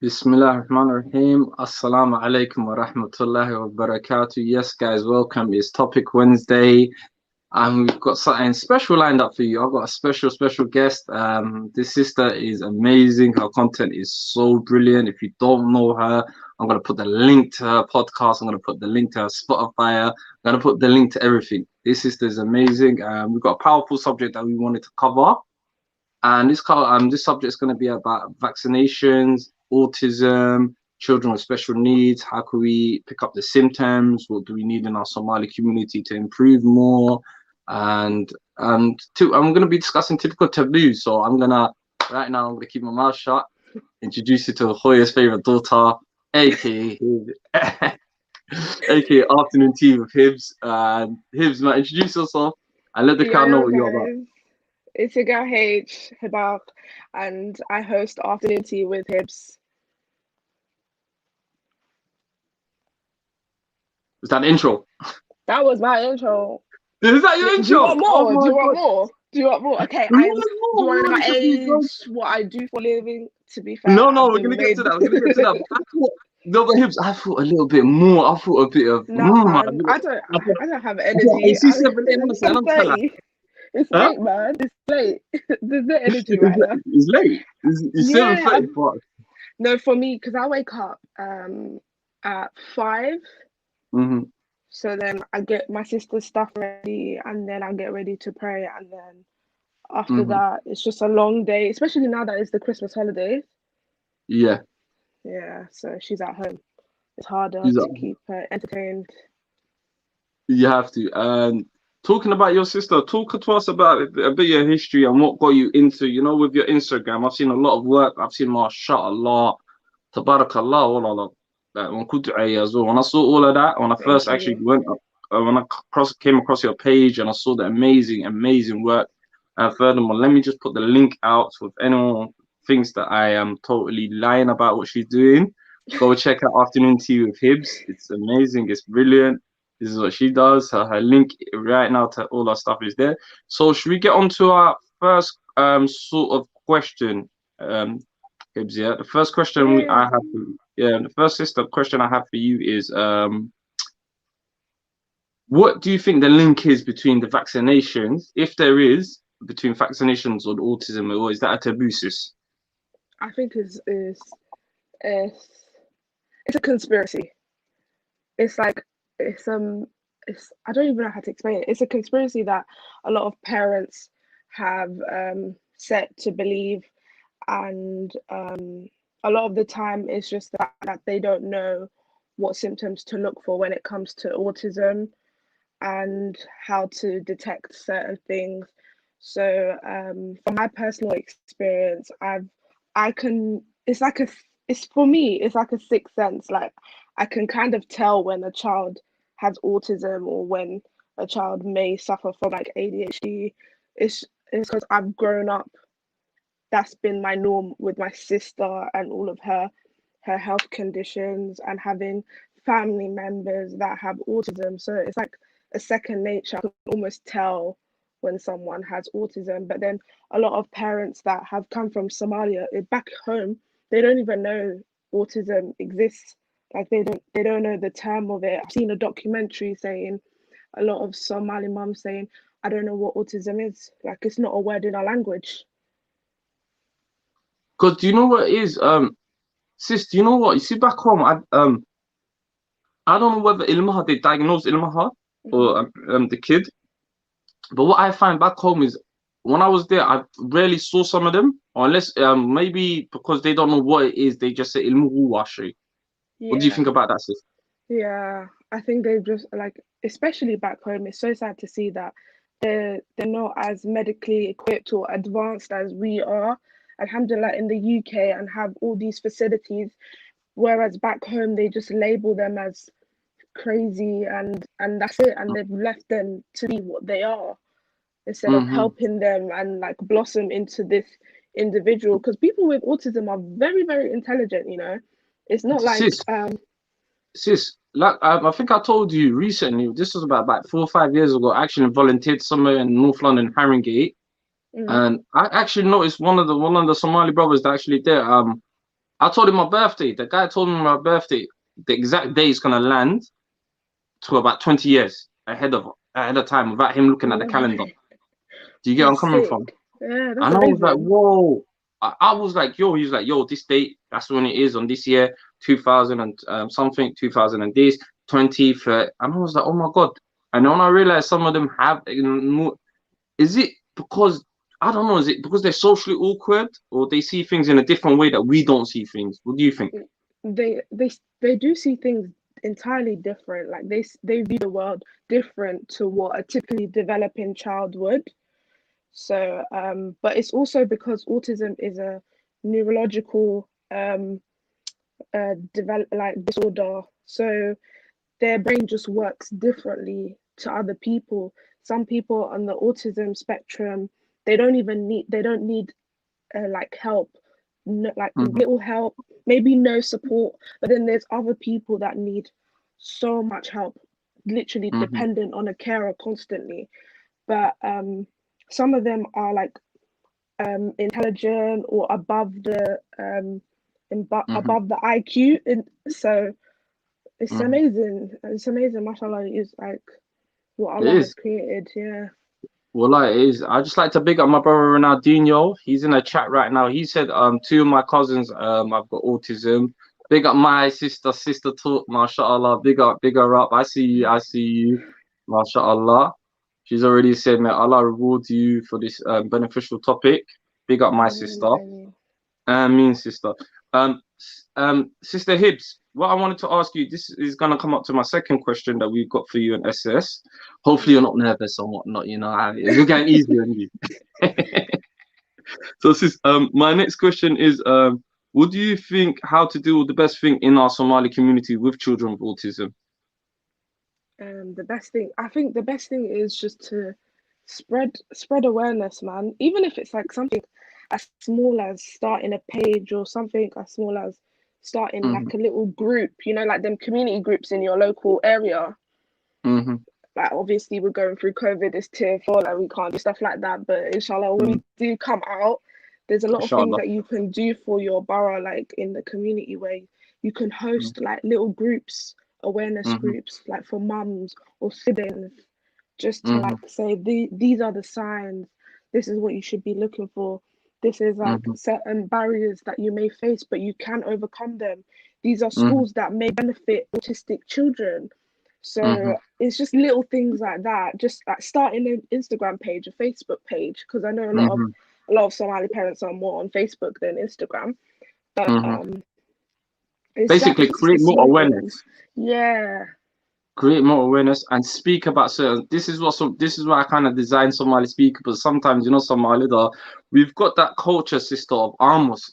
Bismillah ar-Rahman ar-Rahim. Assalamu alaikum wa rahmatullahi wa barakatuh. Yes, guys, welcome. It's Topic Wednesday, and we've got something special lined up for you. I've got a special guest. This sister is amazing. Her content is so brilliant. If you don't know her, I'm gonna put the link to her podcast. I'm gonna put the link to her Spotify. I'm gonna put the link to everything. This sister is amazing. We've got a powerful subject that we wanted to cover. And this subject is going to be about vaccinations, autism, children with special needs. How can we pick up the symptoms? What do we need in our Somali community to improve more? I'm going to be discussing typical taboos. So right now I'm going to keep my mouth shut. Introduce you to Hoya's favorite daughter, aka aka Afternoon Tea with Hibs. Hibs, man, introduce yourself and let the crowd know Yo what you're about. guys, it's your girl H Hibab, and I host Afternoon Tea with Hibs. Is that the intro? That was my intro. Is that your intro? Do you want more? Oh Do you my want God. more? Do you want more? Okay, do you want to know my age, what I do for a living? To be fair, No, I've we're been gonna get made. to that. We're gonna get to that. But no, but Hibs, I thought a little bit more. I thought a bit of. Nah, man, I don't have energy. I'm 30. It's Huh? late, man. It's late. There's no energy right now. It's late. It's Yeah, 7:30. no, for me, because I wake up at 5. Mm-hmm. So then I get my sister's stuff ready and then I get ready to pray. And then after Mm-hmm. that, it's just a long day, especially now that it's the Christmas holidays. Yeah. Yeah, so she's at home. It's harder He's to up. keep her entertained. You have to. And talking about your sister, talk to us about a bit of your history and what got you into, with your Instagram. I've seen a lot of work. I've seen mashallah, tabarakallah, on Kudu'ay as well. When I saw all of that, when I first Thank actually you. went up, when I came across your page and I saw the amazing work. And furthermore, let me just put the link out. So if anyone thinks that I am totally lying about what she's doing, go check out Afternoon Tea with Hibs. It's amazing. It's brilliant. This is what she does. Her link right now to all our stuff is there. So should we get on to our first sort of question? Hibs, yeah. The first question I Yeah. have for you, the first sister question I have for you is what do you think the link is between the vaccinations, if there is, between vaccinations and autism, or is that a taboo, sis? I think it's it's a conspiracy. It's like it's it's I don't even know how to explain it. It's a conspiracy that a lot of parents have set to believe, and a lot of the time it's just that they don't know what symptoms to look for when it comes to autism and how to detect certain things. So from my personal experience, I can it's like a it's for me it's like a sixth sense. Like I can kind of tell when a child has autism or when a child may suffer from like ADHD. It's because I've grown up, that's been my norm with my sister and all of her health conditions and having family members that have autism. So it's like a second nature. I can almost tell when someone has autism. But then a lot of parents that have come from Somalia back home, they don't even know autism exists. Like they don't know the term of it. I've seen a documentary saying a lot of Somali mums saying, I don't know what autism is. Like it's not a word in our language. Because do you know what it is, sis? Do you know what? You see, back home, I don't know whether Ilmaha they diagnosed Ilmaha Mhm. or the kid, but what I find back home is when I was there, I rarely saw some of them, or unless maybe because they don't know what it is, they just say Ilmuhu Washi. What do you Yeah. think about that, sis? Yeah, I think they just like, especially back home, it's so sad to see that they're not as medically equipped or advanced as we are. Alhamdulillah in the UK and have all these facilities, whereas back home they just label them as crazy and that's it, and they've left them to be what they are instead of Mm-hmm. helping them and like blossom into this individual. Because people with autism are very, very intelligent, you know. It's not like Sis, like I think I told you recently, this was about 4 or 5 years ago. I actually volunteered somewhere in North London, Haringey, mm, and I actually noticed one of the Somali brothers that actually there. I told him my birthday. The guy told me my birthday. The exact day is gonna land to about 20 years ahead of time without him looking at the No calendar. way. Do you get where I'm That's coming from? sick. Yeah, that's And I was like, amazing. whoa. I was like, yo, he's like, yo, this date, that's when it is on this year, 2000 and something, 2000 and this, 20, 30. And I was like, oh my God. And then when I realized some of them have, is it because, I don't know, is it because they're socially awkward or they see things in a different way that we don't see things? What do you think? They do see things entirely different. Like they view the world different to what a typically developing child would. So, but it's also because autism is a neurological develop like disorder. So their brain just works differently to other people. Some people on the autism spectrum, they don't need like help, no, like Mm-hmm, little help, maybe no support. But then there's other people that need so much help, literally mm-hmm, dependent on a carer constantly. But some of them are like intelligent or mm-hmm, above the IQ, and so it's mm-hmm. amazing. It's amazing, mashallah, is like what It Allah has is. created. Yeah. Well, it is. I just like to big up my brother Ronaldinho. He's in a chat right now. He said, two of my cousins, I've got autism. Big up my sister taught, mashallah. Big her up. I see you, mashallah. She's already said, may Allah reward you for this beneficial topic. Big up my Ameen, sister. ameen. Mean sister. Sister Hibbs, what I wanted to ask you, this is gonna come up to my second question that we've got for you in SS. Hopefully you're Yeah. not nervous or whatnot, you know how it is. We're getting easier on you. So sis, my next question is, what do you think how to do the best thing in our Somali community with children with autism? The best thing, I think the best thing is just to spread awareness, man. Even if it's like something as small as starting a page or something as small as starting Mm-hmm, like a little group, like them community groups in your local area. mm-hmm, Like obviously we're going through COVID, it's tier four, like we can't do stuff like that. But inshallah, when mm-hmm. we do come out, there's a lot of things Inshallah. that you can do for your borough, like in the community where you can host like little groups, awareness Mm-hmm, groups, like for mums or siblings, just to mm-hmm, like say these are the signs, this is what you should be looking for. This is like mm-hmm, certain barriers that you may face, but you can overcome them. These are mm-hmm, schools that may benefit autistic children. mm-hmm, So it's just little things like that. Just like starting an Instagram page, a Facebook page, because I know mm-hmm, a lot of Somali parents are more on Facebook than Instagram. But mm-hmm. it's like Basically, just the create more small things. awareness. Yeah. Create more awareness and speak about certain. This is why I kind of design Somali speaker, but sometimes Somali, we've got that culture sister of almost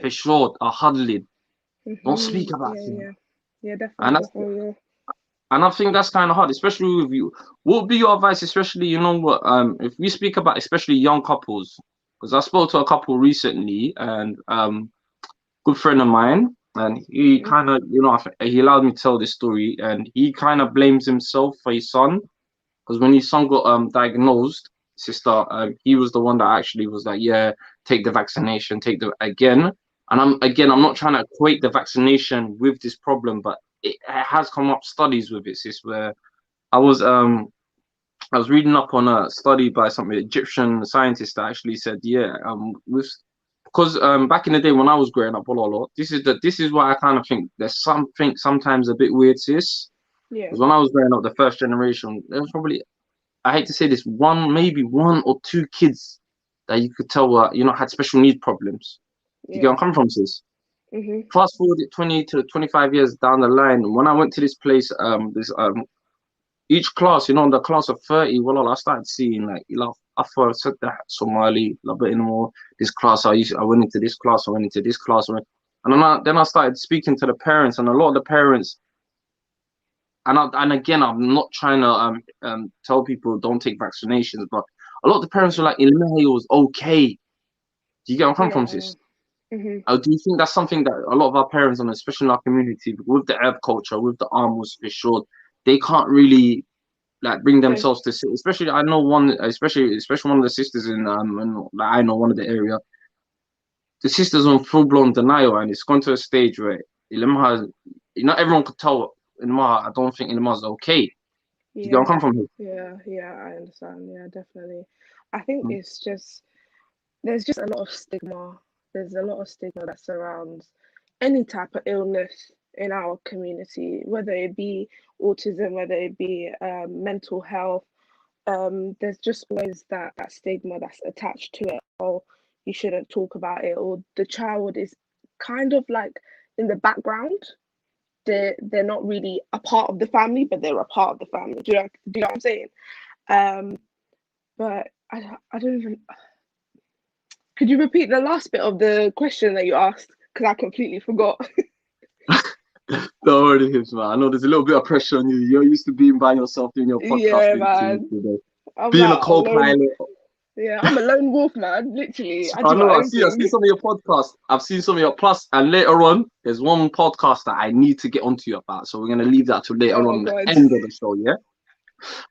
short or huddling. Don't speak about Yeah, things, yeah. Yeah, and definitely. that's Oh, yeah. and I think that's kind of hard, especially with you. What would be your advice, especially what if we speak about especially young couples? Because I spoke to a couple recently, and good friend of mine, and he hmm kind of he allowed me to tell this story, and he kind of blames himself for his son. Because when his son got diagnosed, sister, he was the one that actually was like, yeah, take the vaccination, take the again. And I'm not trying to equate the vaccination with this problem, but it has come up studies with it, sis, where I was um I was reading up on a study by some Egyptian scientist that actually said, yeah, with because back in the day when I was growing up, this is why I kind of think there's something sometimes a bit weird, sis. Yeah, Because when I was growing up, the first generation, there was probably, I hate to say this, maybe one or two kids that you could tell were, had special need problems. Do you get where yeah. I'm coming from, sis? hmm Fast forward it 20 to 25 years down the line, when I went to this place, each class, the class of 30, well, I started seeing like, I thought I said that Somali, a bit more. This class, I went into this class, I went into this class, and then I started speaking to the parents, and a lot of the parents, and again, I'm not trying to tell people don't take vaccinations, but a lot of the parents were like, "Ilmehi was okay." Do you get where I'm coming from, Yeah. sis? hmm Do you think that's something that a lot of our parents, and especially in our community, with the Arab culture, with the arms for sure, they can't really like bring So themselves to sit. Especially, I know one, especially one of the sisters in that I know one of the area. the sister's on full-blown denial, and it's gone to a stage where Ilmaha, not everyone could tell Ilmaha, I don't think Ilmaha's okay. Do you get where I'm coming from here? Yeah, I understand. Yeah, definitely. I think it's just there's just a lot of stigma. There's a lot of stigma that surrounds any type of illness in our community, whether it be autism, whether it be mental health. There's just always that stigma that's attached to it. Or you shouldn't talk about it, or the child is kind of like in the background. They're not really a part of the family, but they're a part of the family. Do you know what I'm saying? Um, but I don't even. Could you repeat the last bit of the question that you asked? Because I completely forgot. Don't worry, Hibbs, man. I know there's a little bit of pressure on you. You're used to being by yourself doing your Yeah, podcasting thing, man. you know, I'm being a like a lone. co-pilot. Yeah, I'm a lone wolf, man. Literally, I I do my know. own I see thing. some of your podcasts. I've seen some of your plus, and later on, there's one podcast that I need to get onto you about. So we're gonna leave that to later Oh on the God, end of the show, yeah.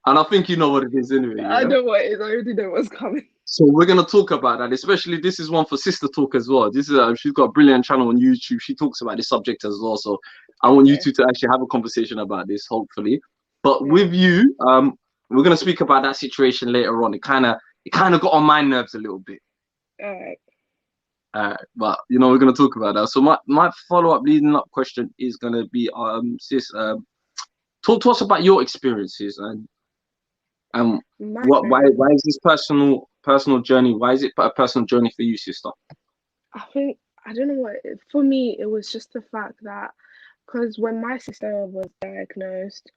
And I think you know what it is anyway, I yeah. know what it is. I already know what's coming. So we're gonna talk about that. Especially this is one for Sister Talk as well. This is she's got a brilliant channel on YouTube. She talks about this subject as well. So I want you Okay. two to actually have a conversation about this, hopefully. But Yeah. with you, we're gonna speak about that situation later on. It kind of got on my nerves a little bit. All right. But we're gonna talk about that. So my follow-up leading up question is gonna be sis, talk to us about your experiences and My why experience. is this personal journey? Why is it a personal journey for you, sister? I think I don't know for me it was just the fact that because when my sister was diagnosed,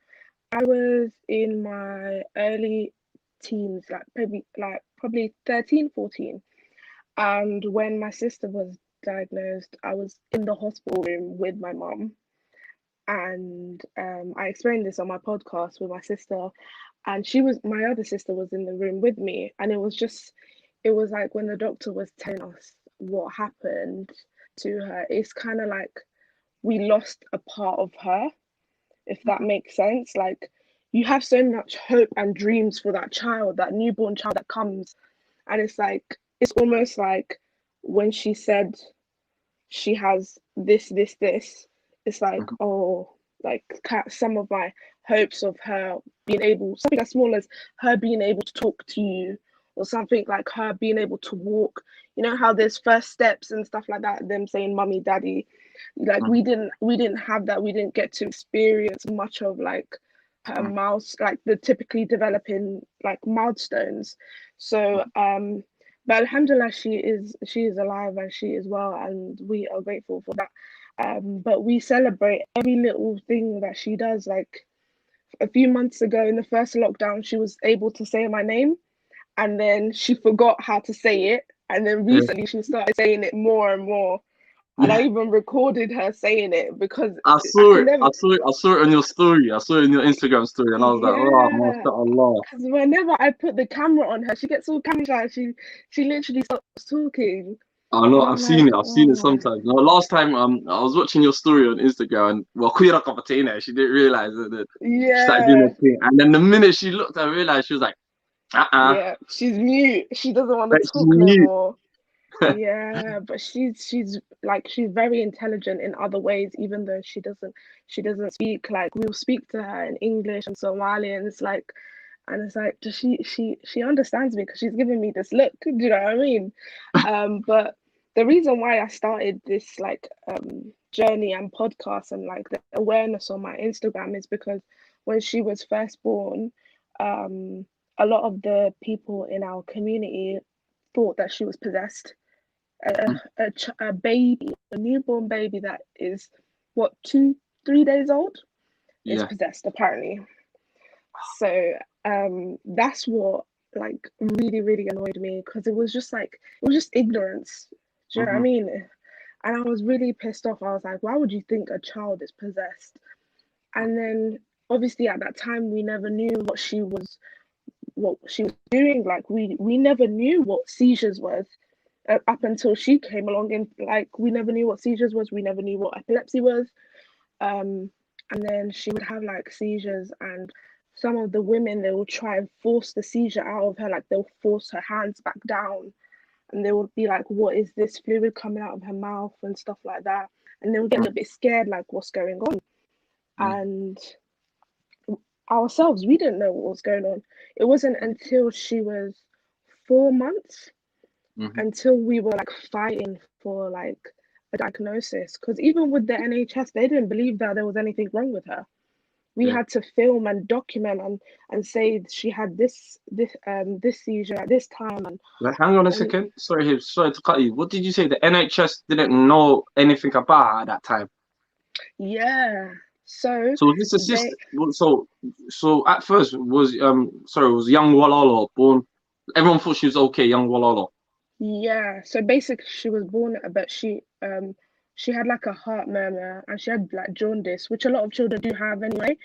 I was in my early teens, probably 13, 14. And when my sister was diagnosed, I was in the hospital room with my mum. And I explained this on my podcast with my sister, and my other sister was in the room with me. And it was like when the doctor was telling us what happened to her, it's kind of like we lost a part of her, if that makes sense. Like you have so much hope and dreams for that child, that newborn child that comes, and it's almost like when she said she has this, it's like, Mhm, oh, like some of my hopes of her being able, something as small as her being able to talk to you, or something like her being able to walk. You know how there's first steps and stuff like that, them saying mummy, daddy. Like mhm, we didn't have that. We didn't get to experience much of like her miles, like the typically developing like milestones. So but alhamdulillah, she is alive and she is well, and we are grateful for that. But we celebrate every little thing that she does. Like a few months ago in the first lockdown, she was able to say my name, and then she forgot how to say it. And then yeah. recently she started saying it more and more. And I Yeah. even recorded her saying it because I I saw can it. never, I saw it. I saw it on your story. I saw it in your Instagram story, and I was like, "Oh, yeah. mashallah." Because whenever I put the camera on her, she gets all camera shy. She literally stops talking. I know. And I've I'm seen like, it. I've seen it oh, sometimes. No, last time, I was watching your story on Instagram, and well, Kuya Kapatina, she didn't realize that she started doing yeah, her thing, and then the minute she looked, I realized she was like, yeah. She's mute. She doesn't want but to she talk no knew. more. Yeah, but she's very intelligent in other ways, even though she doesn't speak. Like we'll speak to her in English and Somali, and it's like does she understands me because she's giving me this look. Do you know what I mean? But the reason why I started this like journey and podcast and like the awareness on my Instagram is because when she was first born, a lot of the people in our community thought that she was possessed. A baby, a newborn baby that is what 3 days old is Yeah. possessed apparently. So that's what like really annoyed me because it was just ignorance. Do you know what I Hmm. mean? And I was really pissed off. I was like, why would you think a child is possessed? And then obviously at that time we never knew what she was doing. Like we never knew what seizures was up until she came along, and like we never knew what seizures was. We never knew what epilepsy was. Um, and then she would have like seizures, and some of the women they will try and force the seizure out of her, like they'll force her hands back down and they would be like, what is this fluid coming out of her mouth and stuff like that, and they would get a little bit scared, like, what's going on? And ourselves, we didn't know what was going on. It wasn't until she was 4 months until we were like fighting for like a diagnosis, because even with the NHS, they didn't believe that there was anything wrong with her. We had to film and document and say she had this seizure at this time. And Like, hang on a second. Sorry to cut you. What did you say? The NHS didn't know anything about her at that time. yeah. So was this a sister? So at first was was young Walala born? Everyone thought she was okay, young Walala. Yeah. So basically, she was born, but she had like a heart murmur and she had like jaundice, which a lot of children do have anyway.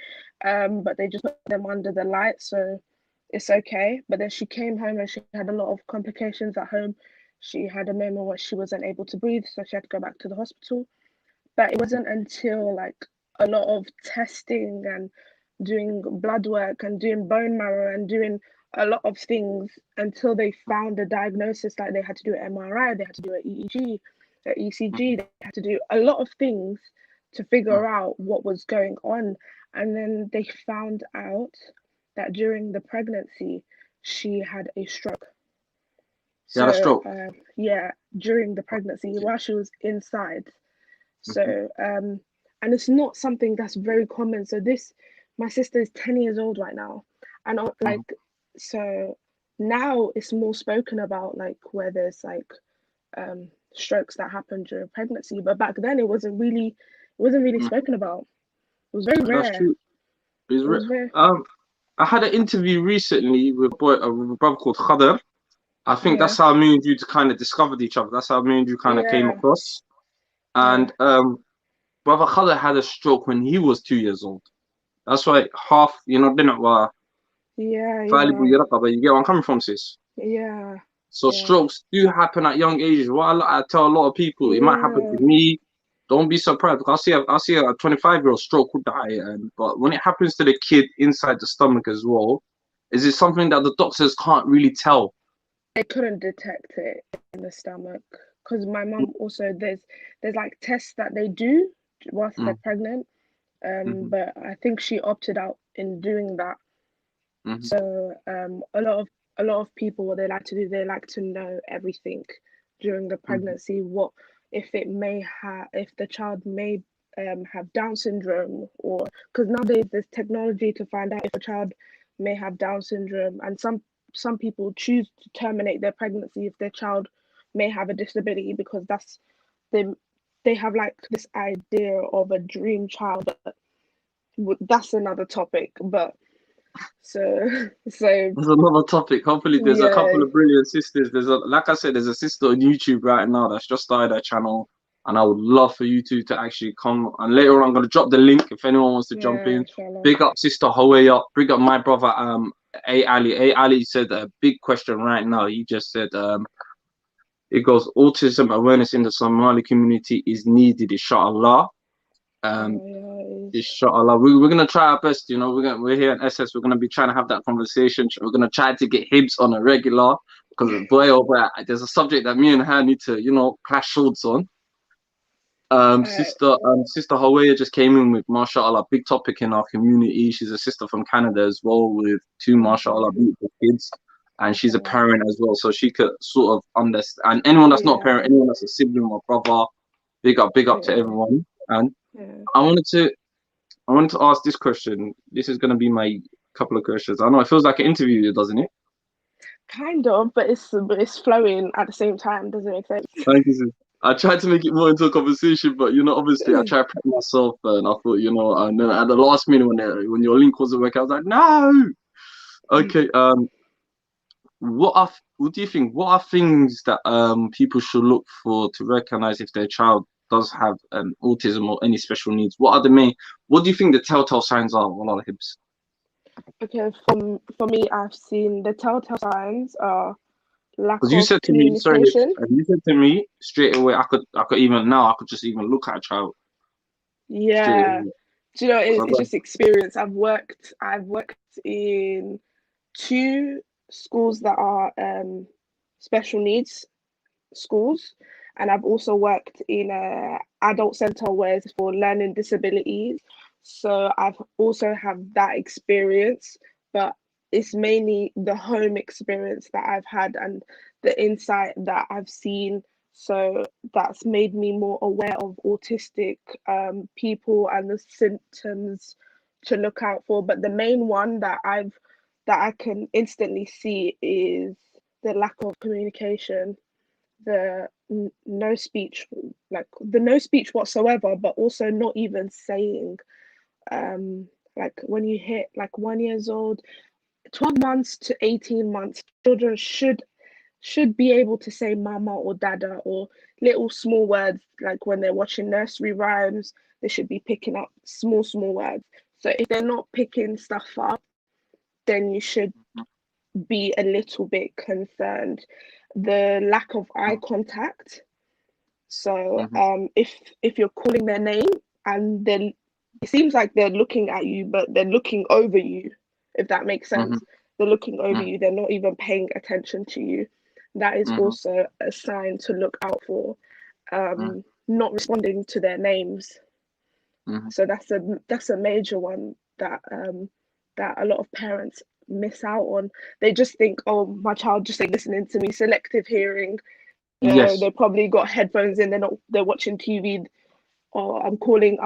But they just put them under the light, so it's okay. But then she came home and she had a lot of complications at home. She had a moment where she wasn't able to breathe, so she had to go back to the hospital. But it wasn't until like a lot of testing and doing blood work and doing bone marrow and doing a lot of things until they found a diagnosis. Like they had to do an MRI, they had to do an EEG, an ECG, they had to do a lot of things to figure out what was going on. And then they found out that during the pregnancy, she had a stroke. She had a stroke. Yeah, during the pregnancy, while she was inside. So, and it's not something that's very common. So my sister is 10 years old right now. And like, so now it's more spoken about, like where there's like strokes that happen during pregnancy. But back then it wasn't really spoken about. It was very That's rare. true. It was very, I had an interview recently with with a brother called Khader. I think yeah, that's how me and you kind of discovered each other. That's how me and you kind of came yeah, across. yeah, And brother Khader had a stroke when he was 2 years old. That's why half, didn't yeah, valuable yeah, but you get where I'm coming from, sis. yeah, So yeah, strokes do happen at young ages. What I tell a lot of people, it might happen to yeah. me. Don't be surprised. I see a 25-year-old stroke would die, but when it happens to the kid inside the stomach as well, is it something that the doctors can't really tell? They couldn't detect it in the stomach because my mum also there's like tests that they do whilst they're Mm, pregnant. mhm, But I think she opted out in doing that. mhm, So a lot of people, what they like to do, they like to know everything during the mhm, pregnancy. What if if the child may have Down syndrome, or because nowadays there's technology to find out if a child may have Down syndrome, and some people choose to terminate their pregnancy if their child may have a disability because they they have like this idea of a dream child, but that's another topic. But so so There's another topic. Hopefully, there's a yeah, couple of brilliant sisters. Like I said, there's a sister on YouTube right now that's just started her channel, and I would love for you two to actually come. And later on, I'm gonna drop the link if anyone wants to jump yeah, in. inshallah. Big up sister Hawaii up. Big up my brother A Ali. A Ali said a big question right now. He just said it goes autism awareness in the Somali community is needed, inshallah. Um, Yeah, it is. Inshallah, we're gonna try our best. We're here in SS. We're gonna be trying to have that conversation. We're gonna try to get Hibs on a regular because boy, oh boy, there's a subject that me and her need to, clash swords on. Uh, Sister Hawaii just came in with mashallah big topic in our community. She's a sister from Canada as well with two mashallah mashallah, beautiful kids, and she's a mashallah. parent as well, so she could sort of understand. And anyone that's not a parent, Yeah, anyone that's a sibling or brother, big up to yeah, everyone. And yeah. I wanted to I wanted to ask this question. This is going to be my couple of questions. I know it feels like an interview, doesn't it? Kind of, but it's flowing at the same time. Doesn't make sense. Thank you, sis. I tried to make it more into a conversation, but obviously, I tried to prep myself, and I thought, and then at the last minute when your link wasn't working, I was like, no. Okay. What do you think? What are things that people should look for to recognize if their child does have autism or any special needs? What are the main? What do you think the telltale signs are? Wallah Hibs? Okay, for me, I've seen the telltale signs are lack Because you of said to me, sorry, communication. you said to me straight away, I could just even look at a child straight Yeah. away. Do you know, So it's just experience. I've worked in two schools that are special needs, schools, and I've also worked in a adult center where it's for learning disabilities. So I've also have that experience, but it's mainly the home experience that I've had and the insight that I've seen. So that's made me more aware of autistic people and the symptoms to look out for. But the main one that I can instantly see is the lack of communication, the no speech, like the no speech whatsoever, but also not even saying. Like when you hit like 1 years old, 12 months to 18 months, children should be able to say mama or dada or little small words. Like when they're watching nursery rhymes, they should be picking up small words. So if they're not picking stuff up, then you should be a little bit concerned. The lack of eye contact. So Mm-hmm. if you're calling their name and then it seems like they're looking at you, but they're looking over you, if that makes Mm-hmm. sense. They're looking over Mm-hmm. you, they're not even paying attention to you. That is Mm-hmm. also a sign to look out for. Not responding to their names. Mm-hmm. So that's a major one that that a lot of parents miss out on. They just think, oh, my child just ain't listening to me. Selective hearing. Yes. They probably got headphones in. They're watching TV. Or I'm calling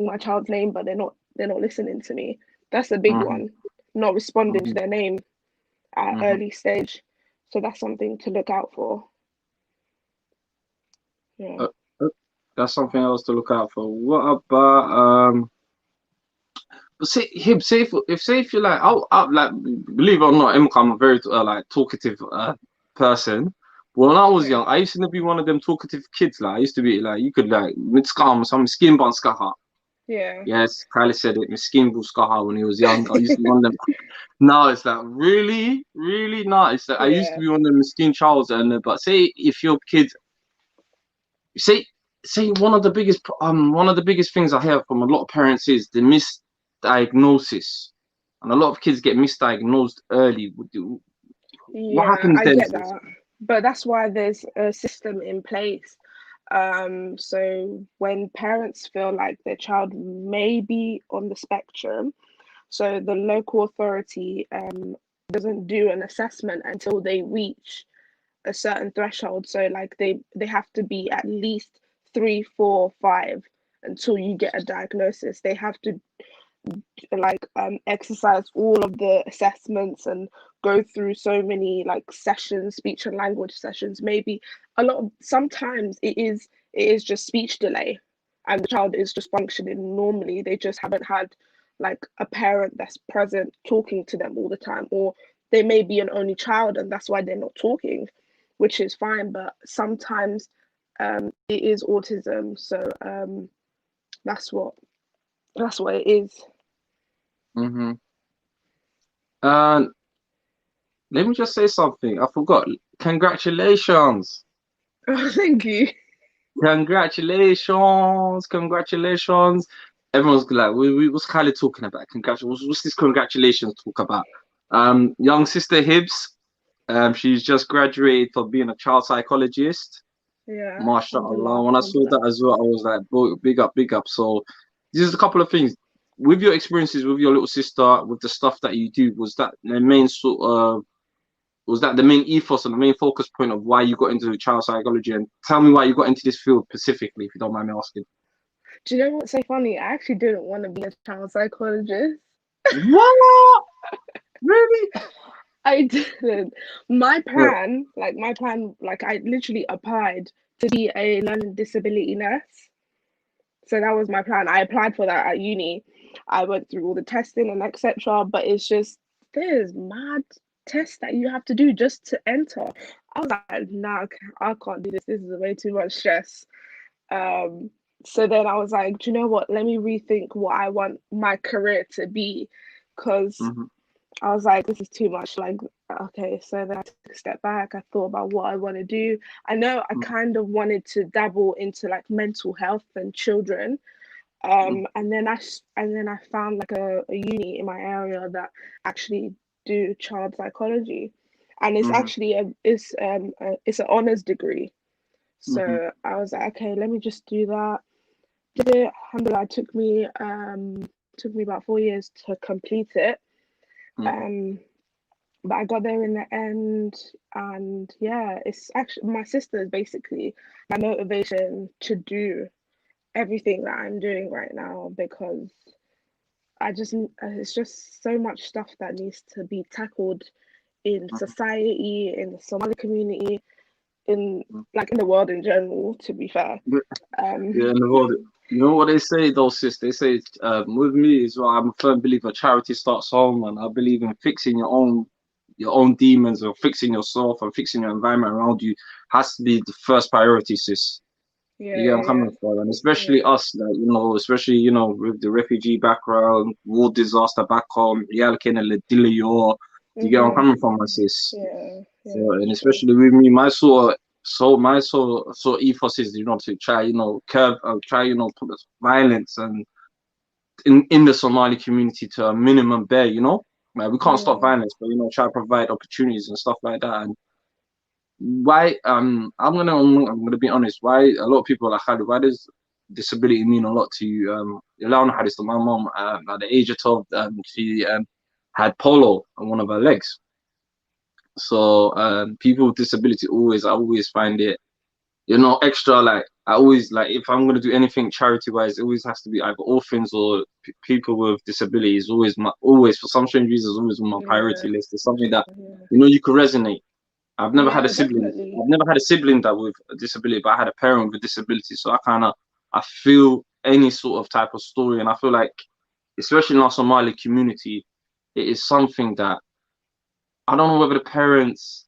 my child's name, but they're not listening to me. That's a big Mm-hmm. one. Not responding to Mm-hmm. their name at Mm-hmm. early stage. So that's something to look out for. Yeah. Uh, uh, that's something else to look out for. What about say him? Say if you're like, I like believe it or not, I'm a very like talkative person. But when I was Yeah. young, I used to be one of them talkative kids. Like I used to be like, you could like mid scam some skin bun skaha. Yeah. Yes, Kylie said it. Skin bun skaha when he was young. I used to be one of them. Now it's like really, really not. It's like I used to Yeah. be one of them skin Charles and but say if your kid say one of the biggest things I hear from a lot of parents is the misdiagnosis, and a lot of kids get misdiagnosed early. What Yeah, happens I then, get sis? that. But that's why there's a system in place. So when parents feel like their child may be on the spectrum, so the local authority doesn't do an assessment until they reach a certain threshold. So like they have to be at least 3, 4, 5 until you get a diagnosis. They have to like exercise all of the assessments and go through so many like sessions, speech and language sessions. Maybe a lot of sometimes it is just speech delay and the child is just functioning normally. They just haven't had like a parent that's present talking to them all the time, or they may be an only child and that's why they're not talking, which is fine. But sometimes it is autism. So that's what that's what it is. Mm-hmm. And let me just say something. I forgot. Congratulations. Oh, thank you. Congratulations. Congratulations. Everyone's like, we what's Kylie talking about? Congratulations. What's this congratulations talk about? Young sister Hibbs, she's just graduated from being a child psychologist. Yeah, MashaAllah. alhamdulillah, When I saw alhamdulillah. that as well, I was like, big up, big up. So, this is a couple of things. With your experiences with your little sister, with the stuff that you do, was that the main sort of, was that the main ethos and the main focus point of why you got into child psychology? And tell me why you got into this field specifically, if you don't mind me asking. Do you know what's so funny? I actually didn't want to be a child psychologist. What? Really? I didn't. Yeah. My plan, like I literally applied to be a learning disability nurse. So that was my plan. I applied for that at uni. I went through all the testing and etc. But it's just there's mad tests that you have to do just to enter. I was like, nah, I can't do this. This is way too much stress. Um, so then I was like, do you know what? Let me rethink what I want my career to be, because Hmm. I was like, this is too much. Like, okay, so then I took a step back. I thought about what I want to do. I know I kind of wanted to dabble into like mental health and children. And then I found like a uni in my area that actually do child psychology, and it's Hmm. actually it's an honors degree. Mm-hmm. So I was like, okay, let me just do that. Did it. Alhamdulillah, took me about 4 years to complete it. Mm-hmm. Um, but I got there in the end, and yeah, it's actually my sister is basically my motivation to do everything that I'm doing right now because it's just so much stuff that needs to be tackled in society, in the Somali community, in like in the world in general, to be fair. Yeah, Um, in the world. You know what they say though, sis? They say with me as well, I'm a firm believer charity starts home, and I believe in fixing your own demons or fixing yourself and fixing your environment around you has to be the first priority, sis. You yeah, get what I'm yeah, coming from, and especially yeah. us, like, especially with the refugee background, war disaster back home, yeah, kind of you get what I'm Mm-hmm. coming from, my sis. Yeah, So, yeah, for and sure. especially with me, my sort of ethos is, to try, curb, try, put this violence and in the Somali community to a minimum bare, like we can't stop Yeah, violence, but try to provide opportunities and stuff like that. And why, I'm gonna be honest, why a lot of people are like, "Khalid, why does disability mean a lot to you?" Ilana had this to my mom at the age of 12. She had polo on one of her legs. So people with disability I always find it, extra, like I always, like, if I'm gonna do anything charity wise, it always has to be either orphans or people with disabilities. Always for some strange reasons, always on my yeah, priority list. It's something that yeah, you could resonate. I've never had a yeah, sibling. definitely. I've never had a sibling that with a disability, but I had a parent with a disability. So I feel any sort of type of story, and I feel like, especially in our Somali community, it is something that I don't know whether the parents.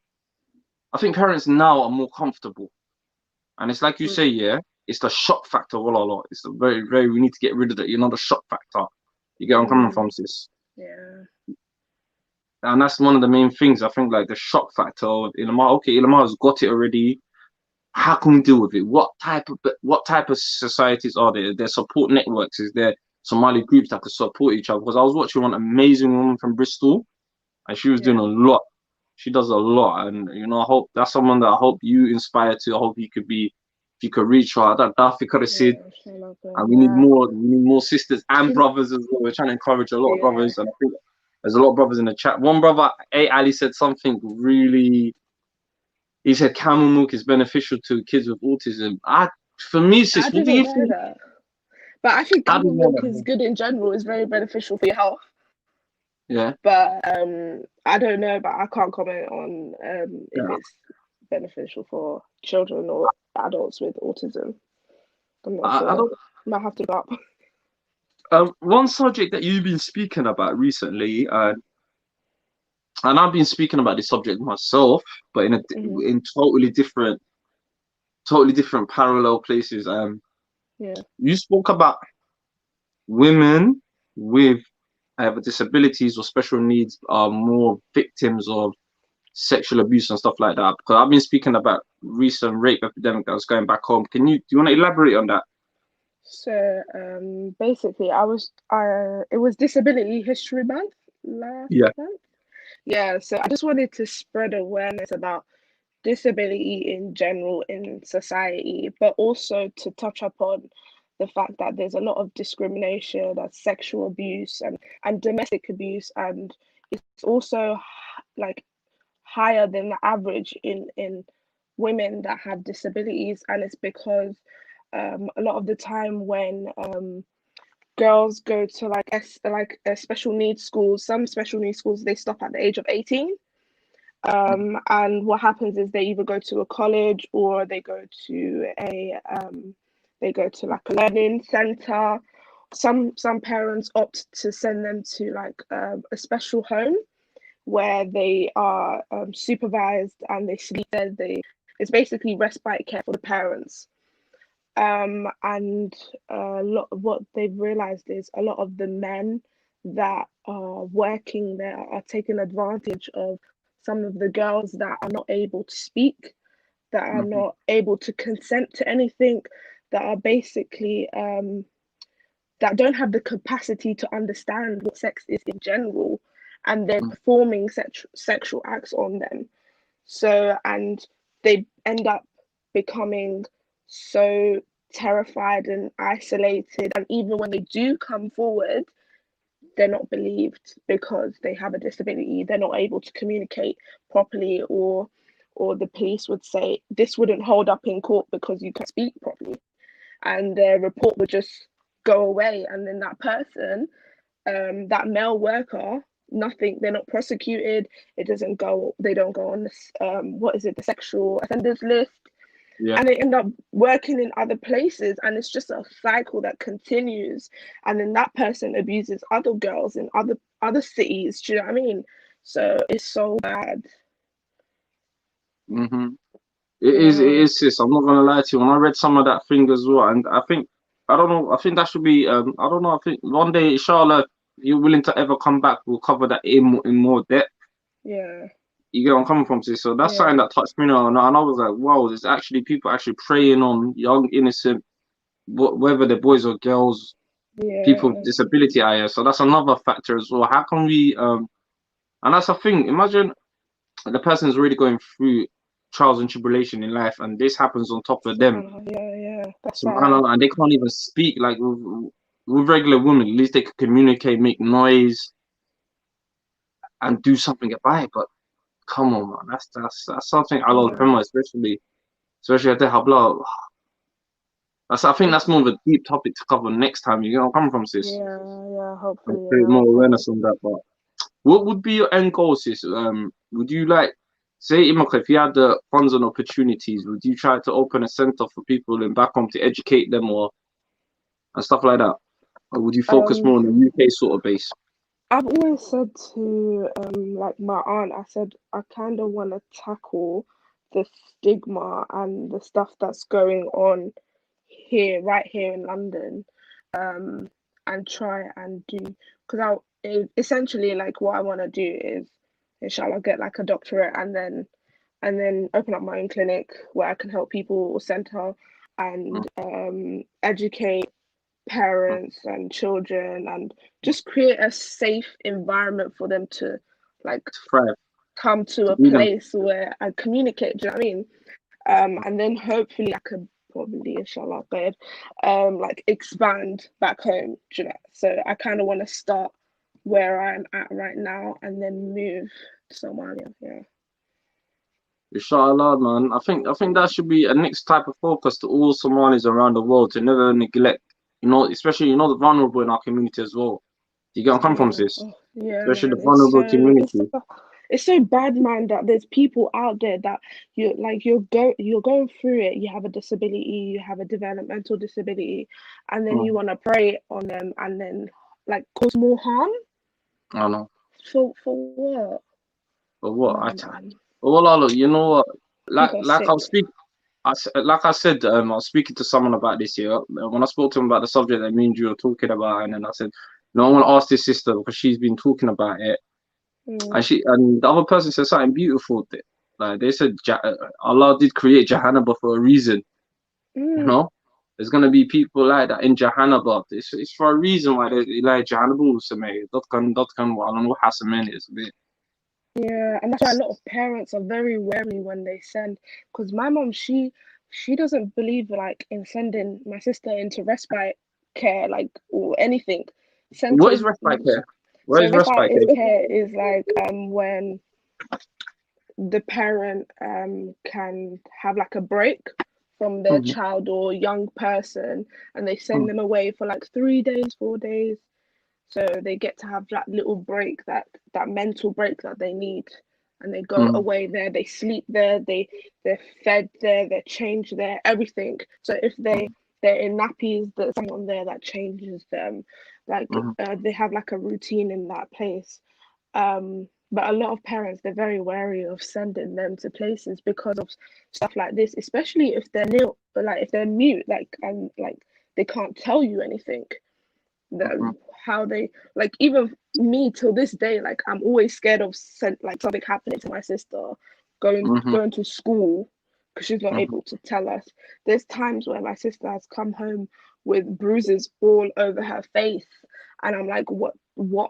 I think parents now are more comfortable. And it's like you say, yeah, it's the shock factor. Wallah, it's the very, very, we need to get rid of it. The shock factor. You get where I'm coming Mm, from, sis? yeah, And that's one of the main things. I think, like, the shock factor of Ilamar. Okay, Ilamar's got it already. How can we deal with it? What type of societies are there? Their support networks, is there Somali groups that could support each other? Because I was watching one amazing woman from Bristol, and she was doing yeah, a lot. She does a lot, and I hope that's someone that I hope you inspire to. I hope you could be, if you could reach her. That could have said, yeah, inshallah, and we need yeah, more sisters and brothers as well. We're trying to encourage a lot of yeah. brothers, and I think there's a lot of brothers in the chat. One brother, A Ali, said something really. He said camel milk is beneficial to kids with autism. For me, I sis, what do didn't you know think? that, but I think I camel didn't know milk is that. good in general. It's very beneficial for your health. Yeah, But I don't know, but I can't comment on if yeah. it's beneficial for children or adults with autism. I'm not I sure. don't. Might have to go up. One subject that you've been speaking about recently, and I've been speaking about this subject myself, but Hmm. in totally different parallel places. Yeah, You spoke about women with either disabilities or special needs are more victims of sexual abuse and stuff like that. Because I've been speaking about recent rape epidemic that was going back home. Do you want to elaborate on that? so basically I it was Disability History Month last Yeah. month. Yeah, so I just wanted to spread awareness about disability in general in society, but also to touch upon the fact that there's a lot of discrimination, that's sexual abuse and domestic abuse, and it's also like higher than the average in women that have disabilities, and it's because a lot of the time when girls go to like special needs schools, some special needs schools they stop at the age of 18. And what happens is they either go to a college or they go to like a learning center. Some parents opt to send them to like a special home where they are supervised and they sleep there. It's basically respite care for the parents. And a lot of what they've realized is a lot of the men that are working there are taking advantage of some of the girls that are not able to speak, that are Mm-hmm. not able to consent to anything, that are basically that don't have the capacity to understand what sex is in general, and they're performing sexual acts on them. So, and they end up becoming so terrified and isolated, and even when they do come forward, they're not believed because they have a disability. They're not able to communicate properly, or the police would say this wouldn't hold up in court because you can't speak properly, and their report would just go away, and then that person, that male worker, nothing, they're not prosecuted. It doesn't go, they don't go on this, what is it, the sexual offenders list, Yeah. and they end up working in other places, and it's just a cycle that continues, and then that person abuses other girls in other cities. Do you know what I mean? So it's so bad. Mm-hmm. It is, sis. I'm not gonna lie to you. When I read some of that thing as well, and I think, I don't know, I think that should be, I don't know, I think one day, inshallah, if you're willing to ever come back, we'll cover that in more depth. Yeah. You get where I'm coming from, sis. So that's something Yeah. that touched me now, and I was like, wow, there's actually people actually preying on young, innocent, whether they're boys or girls, people with Yeah. disability. So that's another factor as well. How can we, and that's the thing. Imagine the person's already going through trials and tribulation in life, and this happens on top of them. Yeah, that's bad. Subhanallah, and they can't even speak. Like with regular women, at least they could communicate, make noise, and do something about it. But come on, man, that's something Allah Yeah. Alhamdulillah, especially at the habla. I think that's more of a deep topic to cover next time. You know, come from sis, Yeah, and hopefully, create yeah, more hopefully. awareness on that. But what would be your end goal, sis? Would you like, say, Imaka, if you had the funds and opportunities, would you try to open a center for people in back home to educate them or and stuff like that? Or would you focus Um, more on the UK sort of base? I've always said to like my aunt, I said I kind of want to tackle the stigma and the stuff that's going on here, right here in London, um, and try and do, because essentially, like, what I want to do is, inshallah, get like a doctorate, and then open up my own clinic where I can help people, or center, and educate parents and children, and just create a safe environment for them to, like, To thrive, come to to a be them. place where I communicate. Do you know what I mean? And then hopefully I could probably, inshallah, babe, like expand back home. Do you know? So I kind of want to start where I'm at right now and then move to Somalia. Yeah. Inshallah, man. I think that should be a next type of focus to all Somalis around the world to never neglect, especially the vulnerable in our community as well. You get where I'm coming from, Yeah, sis? oh, yeah, Especially the man. vulnerable community. It's so bad, man, that there's people out there that you're going through it. You have a disability, you have a developmental disability, and then you Mm, want to prey on them, and then like cause more harm. I don't know. For what? But what? No, man. Well, Allah, you know what? Like, People are like I sick. was speak, like I said, I was speaking to someone about this here. When I spoke to him about the subject that me and you were talking about, and then I said, no, I want to ask this sister because she's been talking about it, Mm, and the other person said something beautiful. Like they said, Allah did create Jahannam for a reason. You mm. know, there's gonna be people like that in Jahannam. It's for a reason why they like Jahannam. Dot can I don't know how is. Yeah, and that's why a lot of parents are very wary when they send. Because my mom, she doesn't believe like in sending my sister into respite care, like, or anything. What is Centers. respite care? What So is respite respite is care? care is like when the parent can have like a break from their Mhm, child or young person, and they send mhm, them away for like 3 days, 4 days, so they get to have that little break, that mental break that they need, and they go mhm, away there, they sleep there, they're fed there, they're changed there, everything. So if they're in nappies, there's someone there that changes them, like, mhm, they have like a routine in that place. But a lot of parents, they're very wary of sending them to places because of stuff like this, especially if they're nil, like if they're mute, like, and like they can't tell you anything. mhm, The How they, like, even me till this day, like I'm always scared of like something happening to my sister mhm, going to school because she's not mhm, able to tell us. There's times where my sister has come home with bruises all over her face, and I'm like, what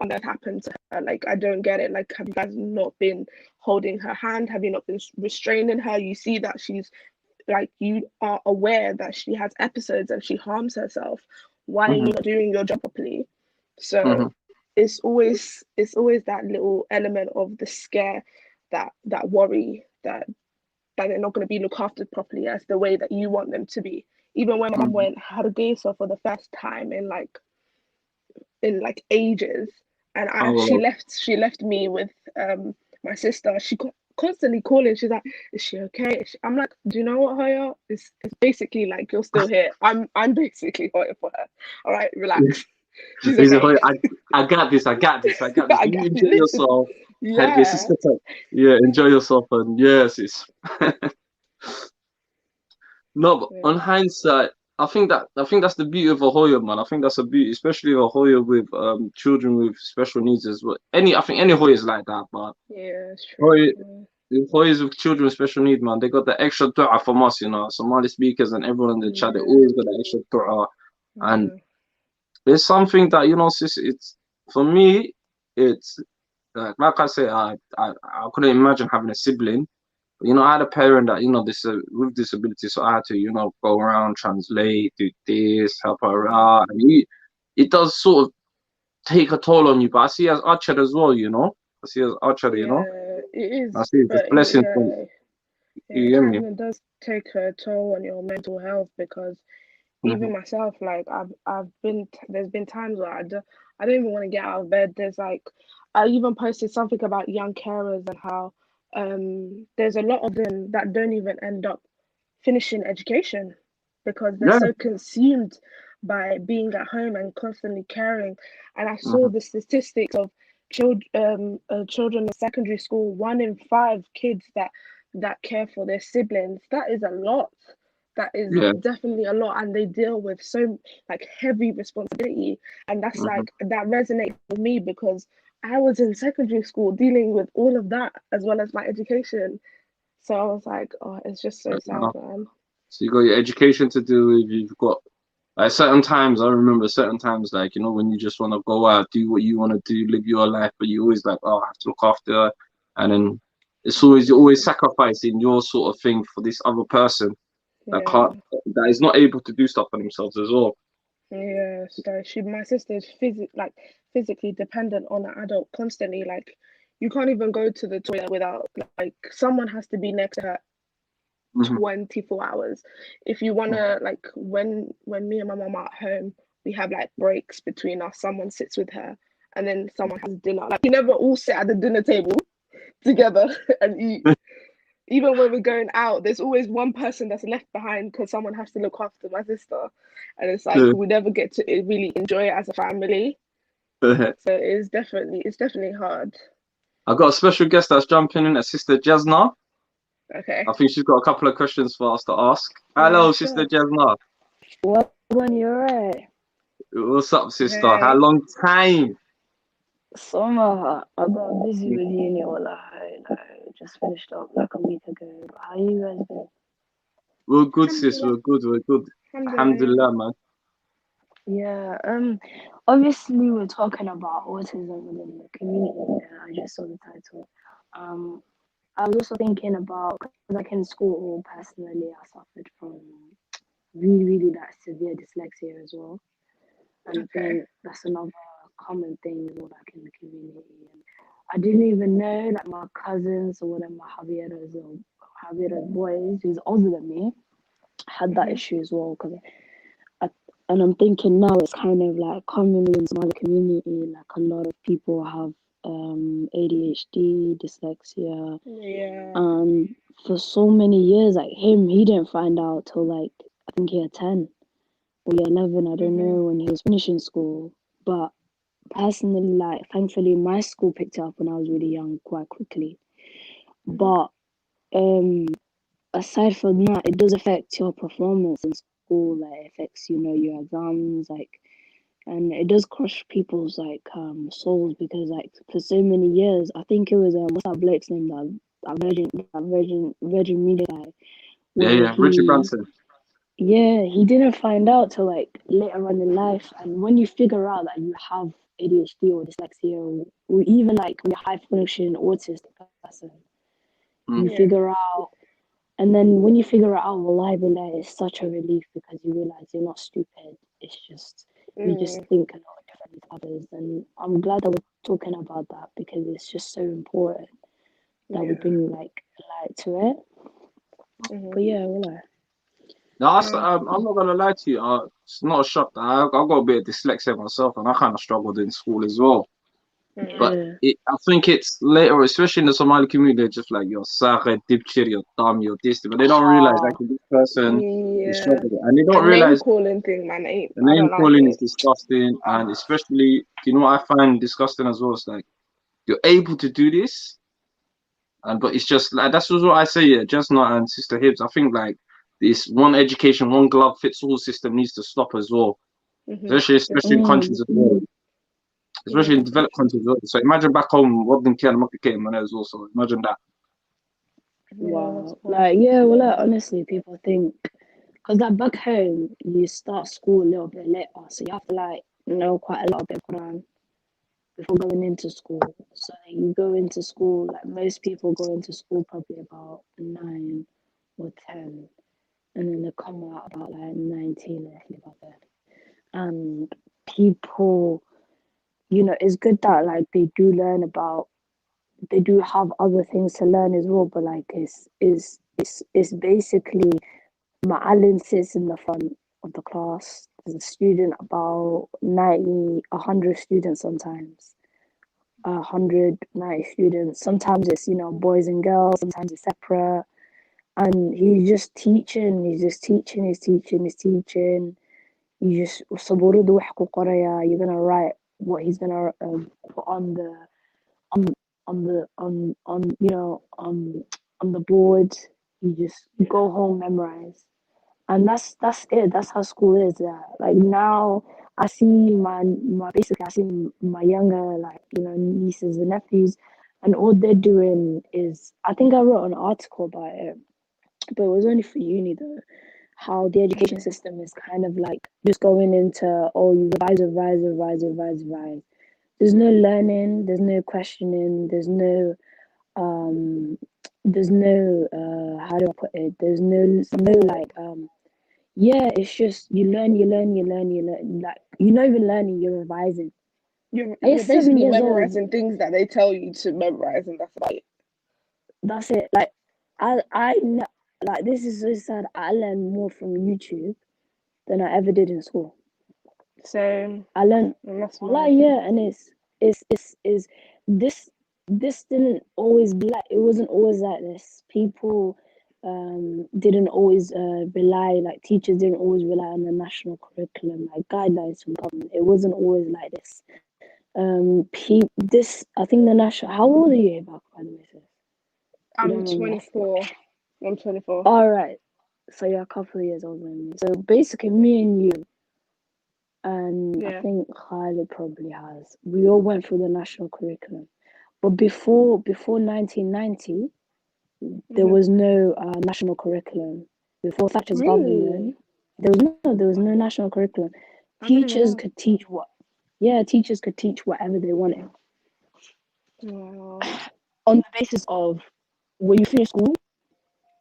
on earth happened to her? Like, I don't get it. Like, have you guys not been holding her hand? Have you not been restraining her? You see that she's like you are aware that she has episodes and she harms herself, why are you not doing your job properly? So it's always that little element of the scare, that worry that they're not going to be looked after properly as the way that you want them to be. Even when my mum had a geisha for the first time in ages, and Oh, she left me with my sister. She constantly calling. She's like, "Is she okay?" I'm like, "Do you know what, Hoya? It's basically like you're still here. I'm basically Hoya for her. All right, relax. She's he's a okay. boy. I got this. I got this. I got this. I You got enjoy literally, yourself. Head get yeah, sister talk. Yeah, enjoy yourself. And yes, it's no. But yeah, on hindsight, I think that's the beauty of a Hoya, man. I think that's a beauty, especially a Hoya with children with special needs as well. I think any Hoya is like that, but yeah. It's true. Hoya, the Hoyas with children with special needs, man, they got the extra dua from us, Somali speakers and everyone in the chat. They Yeah, always got the extra dua, and yeah, it's something that sis, it's for me. It's like I say, I couldn't imagine having a sibling. But, I had a parent that this with disability, so I had to go around, translate, do this, help her yeah, out, and it does sort of take a toll on you. But I see it as Archer as well, I see it as Archer. yeah. It is, I see it as but blessing from yeah, yeah. you It get me. kind of does take a toll on your mental health because Hmm. even myself, like there's been times where I don't even want to get out of bed. There's like I even posted something about young carers and how there's a lot of them that don't even end up finishing education because they're Yeah. so consumed by being at home and constantly caring. And I saw Hmm. the statistics of children in secondary school, 1 in 5 kids that care for their siblings. That is a lot. That is Yeah. definitely a lot, and they deal with so like heavy responsibility, and that's Hmm. like that resonates with me because I was in secondary school dealing with all of that as well as my education. So I was like, oh, it's just so sad, man. So you got your education to do with. You've got like certain times. I remember certain times, like when you just want to go out, do what you want to do, live your life, but you always like, oh, I have to look after her, and then you're always sacrificing your sort of thing for this other person Yeah, that is not able to do stuff for themselves as well. yeah. So my sister is physically dependent on an adult constantly. Like, you can't even go to the toilet without like someone has to be next to her Hmm. 24 hours. If you wanna like when me and my mom are at home, we have like breaks between us. Someone sits with her, and then someone has dinner. Like, we never all sit at the dinner table together and eat. Even when we're going out, there's always one person that's left behind because someone has to look after my sister, and it's like we never get to really enjoy it as a family. So it's definitely hard. I've got a special guest that's jumping in, a sister Jasna. Okay. I think she's got a couple of questions for us to ask. Yeah, Hello, sister sure. Jasna. What when you're right? What's up, sister? How Hey. long time? Summer, I got busy with uni or like just finished up like a week ago. How you guys been? We're good, sis. Alhamdulillah. We're good. We're good. Alhamdulillah, yeah. Alhamdulillah, man. Yeah, obviously we're talking about autism within the community. I just saw the title. Um, I was also thinking about because like in school personally, I suffered from really that severe dyslexia as well. And I Okay. think that's another common thing as well, like in the community. And I didn't even know, like my cousins or whatever, my Javier's boys, who's older than me, had that Hmm. issue as well. I, and I'm thinking now it's kind of like commonly in Somali community, like a lot of people have ADHD, dyslexia, Yeah. and for so many years, like him, he didn't find out till like I think year 10 or year 11. I don't Hmm. know when he was finishing school, but personally, like thankfully my school picked it up when I was really young quite quickly. Hmm. But um aside from that, it does affect your performance in school, like it affects, your exams, like and it does crush people's like souls because like for so many years, I think it was what's that Blake's name, that Virgin Media guy, Yeah, where yeah. Richard he Branson. yeah, he didn't find out till like later on in life. And when you figure out that you have ADHD or dyslexia or even like you're high functioning autistic person, you Mm. Yeah. figure out And then when you figure it out, wallahi, it's such a relief because you realize you're not stupid. It's just you just think a lot differently to others. And I'm glad that we're talking about that because it's just so important that we bring like light to it. But yeah, wallahi. No, I'm not gonna lie to you. It's not a shock. I've got a bit of dyslexia myself, and I kind of struggled in school as well. But Yeah. I think it's later, especially in the Somali community, they're just like, you're Sare, Dipchir, you're dumb, you're this, but they don't realize Ah, actually this person is Yeah. struggling. And they The don't name realize calling thing, man, the I name don't like calling is it. disgusting. And especially, you know what I find disgusting as well? It's like, you're able to do this, but it's just like, that's what I say, yeah, just not and Sister Hibbs. I think like this one education, one glove fits all system needs to stop as well, especially in countries Definitely. as well. Especially in Yeah. developed countries as well. So imagine back home, what didn't care about the game as well. So imagine that. Yeah, that's wow. fine. Like, yeah, well, like, honestly, people think, because like back home, you start school a little bit later, so you have to like know quite a lot of the Quran before going into school. So you go into school, like most people go into school probably about 9 or 10, and then they come out about like 19 roughly about that. And people, it's good that like they do have other things to learn as well, but like it's basically Ma'alin sits in the front of the class. There's a student, about 90, 100 students sometimes. 190 students. Sometimes it's, boys and girls, sometimes it's separate. And he's just teaching, he's teaching. You just, you're gonna write what he's gonna put on on the board. You just go home, memorize, and that's it. That's how school is. Yeah. Like now, I see I see my younger nieces and nephews, and all they're doing is I think I wrote an article about it, but it was only for uni though. How the education system is kind of like just going into you revise. There's no learning, there's no questioning, um there's no how do I put it? There's no like yeah, it's just you learn. Like you're not even learning, you're revising. And you're You're seven basically years old. memorizing things that they tell you to memorize, and that's about it. That's it. Like like this is so sad. I learned more from YouTube than I ever did in school. So, I learned and that's like mad. yeah, and it's this this didn't always be like it wasn't always like this. People didn't always rely like teachers didn't always rely on the national curriculum like guidelines from government. It wasn't always like this. This I think the national. How old are you back by the way, sis? You I'm don't mind me asking. 24. I'm 24. All right, so you're a couple of years older than me. So basically, me and you. And I Yeah. think Khalid probably has. We all went through the national curriculum, but before 1990, there was no national curriculum. Before Thatcher's Really? government, there was no national curriculum. I didn't know Teachers that. could teach teachers could teach whatever they wanted Wow. on the basis of when you finish school,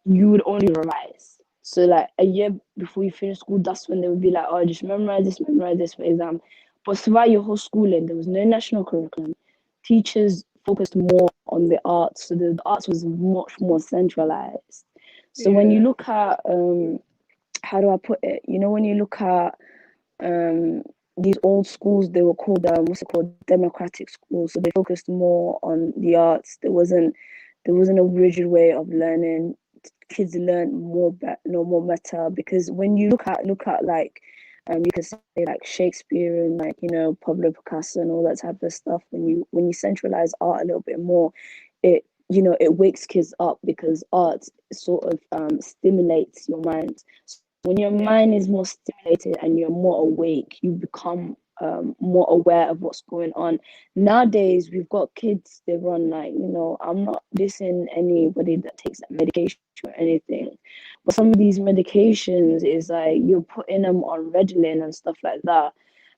you would only revise. So like a year before you finish school, that's when they would be like, oh, just memorize this for exam. But throughout your whole schooling, there was no national curriculum. Teachers focused more on the arts, so the arts was much more centralized. So when you Yeah. look at how do I put it? When you look at these old schools, they were called what's it called, democratic schools. So they focused more on the arts. There wasn't a rigid way of learning. Kids learn more more better because when you look at like you can say like Shakespeare and like Pablo Picasso and all that type of stuff. When you centralize art a little bit more, it wakes kids up because art sort of stimulates your mind. So when your Yeah. mind is more stimulated and you're more awake, you become more aware of what's going on. Nowadays, we've got kids, they run like, I'm not dissing anybody that takes that medication or anything, but some of these medications is like you're putting them on Ritalin and stuff like that.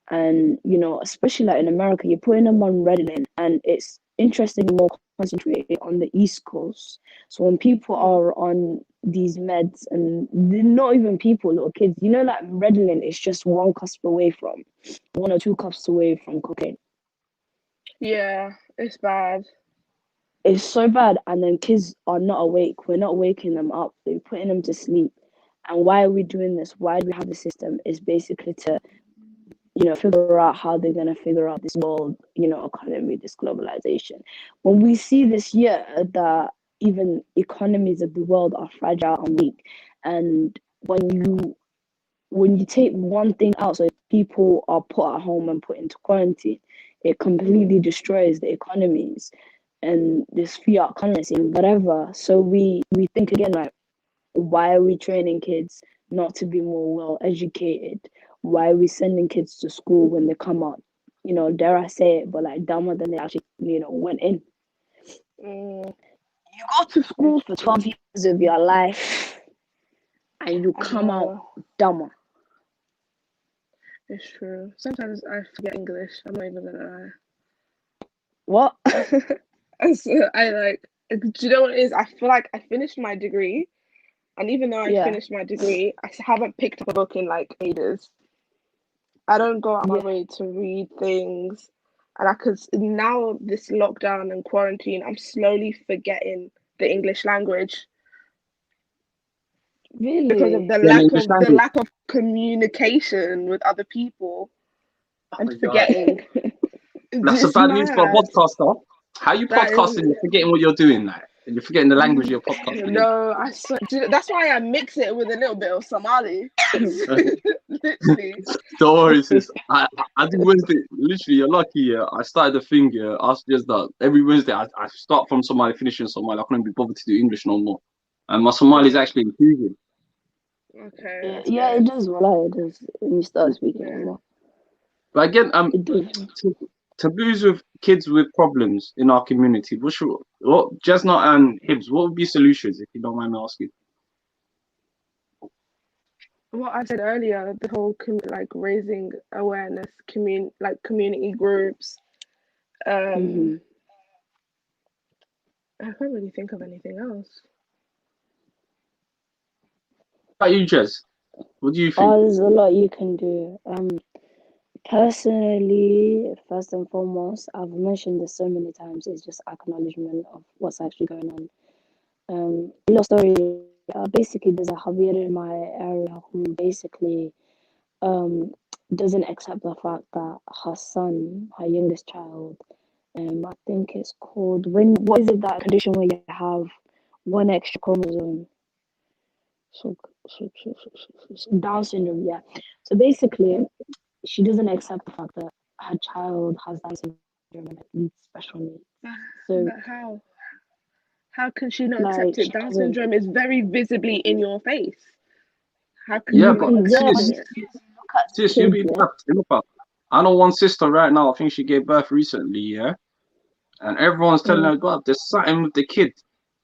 And, especially like in America, you're putting them on Ritalin and it's interestingly more concentrated on the East Coast. So when people are on these meds, and they're not even people, little kids, you know, like Redolin is just 1 cusp away from, 1 or 2 cups away from cocaine. Yeah, it's bad. It's so bad, and then kids are not awake. We're not waking them up. We're putting them to sleep. And why are we doing this? Why do we have the system? Is basically to, figure out how they're gonna figure out this world, economy, this globalization. When we see this year that even economies of the world are fragile and weak, and when you take one thing out, so if people are put at home and put into quarantine, it completely destroys the economies and this fiat currency and whatever. So we think again, like, why are we training kids not to be more well educated? Why are we sending kids to school when they come out, dare I say it, but like dumber than they actually, went in? Mm, You go to school for 12 years of your life and you I come out know. dumber. It's true. Sometimes I forget English. I'm not even gonna lie. What? I like. Do you know what it is? I feel like I finished my degree, and even though I Yeah. finished my degree, I haven't picked up a book in like ages. I don't go out my way to read things, and now this lockdown and quarantine, I'm slowly forgetting the English language Really? because of the lack of communication with other people and forgetting. That's a It's bad news for a mad. podcaster. How you That is, podcasting? You're forgetting what you're doing, like, and you're forgetting the language you're podcasting in. no, that's why I mix it with a little bit of Somali. Literally. Don't worry, sis. I do Wednesday. Literally, you're lucky. Yeah, I started the thing. Yeah, I just that every Wednesday I start from Somali, finish in Somali. I couldn't be bothered to do English no more, and my Somali is actually improving. Okay. Yeah, it does. Well, it does. When you start speaking as well. But again, It does. taboos with kids with problems in our community. What just not Hibbs? What would be solutions if you don't mind me asking? What I said earlier, the whole like raising awareness, community groups. I can't really think of anything else. What about you, Jez? What do you think? Oh, there's a lot you can do. Personally, first and foremost, I've mentioned this so many times, it's just acknowledgement of what's actually going on. Little story, basically there's a Javier in my area who basically doesn't accept the fact that her son, her youngest child, I think it's called, what is it, that condition where you have one extra chromosome? So Down syndrome, yeah. So basically, she doesn't accept the fact that her child has Down syndrome and needs special needs. So, but how? How can she not like, accept it? Down syndrome is very visibly in your face. How can you not accept it? Sis, you'll be daft. Look, I know one sister right now. I think she gave birth recently, yeah, and everyone's telling her, God, there's something with the kid.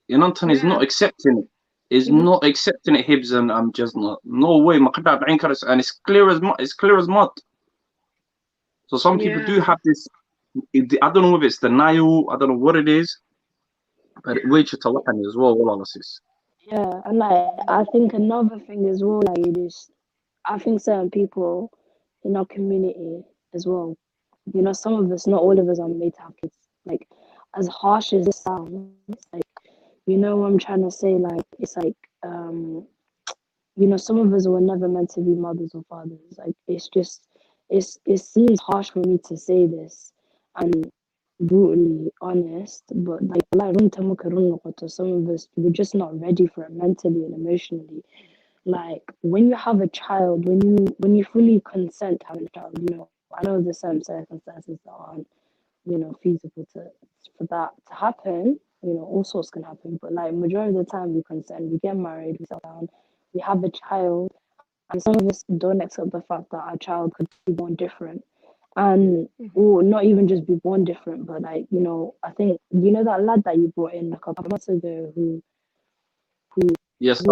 You know, is not accepting it. Is not accepting it, Hibbs, and I'm just not. No way, and it's clear as mud. It's clear as mud. So some people do have this. I don't know if it's denial. I don't know what it is, but it waits to happen as well. All sis. Yeah, and like I think another thing as well, like it is, I think certain people in our community as well, some of us, not all of us, are made to have kids. Like, as harsh as it sounds, like, what I'm trying to say, like, it's like, some of us were never meant to be mothers or fathers. Like, it's just, it seems harsh for me to say this and brutally honest, but like some of us, we're just not ready for it mentally and emotionally. Like, when you have a child, when you fully consent to having a child, I know there's some circumstances that aren't, feasible for that to happen. All sorts can happen, but like majority of the time we consent, we get married, we settle down, we have a child, and some of us don't accept the fact that our child could be born different. And or not even just be born different, but like, I think that lad that you brought in like a couple months ago Yes,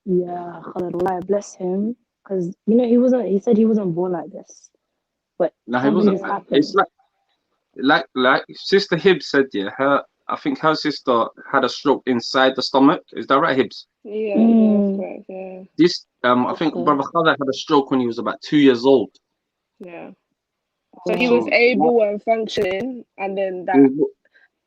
yeah, Allah bless him, because he said he wasn't born like this, but no, he something wasn't. just happened. like Sister Hibbs said, yeah, I think her sister had a stroke inside the stomach. Is that right, Hibbs? Yeah, that's correct. Yeah, This I think Okay. Brother Khaled had a stroke when he was about 2 years old. yeah. So he Wow. was So able and functioning, and then he that was,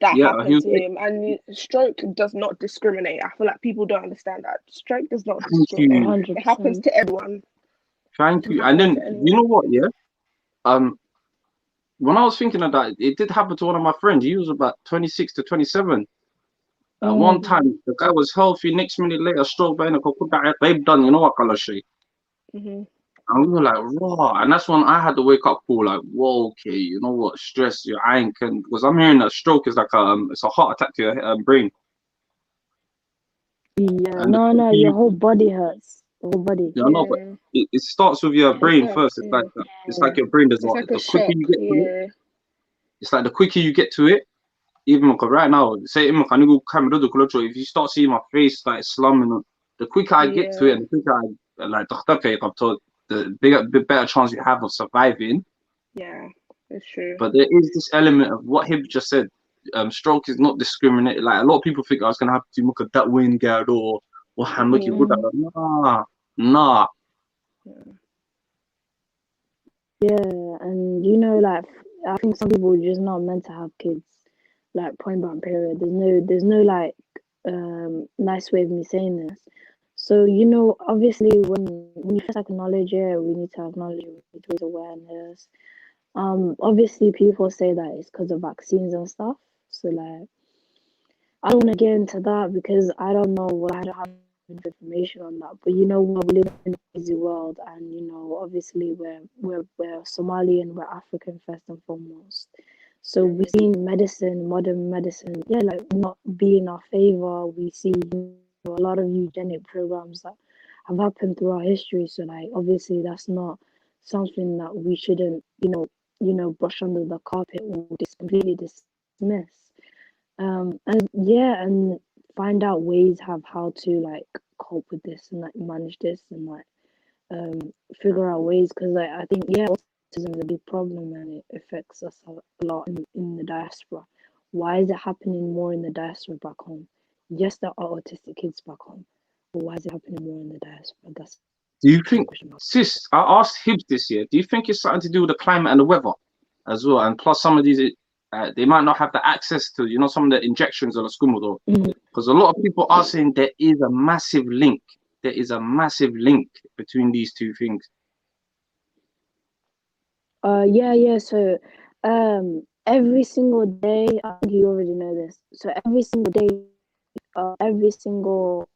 that yeah, he happened was. to him. And stroke does not discriminate. I feel like people don't understand that. Stroke does not Thank discriminate. you, It happens 100%. to everyone. It thank can you. And happen then to you know anyone. what? Yeah. When I was thinking of that, it did happen to one of my friends. He was about 26 to 27. At one time, the guy was healthy. Next minute later, stroke. Babe done. You know what, Kalashi? Hmm. And we were like, raw. And that's when I had to wake up call, like, whoa, okay, you know what? Stress, your I ain't can, because I'm hearing that stroke is like it's a heart attack to your brain. Yeah, And the no, quicker your you, whole body hurts. The whole body. you know, but Yeah, it starts with your it's brain like first. It's like that. It's like your brain does it's what. like a The quicker you shock. get to it, Yeah, it's like the quicker you get to it. Even because right now, say if you start seeing my face like slumming, the quicker I get to it, yeah, and the quicker I like the better chance you have of surviving. yeah. It's true. But there is this element of what Hib just said. Stroke is not discriminated. Like a lot of people think I was gonna have to look at that wind guard or Hanuki Hmm. Buddha. Nah, nah. Yeah, and you know, like I think some people are just not meant to have kids, like point blank period. There's no like nice way of me saying this. So you know, obviously when you first acknowledge it, we need to acknowledge it, we need to raise awareness. Obviously people say that it's because of vaccines and stuff. So like I don't want to get into that because I don't know. Well, I don't have enough information on that. But you know what, we live in a crazy world, and you know, obviously we're Somali and we're African first and foremost. So we've seen medicine, modern medicine, yeah, like not be in our favor. We see a lot of eugenic programs that have happened throughout history. So like obviously that's not something that we shouldn't, brush under the carpet or completely dismiss. And yeah, and find out ways of how to like cope with this and like manage this and like um figure out ways because like I think yeah, autism is a big problem and it affects us a lot in the diaspora. Why is it happening more in the diaspora back home? Yes, there are autistic kids back home, but why is it happening more in the diaspora? That's Do you the think, question mark. sis? I asked Hibs this year. Do you think it's something to do with the climate and the weather as well? And plus, some of these they might not have the access to some of the injections or the skumodo. Mhm. Because a lot of people are saying there is a massive link. There is a massive link between these two things. Yeah. So, every single day, I think you already know this. So every single day, every single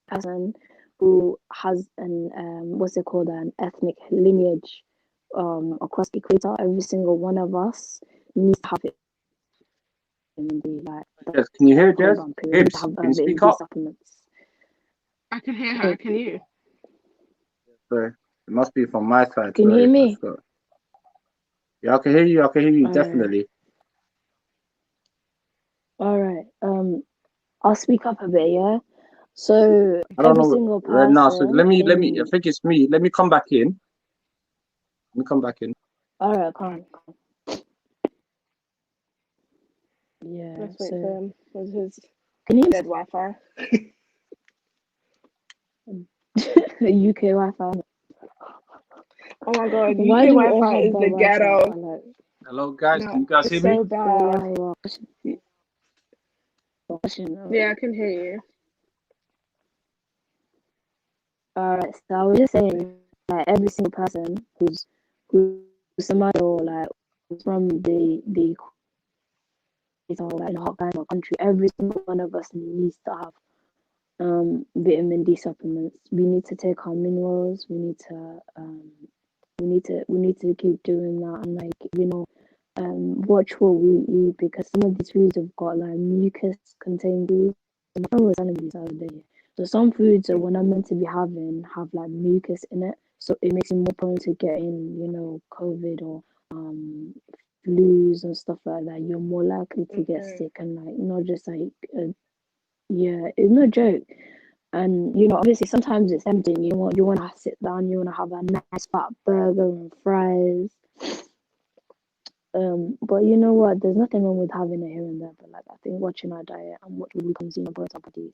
person who has an what's it called, an ethnic lineage, across the equator, every single one of us needs to have it in the like Yes, can you hear it, point Jess? blank period. We need to Hibs, have can you vitamin speak D up? supplements. I can hear her. Can Can you? Sorry, it must be from my side. you hear Sorry, me? yeah, I can hear you. I can hear you Alright, definitely. alright. I'll speak up a bit, yeah. So I don't every know single right now. So person let me. I in think it's me. Let me come back in. Let me come back in. alright, come on. Yeah, Let's wait for so him with his can you dead Wi-Fi. UK Wi-Fi? Oh my god, Why UK do we all Wi-Fi have is bad the Wi-Fi? ghetto. Like, Hello, guys. Can No, you guys it's hear me? so wow, bad. wow, wow. Yeah, I can hear you. Alright, so I was just saying, like every single person who's Somali or like who's from the equator, like in a hot climate country, every single one of us needs to have vitamin D supplements. We need to take our minerals. We need to keep doing that and like watch what we eat because some of these foods have got like mucus contained foods. My friend was telling me this the other day. So some foods that we're not meant to be having have like mucus in it, so it makes you more prone to getting COVID or um flus and stuff like that. You're more likely to get Okay. sick and like not just like yeah, it's no joke. And obviously, sometimes it's tempting. You want to sit down. You want to have a nice fat burger and fries. But you know what? There's nothing wrong with having it here and there. But like, I think watching our diet and what we consume about our bodies,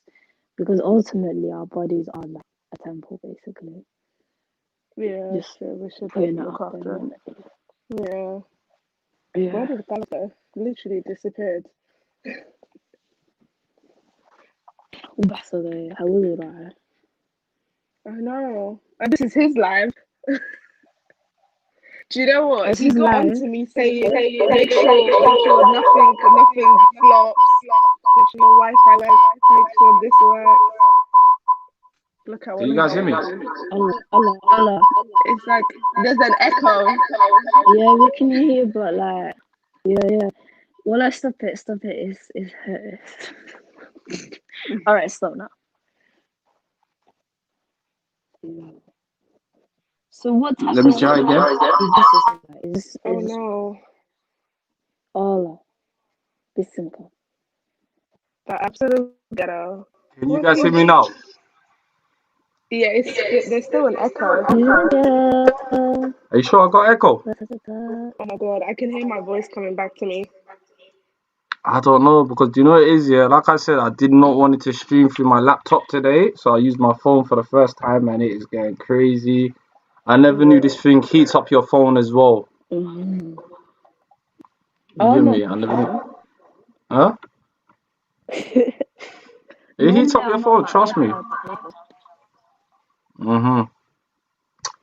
because ultimately our bodies are like a temple, basically. Yeah, Just sure. We should putting it look out there. after it. Yeah. Yeah. Where did Gal go? Literally disappeared. وبحث حولي راح. I know. And this is his life. Do you know what? This He is got on live. to me saying, make sure nothing flops. Make sure your Wi-Fi works. Make sure this works. Look at Can what you he's guys hear me? doing. Allah. It's like there's an echo. Yeah, we can hear you, but like, yeah. Well, stop it. It's hurt. All right, stop now. So what type Let me try again. is this? Oh no. Allah. Bismillah. The absolute ghetto. Can you guys hear me now? Yeah, there's still an echo. Are you sure I got echo? Oh my god, I can hear my voice coming back to me. I don't know, because do you know what it is, yeah? Like I said, I did not want it to stream through my laptop today, so I used my phone for the first time and it is getting crazy. I never knew this thing heats up your phone as well. Mm-hmm. You hear me? I never knew. Huh? It heats up your phone, trust me.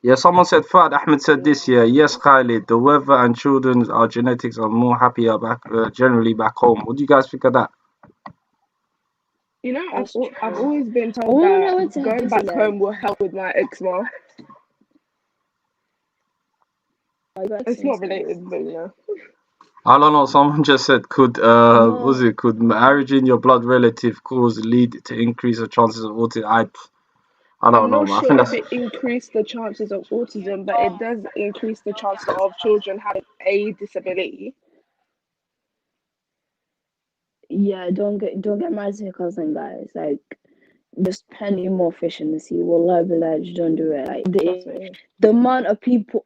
Yeah, someone said, Fad Ahmed said this, yeah. Yes, Khalid, the weather and children's, our genetics are more happier generally back home. What do you guys think of that? You know, That's I've true. always been I told wanna know that what's going happened back to home will help with my eczema. It's not related, but you know. I don't know. Someone just said, could marriage in your blood relative lead to increase the chances of autism? I don't I'm know, not man. I sure think if that's. it increased the chances of autism, but it does increase the chances of children having a disability. Yeah, don't get mad to your cousin, guys. Like, there's plenty more fish in the sea. Wallah, billah, just don't do it. Like Trust me. the amount of people.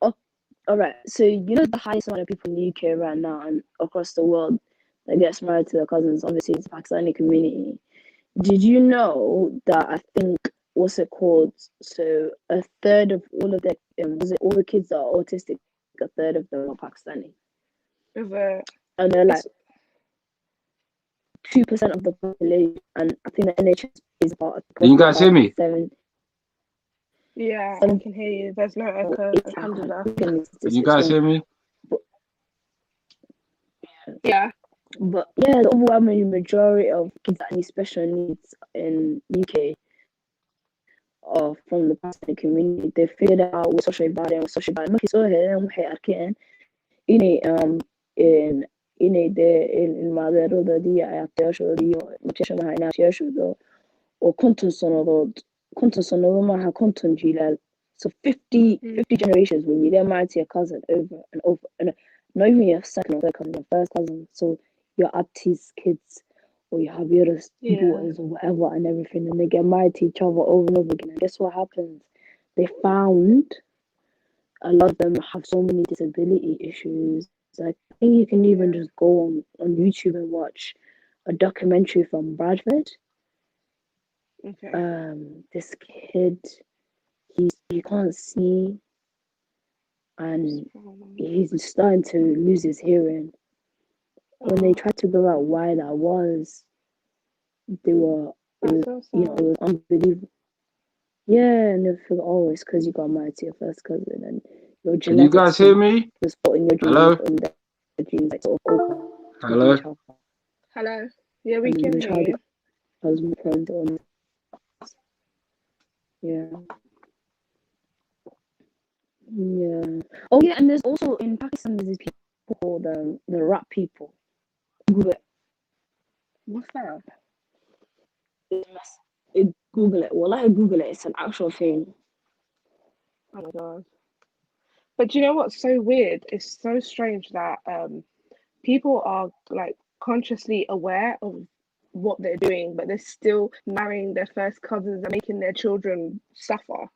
All right, so you know the highest amount of people in the UK right now and across the world that gets married to their cousins. Obviously, it's the Pakistani community. Did you know that I think what's it called? So a third of all of the was it all the kids that are autistic? A third of them are Pakistani, Is it? and they're like 2% of the population. And I think the NHS is about. Can you guys hear me? 7. Yeah, I can hear you. There's no echo. Alhamdulillah. Can you guys hear me? Yeah. But yeah, the overwhelming majority of kids that need special needs in UK are from the Pakistani community. They figured out what social body and social body. Okay, so here and here again, in in Madero the dia ayatosho dio mchesha mahina yosho do or konton sono maha konton jilal. So 50 generations when you get married to your cousin over and over and not even your second or third cousin, your first cousin. So your auntie's kids or you have your daughters or whatever and everything, and they get married to each other over and over again. And guess what happens? They found a lot of them have so many disability issues. Like, I think you can even just go on YouTube and watch a documentary from Bradford. Okay. This kid, he can't see and he's starting to lose his hearing. When they tried to figure out why that was, it was unbelievable. Yeah, and they figure, oh, it's because you got married to your first cousin and your Can you guys genetics hear me? was put in your Hello? genes and the genes like sort of open Hello? each other. Hello. Yeah, we And can the hear child you. was more prone to illness. Yeah. Yeah. Oh yeah, and there's also in Pakistan there's these people called the rat people. Google it. What's that? Google it. Well, I Google it. It's an actual thing. Oh my god. But you know what's so weird? It's so strange that people are like consciously aware of what they're doing, but they're still marrying their first cousins and making their children suffer.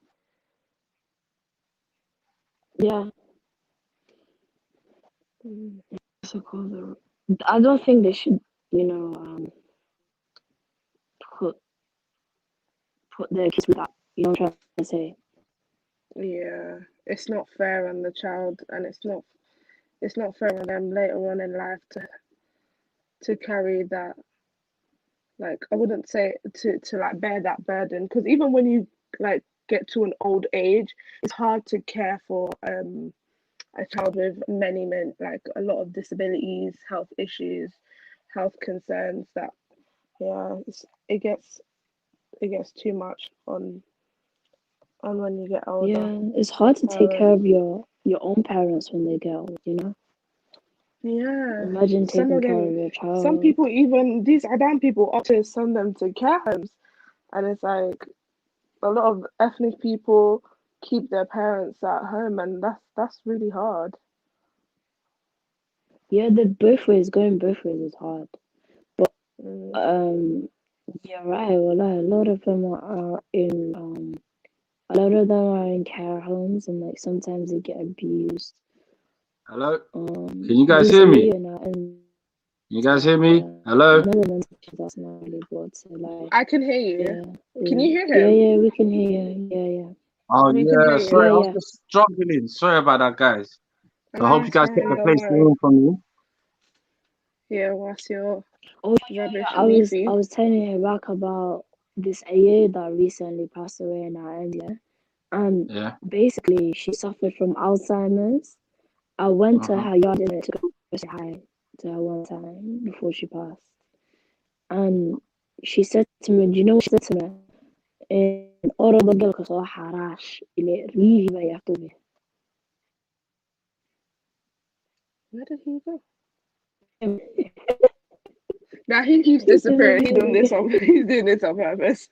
Yeah. I don't think they should, you know, put their kids with that. You know what I'm trying to say? Yeah, it's not fair on the child, and it's not fair on them later on in life to carry that. Like, I wouldn't say to like bear that burden, because even when you like get to an old age, it's hard to care for a child with many like a lot of disabilities, health issues, health concerns. That it gets too much on when you get older. Yeah, it's hard to take care of your own parents when they get old, you know? Yeah, Imagine some taking of care them, of your some child. people, even these Adam people, opt to send them to care homes, and it's like a lot of ethnic people keep their parents at home, and that's really hard. Yeah, going both ways is hard. But you're right. Well, a lot of them are in a lot of them are in care homes, and like sometimes they get abused. Hello? Can you guys There's hear a me? video now, and Can you guys hear me? Hello? one of the messages that's not really good. So like, I can hear you. yeah, Can you hear yeah, him? yeah, we can hear you. Yeah. Oh, We can yeah, hear sorry, you. I was Yeah. just struggling. Sorry about that, guys. So I No, hope you it's guys get fine. the Don't place worry. room from me. Yeah, what's your Oh rubbish yeah. I leafy? was telling you back about this AA that recently passed away in our India, and Yeah. basically she suffered from Alzheimer's. I went to her yard in it to go say hi to her one time before she passed, and she said to me, "Do you know what she said to me? Orada galka soo xaraash ile riihi baa yaftoobe." Where did he go? Now he keeps disappearing. He's doing this on purpose.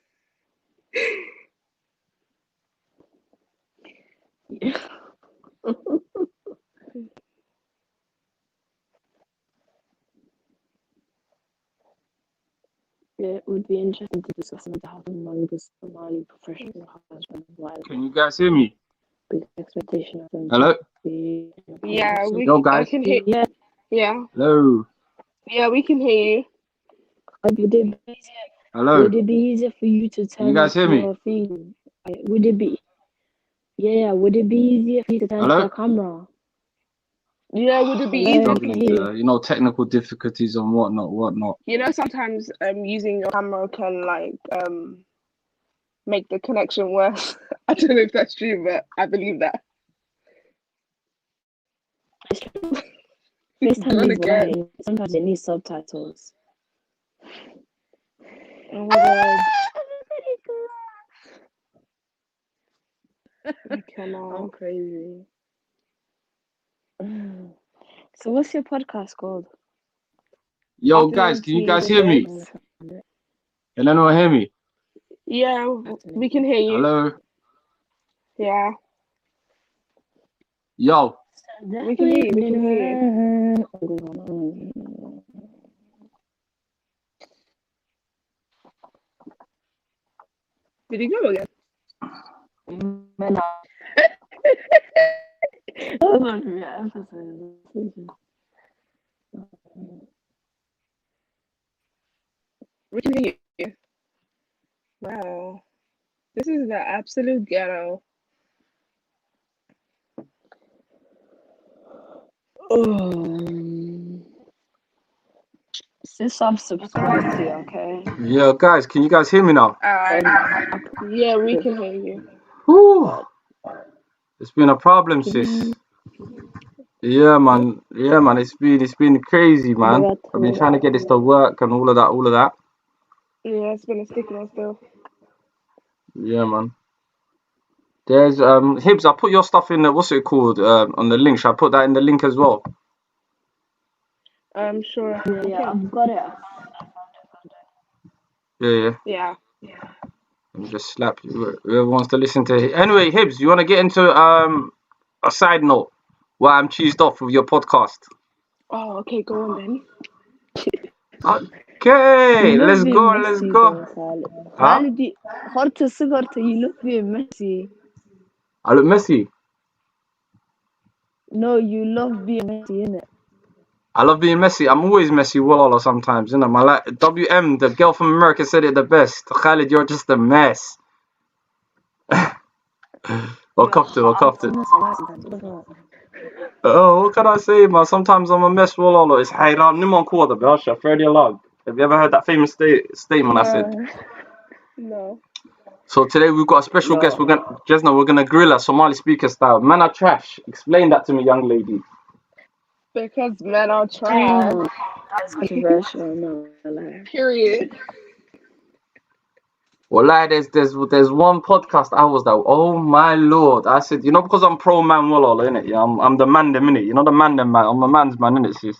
It would be interesting to discuss mental health among the Somali professional husbands while Can you guys hear me? big expectation of them Hello? to be Yeah, Yo, I guys. can hear. yeah. Yeah, Hello? yeah, we can hear you. Hello? Would it be easier for you to Can you turn guys off hear me? your thing? Would it be would it be easier for you to turn off Hello? your camera? Yeah, would it be Hello, easy? Struggling to, technical difficulties and whatnot. You know, sometimes using your camera can like make the connection worse. I don't know if that's true, but I believe that. FaceTime is again. right. Sometimes it needs subtitles. Oh my god. I cannot. I'm crazy. So what's your podcast called? Yo, guys, can you guys hear me? Can anyone hear me? Yeah, we can hear you. Hello? Yeah. Yo. We can hear you. We can hear you. Did he go again? We can hear you. Wow. This is the absolute ghetto. Since I've subscribed to you, okay? Yeah, guys, can you guys hear me now? Yeah, we can hear you. Whew. It's been a problem, sis. Yeah, man. Yeah, man. It's been crazy, man. I've been trying to get this to work and all of that. Yeah, it's been a stickiness though. Yeah, man. There's Hibbs, I put your stuff in the what's it called? On the link. Should I put that in the link as well? Sure. Yeah, I've got it. Yeah. Let me just slap you. Whoever wants to listen to it. Anyway, Hibbs, you want to get into a side note while I'm cheesed off with your podcast? Oh, okay, go on then. Okay, let's go. Huh? You look being messy. I look messy. No, you love being messy, innit? I love being messy. I'm always messy, wallah, sometimes. You know, my like WM, the girl from America, said it the best. Khalid, you're just a mess. Or cuffed it, or cuffed it. Oh, what can I say, man? Sometimes I'm a mess, wallah. It's hayran, nimon quarter, Belsha, Freddie Log. Have you ever heard that famous statement I said? No. So today we've got a special guest. We're gonna grill her Somali speaker style. Man are trash. Explain that to me, young lady. Because men are trash. That's controversial, no lie. Period. Well, like there's one podcast I was like, oh my lord. I said, you know, because I'm pro man, wallah, innit? Yeah, I'm the man, them, innit? You know, the man, them, man. I'm a man's man, innit, sis?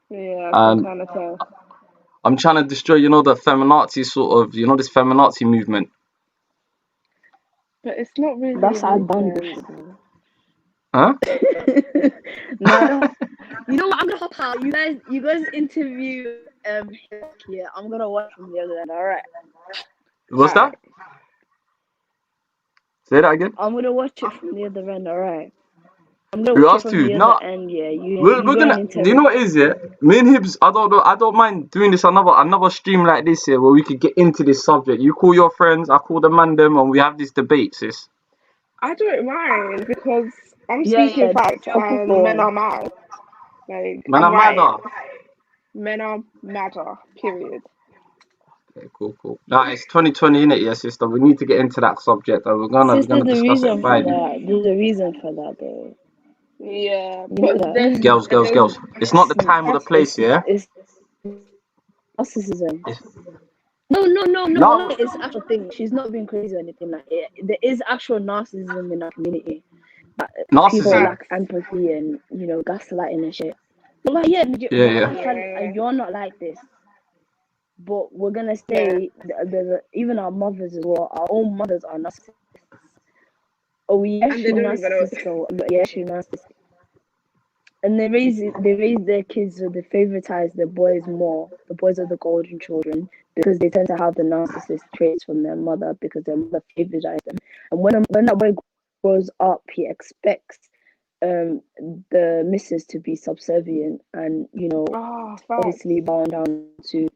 Yeah, I can And kind of tell. I'm trying to destroy, you know, the feminazi sort of, you know, this feminazi movement. But it's not really. That's our done. Huh? No. You know what? I'm gonna hop out. You guys interview here. I'm gonna watch from the other end. All right. What's that? Say that again. I'm gonna watch it from the other end. All right. I'm gonna We watch it asked from to. the No, other end. Yeah. we're gonna. Do you know what it is? Yeah, me and Hibbs. I don't mind doing this another stream like this here where we could get into this subject. You call your friends, I call the man them, and we have this debate, sis. I don't mind because I'm speaking facts and men are mad. Like, Man, I'm right. madder. Men are madder. Period. Okay, cool. Nah, it's 2020, innit, yeah, sister. We need to get into that subject, and we're gonna discuss it fine. There's a reason for that, though. Yeah, but there's Girls. It's not the time or the place, yeah. It's narcissism. It's, No. no. It's actual thing. She's not being crazy or anything like it. There is actual narcissism in our community. People Narcissism. lack empathy and gaslighting and shit. But like, yeah. You're not like this. But we're gonna say even our mothers as well. Our own mothers are narcissists. Oh yeah, she's narcissistic. Yeah, she's narcissistic. And they raise their kids, so they favoritize the boys more. The boys are the golden children because they tend to have the narcissist traits from their mother because their mother favoritized them. And when that boy grows up, he expects the missus to be subservient and obviously bound down to.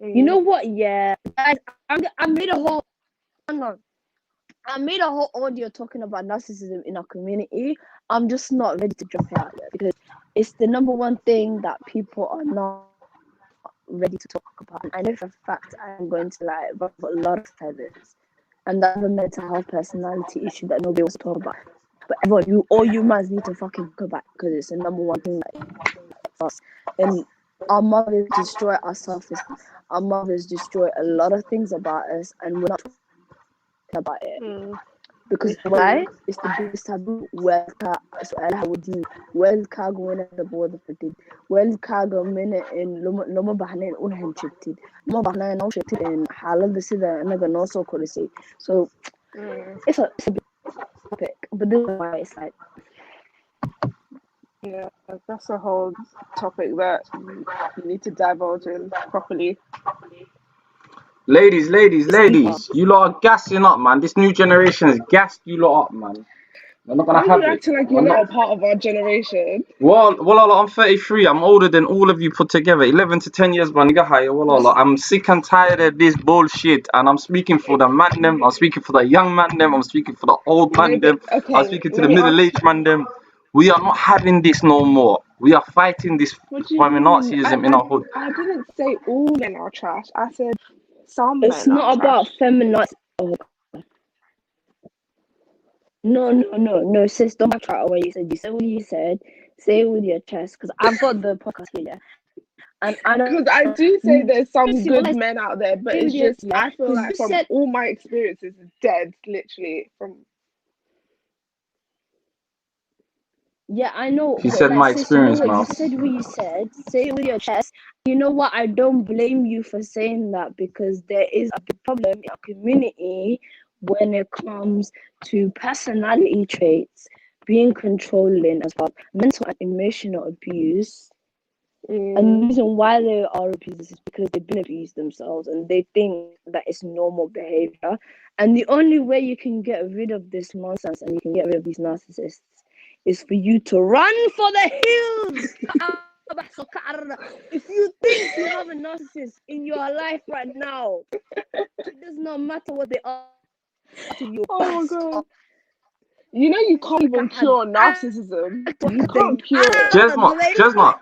You know what? Yeah, guys, I made a whole. Hang on. I made a whole audio talking about narcissism in our community. I'm just not ready to drop it out there because it's the number one thing that people are not ready to talk about. And I know for a fact I'm going to rub a lot of feathers. And that's a mental health personality issue that nobody wants to talk about. But everyone, all you mans need to fucking go back because it's the number one thing that us. And our mothers destroy our self-esteem. Our mothers destroy a lot of things about us, and we're not talking about it. Because why? It's the biggest taboo. Wealthka go in the border fitted. Wealthka go minute in Loma Bahnain unhen chipted. Loma Bahnain no shifted in Halal the Sida and never no so could say. So it's a big topic. But this is why it's like yeah, that's a whole topic that you need to divulge in properly. Ladies, you lot are gassing up, man. This new generation has gassed you lot up, man. We're not gonna have it. Acting like you're not a part of our generation. Well, I'm 33. I'm older than all of you put together. 11 to 10 years, man. I'm sick and tired of this bullshit, and I'm speaking for the man them. I'm speaking for the young man them. I'm speaking for the old man them. I'm speaking to the middle-aged man them. We are not having this no more. We are fighting this feminazism in our hood. I didn't say all men are trash. I said some men are trash. It's not about feminizing. No, sis, don't backtrack on what you said. You said what you said. Say it with your chest, because I've got the podcast here. And because I do say there's some good men out there, but it's just I feel like from all my experiences, it's dead, literally. Yeah, I know. He said my experience, you said what you said. Say it with your chest. You know what? I don't blame you for saying that because there is a big problem in our community when it comes to personality traits, being controlling as well, mental and emotional abuse. And the reason why they are abused is because they've been abused themselves and they think that it's normal behavior. And the only way you can get rid of this nonsense and you can get rid of these narcissists is for you to run for the hills. If you think you have a narcissist in your life right now, it does not matter what they are to you. Oh my God. You know you can't even cure narcissism. You can't cure it. Jesma,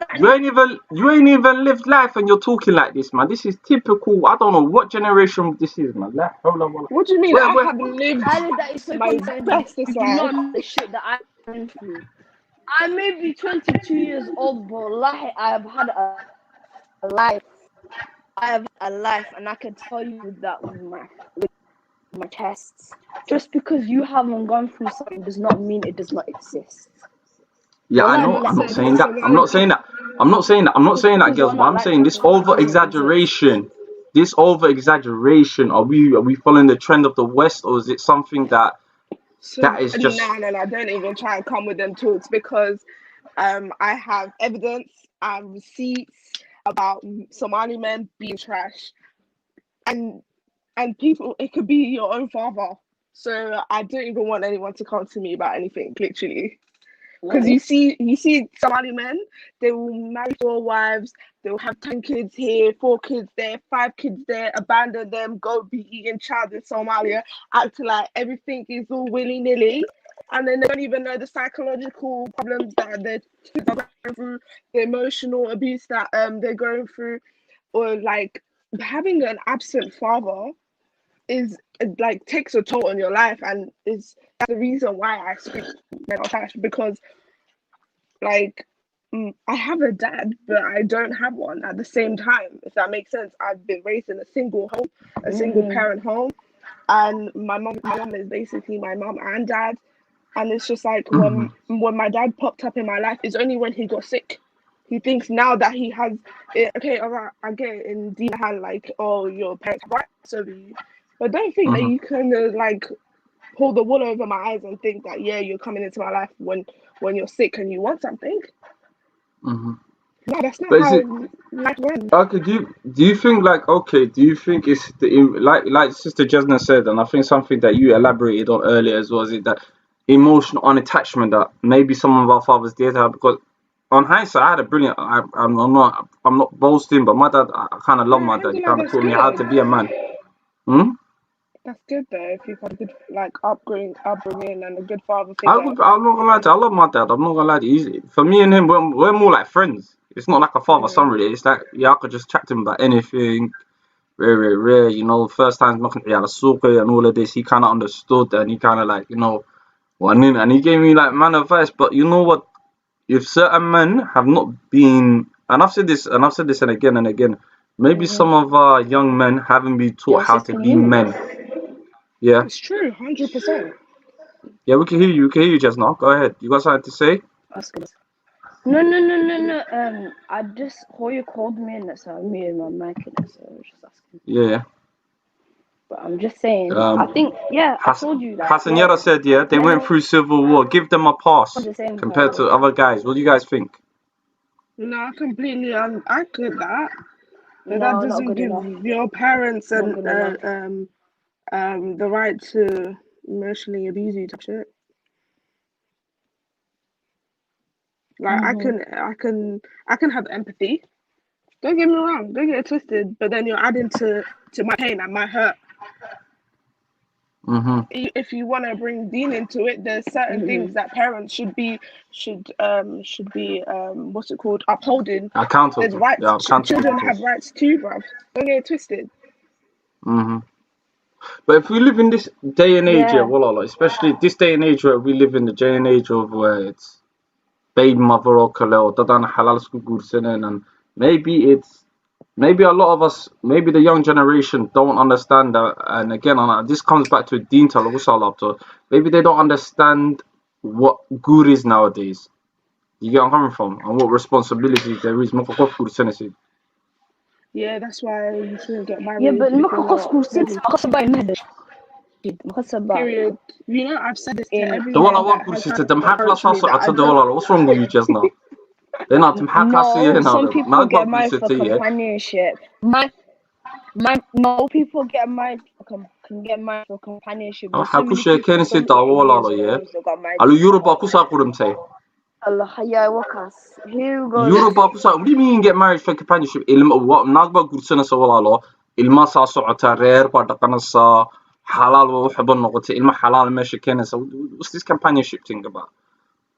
you ain't even lived life and you're talking like this, man. This is typical. I don't know what generation this is, man. What do you mean? I have lived That is so my bestest you do life. not know the shit that I went through. I may be 22 years old, but I have had a life. I have a life, and I can tell you that with my tests. Just because you haven't gone through something does not mean it does not exist. Yeah, I know. I'm not saying that. I'm not saying that. I'm not saying that, girls. But I'm saying this over exaggeration. This over exaggeration. Are we following the trend of the West, or is it something that is just? No. Don't even try and come with them talks, because I have evidence and receipts about Somali men being trash, and people. It could be your own father. So I don't even want anyone to come to me about anything, literally. Because you see Somali men, they will marry 4 wives, they will have 10 kids here, 4 kids there, 5 kids there, abandon them, go be eating child in Somalia, acting like everything is all willy-nilly, and then they don't even know the psychological problems that their kids are going through, the emotional abuse that they're going through, or like having an absent father is like takes a toll on your life, and that's the reason why I speak mental health, because like I have a dad, but I don't have one at the same time, if that makes sense. I've been raised in a single home, a single parent home, and my mom is basically my mom and dad. And it's just like when my dad popped up in my life, it's only when he got sick. He thinks now that he has it, okay, all right, I get it in deep hand, like, oh, your parents have rights over you, but don't think that you can like pull the wool over my eyes and think that, yeah, you're coming into my life when you're sick and you want something. No, that's not how life runs. Okay, do you think it's like Sister Jesna said, and I think something that you elaborated on earlier as well, is it that emotional unattachment that maybe some of our fathers did have? Because on hindsight, I had a brilliant. I'm not boasting, but my dad, I kind of love my dad. He kind of taught me how to be a man. That's good though. If you've had a good like upbringing and a good father I'm figure. not gonna lie to you, I love my dad. I'm not gonna lie to you. For me and him, we're more like friends. It's not like a father-son really. It's like, yeah, I could just chat to him about anything. Rare. You know, first time knocking at the souk and all of this, he kind of understood, and he kind of like, you know, and he gave me like man advice. But you know what? If certain men have not been, and I've said this and again, maybe some of our young men haven't been taught how to be men. Yeah. It's true, 100%. Yeah, we can hear you just now. Go ahead. You got something to say? That's good. No. I just Hoya called me and so I muted my mic and so I was just asking. Yeah. But I'm just saying. I think I told you that. Hassan Yara said they went through civil war. Give them a pass compared to other guys. What do you guys think? No, I completely I get that. But that doesn't give your parents the right to emotionally abuse you, type shit. Like I can have empathy. Don't get me wrong, don't get it twisted, but then you're adding to my pain and my hurt. If you want to bring Dean into it, there's certain things that parents should be what's it called, upholding. Accountable. There's rights. Children have rights too, bruv. Don't get it twisted. But if we live in this day and age, especially this day and age where we live in the day and age of where it's baby mother or kaleo, dadan halal school and maybe a lot of us, maybe the young generation don't understand that. And again, this comes back to Deen Talawusalab. Maybe they don't understand what good is nowadays. You get where I'm coming from, and what responsibilities there is. Yeah, that's why you shouldn't get married. Yeah, but period. You know, I've said this to everyone. What's wrong with you just now? No, some people get married for companionship. No, people get married can get married for companionship. Hakushe kenisi dawolalo ye. Alu Yoruba kusa kurum say. Allah, yeah, Wakas. Here goes. Yoruba kusa what do you mean get married for companionship ilma what naag baa guursanaysa walaalo ilma saa socota reer baa dhaqanaysa xalaal waa wax badan noqotay ilma xalaal meesha keenaysa what's this companionship thing about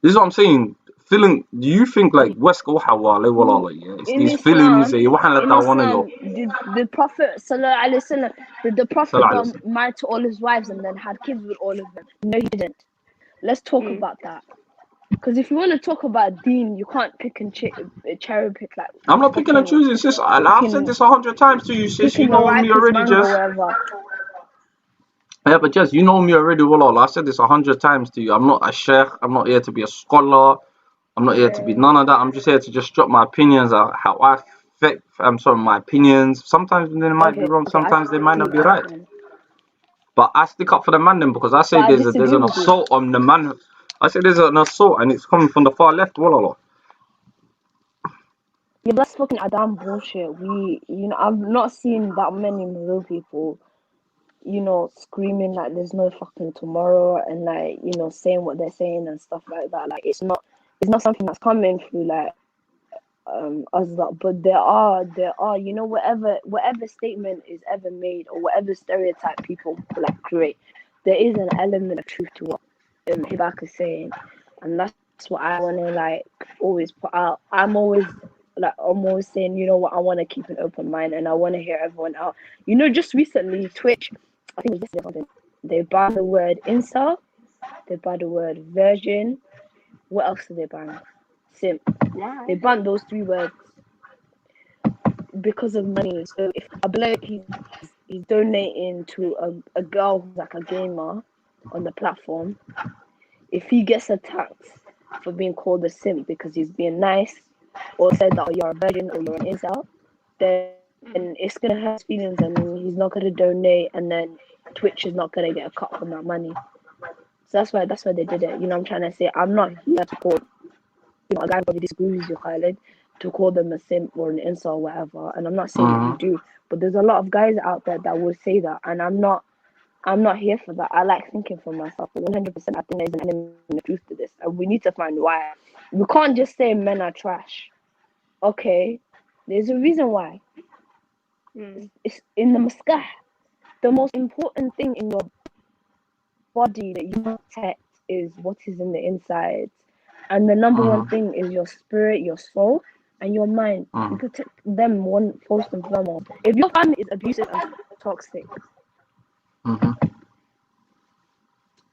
this is what I'm saying feeling do you think like West waxa waalay walaalo yeah it's In these feelings Islam, waxaan la in daawanayo Islam, the Prophet Sallallahu Alaihi Wasallam, did the Prophet Sallallahu Alaihi got married to all his wives and then had kids with all of them? No, he didn't. Let's talk about that. Because if you want to talk about deen, you can't pick and cherry pick like. I'm not picking and choosing sis I've said this 100 times to you sis you Picking the know me ripest already mango, just whatever. yeah but just you know me already walaalo I've said this 100 times to you I'm not a sheikh I'm not here to be a scholar I'm not here to be none of that. I'm just here to just drop my opinions on how I think. I'm sorry, my opinions. Sometimes they might be wrong. Sometimes they might not be right. But I stick up for the man then because I say But I there's disagree an with you. assault on the man. I say there's an assault and it's coming from the far left. Wallah. Yeah, that's fucking Adam bullshit. I've not seen that many Muslim people, screaming like there's no fucking tomorrow and like, saying what they're saying and stuff like that. Like it's not something that's coming through like us that, but there are, whatever statement is ever made or whatever stereotype people like create, there is an element of truth to what Hibak is saying, and that's what I want to like always put out. I'm always saying, you know what, I want to keep an open mind and I want to hear everyone out. Just recently, Twitch, I think it was yesterday or something, they banned the word incel, they banned the word virgin. What else did they ban? Simp. They banned those 3 words because of money. So if a bloke he's donating to a girl who's like a gamer on the platform, if he gets attacked for being called a simp because he's being nice or said that you're a virgin or you're an incel, then it's gonna hurt his feelings and he's not gonna donate and then Twitch is not gonna get a cut from that money. So that's why they did it. I'm trying to say I'm not here to call a guy probably disagrees with Khaled to call them a simp or an incel or whatever, and I'm not saying that you do, but there's a lot of guys out there that would say that, and I'm not here for that. I like thinking for myself. 100%, I think there's an element of truth to this, and we need to find why. We can't just say men are trash. Okay, there's a reason why. It's in the maskah. The most important thing in your body that you protect is what is in the inside. And the number one thing is your spirit, your soul, and your mind. You protect them first and foremost. If your family is abusive and toxic,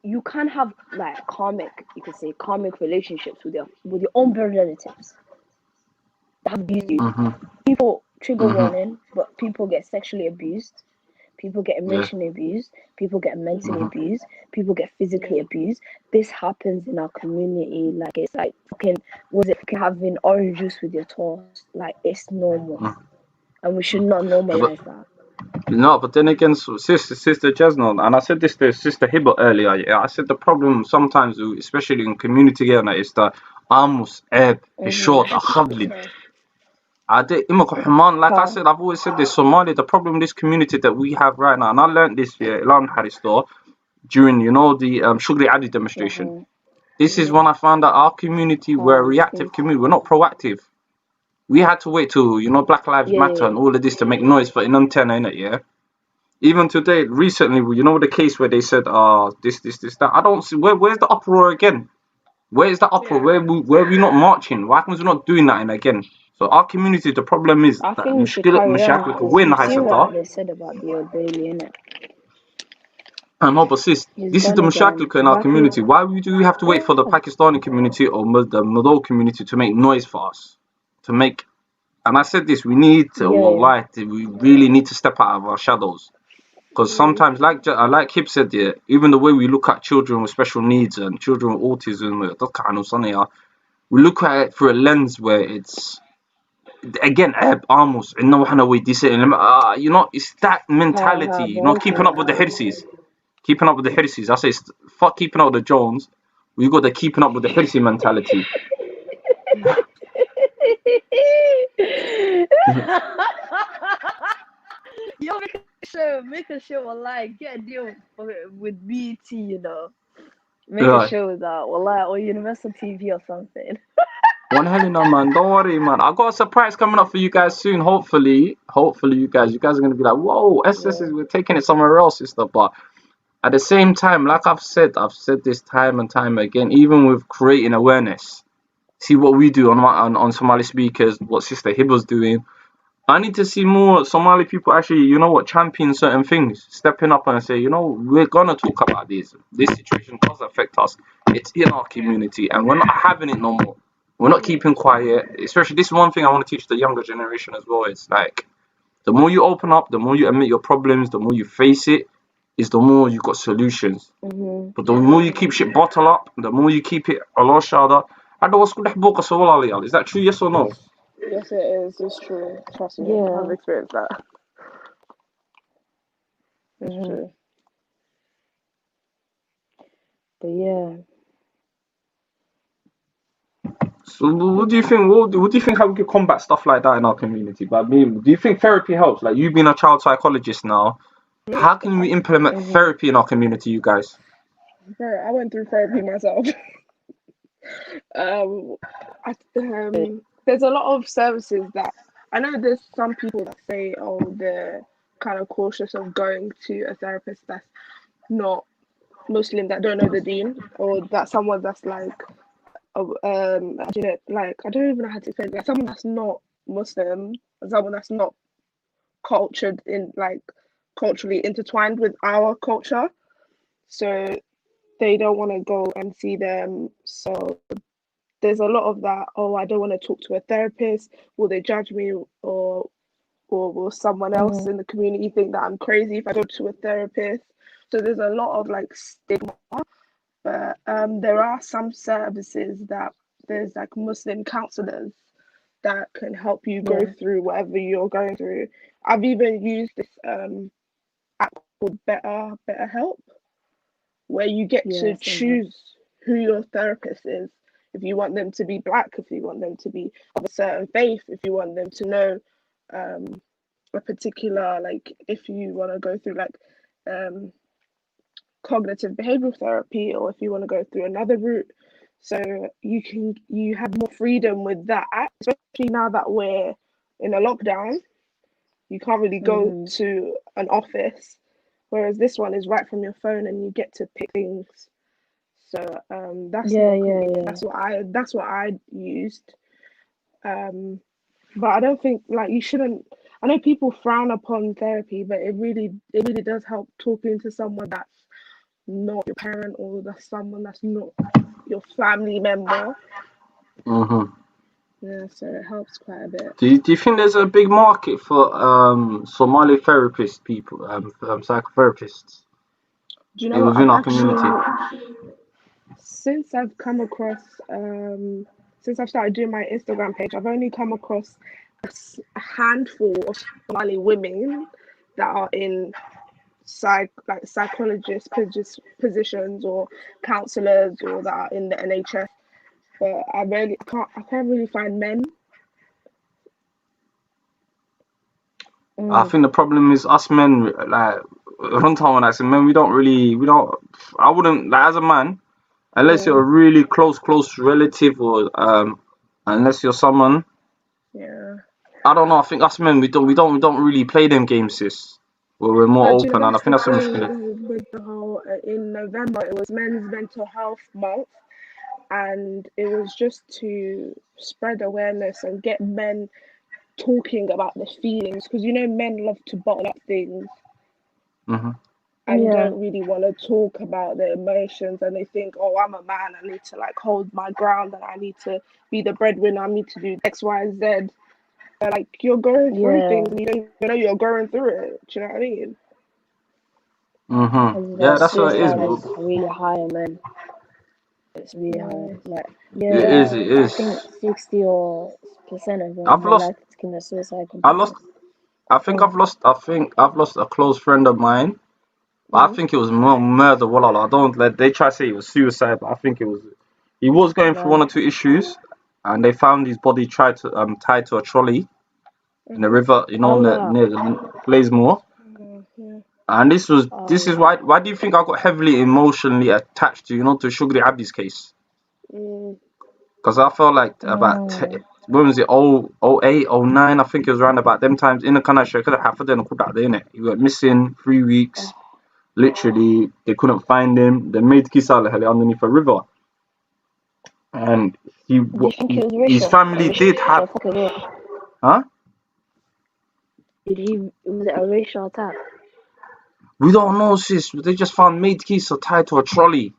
you can't have like karmic relationships with your own blood relatives that have abused you. People, trigger warning, but people get sexually abused. People get emotionally abused. People get mentally abused. People get physically abused. This happens in our community. Like it's like fucking having orange juice with your toast. Like it's normal, and we should not normalize that. No, but then again, Sister Jasnon, and I said this to Sister Hiba earlier. Yeah, I said the problem sometimes, especially in community, is that Amos, Eb, short, like I said, I've always said this. Somali, the problem in this community that we have right now, and I learned this during, the Shugri Adi demonstration. This is when I found out our community were a reactive community. We're not proactive. We had to wait till, Black Lives Matter and all of this to make noise for an antenna, innit, yeah? Even today, recently, the case where they said, this, that. I don't see, where's the uproar again? Where's the uproar? Where are we not marching? Why come we're not doing that again? So our community, the problem is I that think we should carry on. You see what they said about the old baby, innit? I know, but sis, this is the mashakil in our community. Why do we have to wait for the Pakistani community or the Mado community to make noise for us? And I said this, we need to, we really need to step out of our shadows. Because sometimes, like Kip said, even the way we look at children with special needs and children with autism, we look at it through a lens where it's, again, almost, it's that mentality, keeping up with the hirsis. Keeping up with the hirsis. I say, fuck keeping up with the Jones. We got the keeping up with the hirsi mentality. Yo, make a show, wallah, get a deal with BET, Make a Right. show with that, or Universal TV or something. One hell no, man. Don't worry, man. I got a surprise coming up for you guys soon. Hopefully, you guys are gonna be like, whoa, SS is we're taking it somewhere else and stuff. But at the same time, like I've said this time and time again, even with creating awareness. See what we do on Somali speakers, what Sister Hibba's doing. I need to see more Somali people actually, champion certain things, stepping up and say, we're gonna talk about this. This situation does affect us. It's in our community, and we're not having it no more. We're not keeping quiet. Especially this is one thing I want to teach the younger generation as well. It's like the more you open up, the more you admit your problems, the more you face it, is the more you got solutions. But the more you keep shit bottle up, the more you keep it Allah shada. Is that true? Yes or no? Yes, it is. It's true. Trust me. Yeah. I've experienced that. It's Mhm. true. But yeah, So what do you think? What do you think how we could combat stuff like that in our community? But I mean, do you think therapy helps? Like you being a child psychologist now, how can we implement therapy in our community, you guys? Bro, I went through therapy myself. um, there's a lot of services that I know. There's some people that say, oh, they're kind of cautious of going to a therapist that's not Muslim, that don't know the deen, or that someone that's like, I don't even know how to explain it. Like someone that's not Muslim, someone that's not cultured in like culturally intertwined with our culture, so they don't want to go and see them. So there's a lot of that. Oh, I don't want to talk to a therapist. Will they judge me, or will someone else in the community think that I'm crazy if I go to a therapist? So there's a lot of like stigma. But there are some services that there's like Muslim counselors that can help you go through whatever you're going through. I've even used this app called Better Help, where you get to choose who your therapist is. If you want them to be black, if you want them to be of a certain faith, if you want them to know a particular, like if you want to go through like cognitive behavioral therapy, or if you want to go through another route. So you have more freedom with that app, especially now that we're in a lockdown. You can't really go to an office, whereas this one is right from your phone and you get to pick things. So that's what I used. But I don't think like you shouldn't. I know people frown upon therapy, but it really does help talking to someone that's not your parent, or that's someone that's not your family member. Yeah, so it helps quite a bit. Do you think there's a big market for Somali therapist people, psychotherapists Do you know what? within our community? Since I've come across, since I've started doing my Instagram page, I've only come across a handful of Somali women that are in psychologist positions, or counselors, or that are in the NHS. But I can't really find men. I think the problem is us men, like Runtown, when I say men, we don't. I wouldn't like as a man, unless you're a really close relative, or unless you're someone. Yeah. I don't know. I think us men, we don't really play them games, sis. Where we're more But you know, open, and I that's think the that's what we thing with the whole. In November, it was Men's Mental Health Month, and it was just to spread awareness and get men talking about their feelings, because you know men love to bottle up things and don't really want to talk about their emotions, and they think, oh, I'm a man, I need to like hold my ground, and I need to be the breadwinner, I need to do X, Y, Z. But like you're going through things and you don't even know you're going through it. Do you know what I mean? Yeah, that's what it is, Suicide bro. is really high on men. It's really high. Like It is. I think 60% of them I've are lost. likely to commit suicide I compared lost. to I think I've lost a close friend of mine. But I think it was murder. Wallah, I don't let. They try to say it was suicide, but I think it was. He was going through one or two issues, and they found his body tied to a trolley in the river. You know, Oh wow. near Blaismore. Yeah. And this is Oh, why do you think I got heavily emotionally attached to to Shugri Abdi's case? Mm, Because I felt like when was it, oh 08, oh 09, I think it was around about them times in the Kanasha could have happened in it. He went missing 3 weeks. Literally, they couldn't find him. They made Kisale underneath a river. And do you think it was his racial? family did have, attack as well? huh? Was it a racial attack? We don't know, sis. They just found Maid Kisa tied to a trolley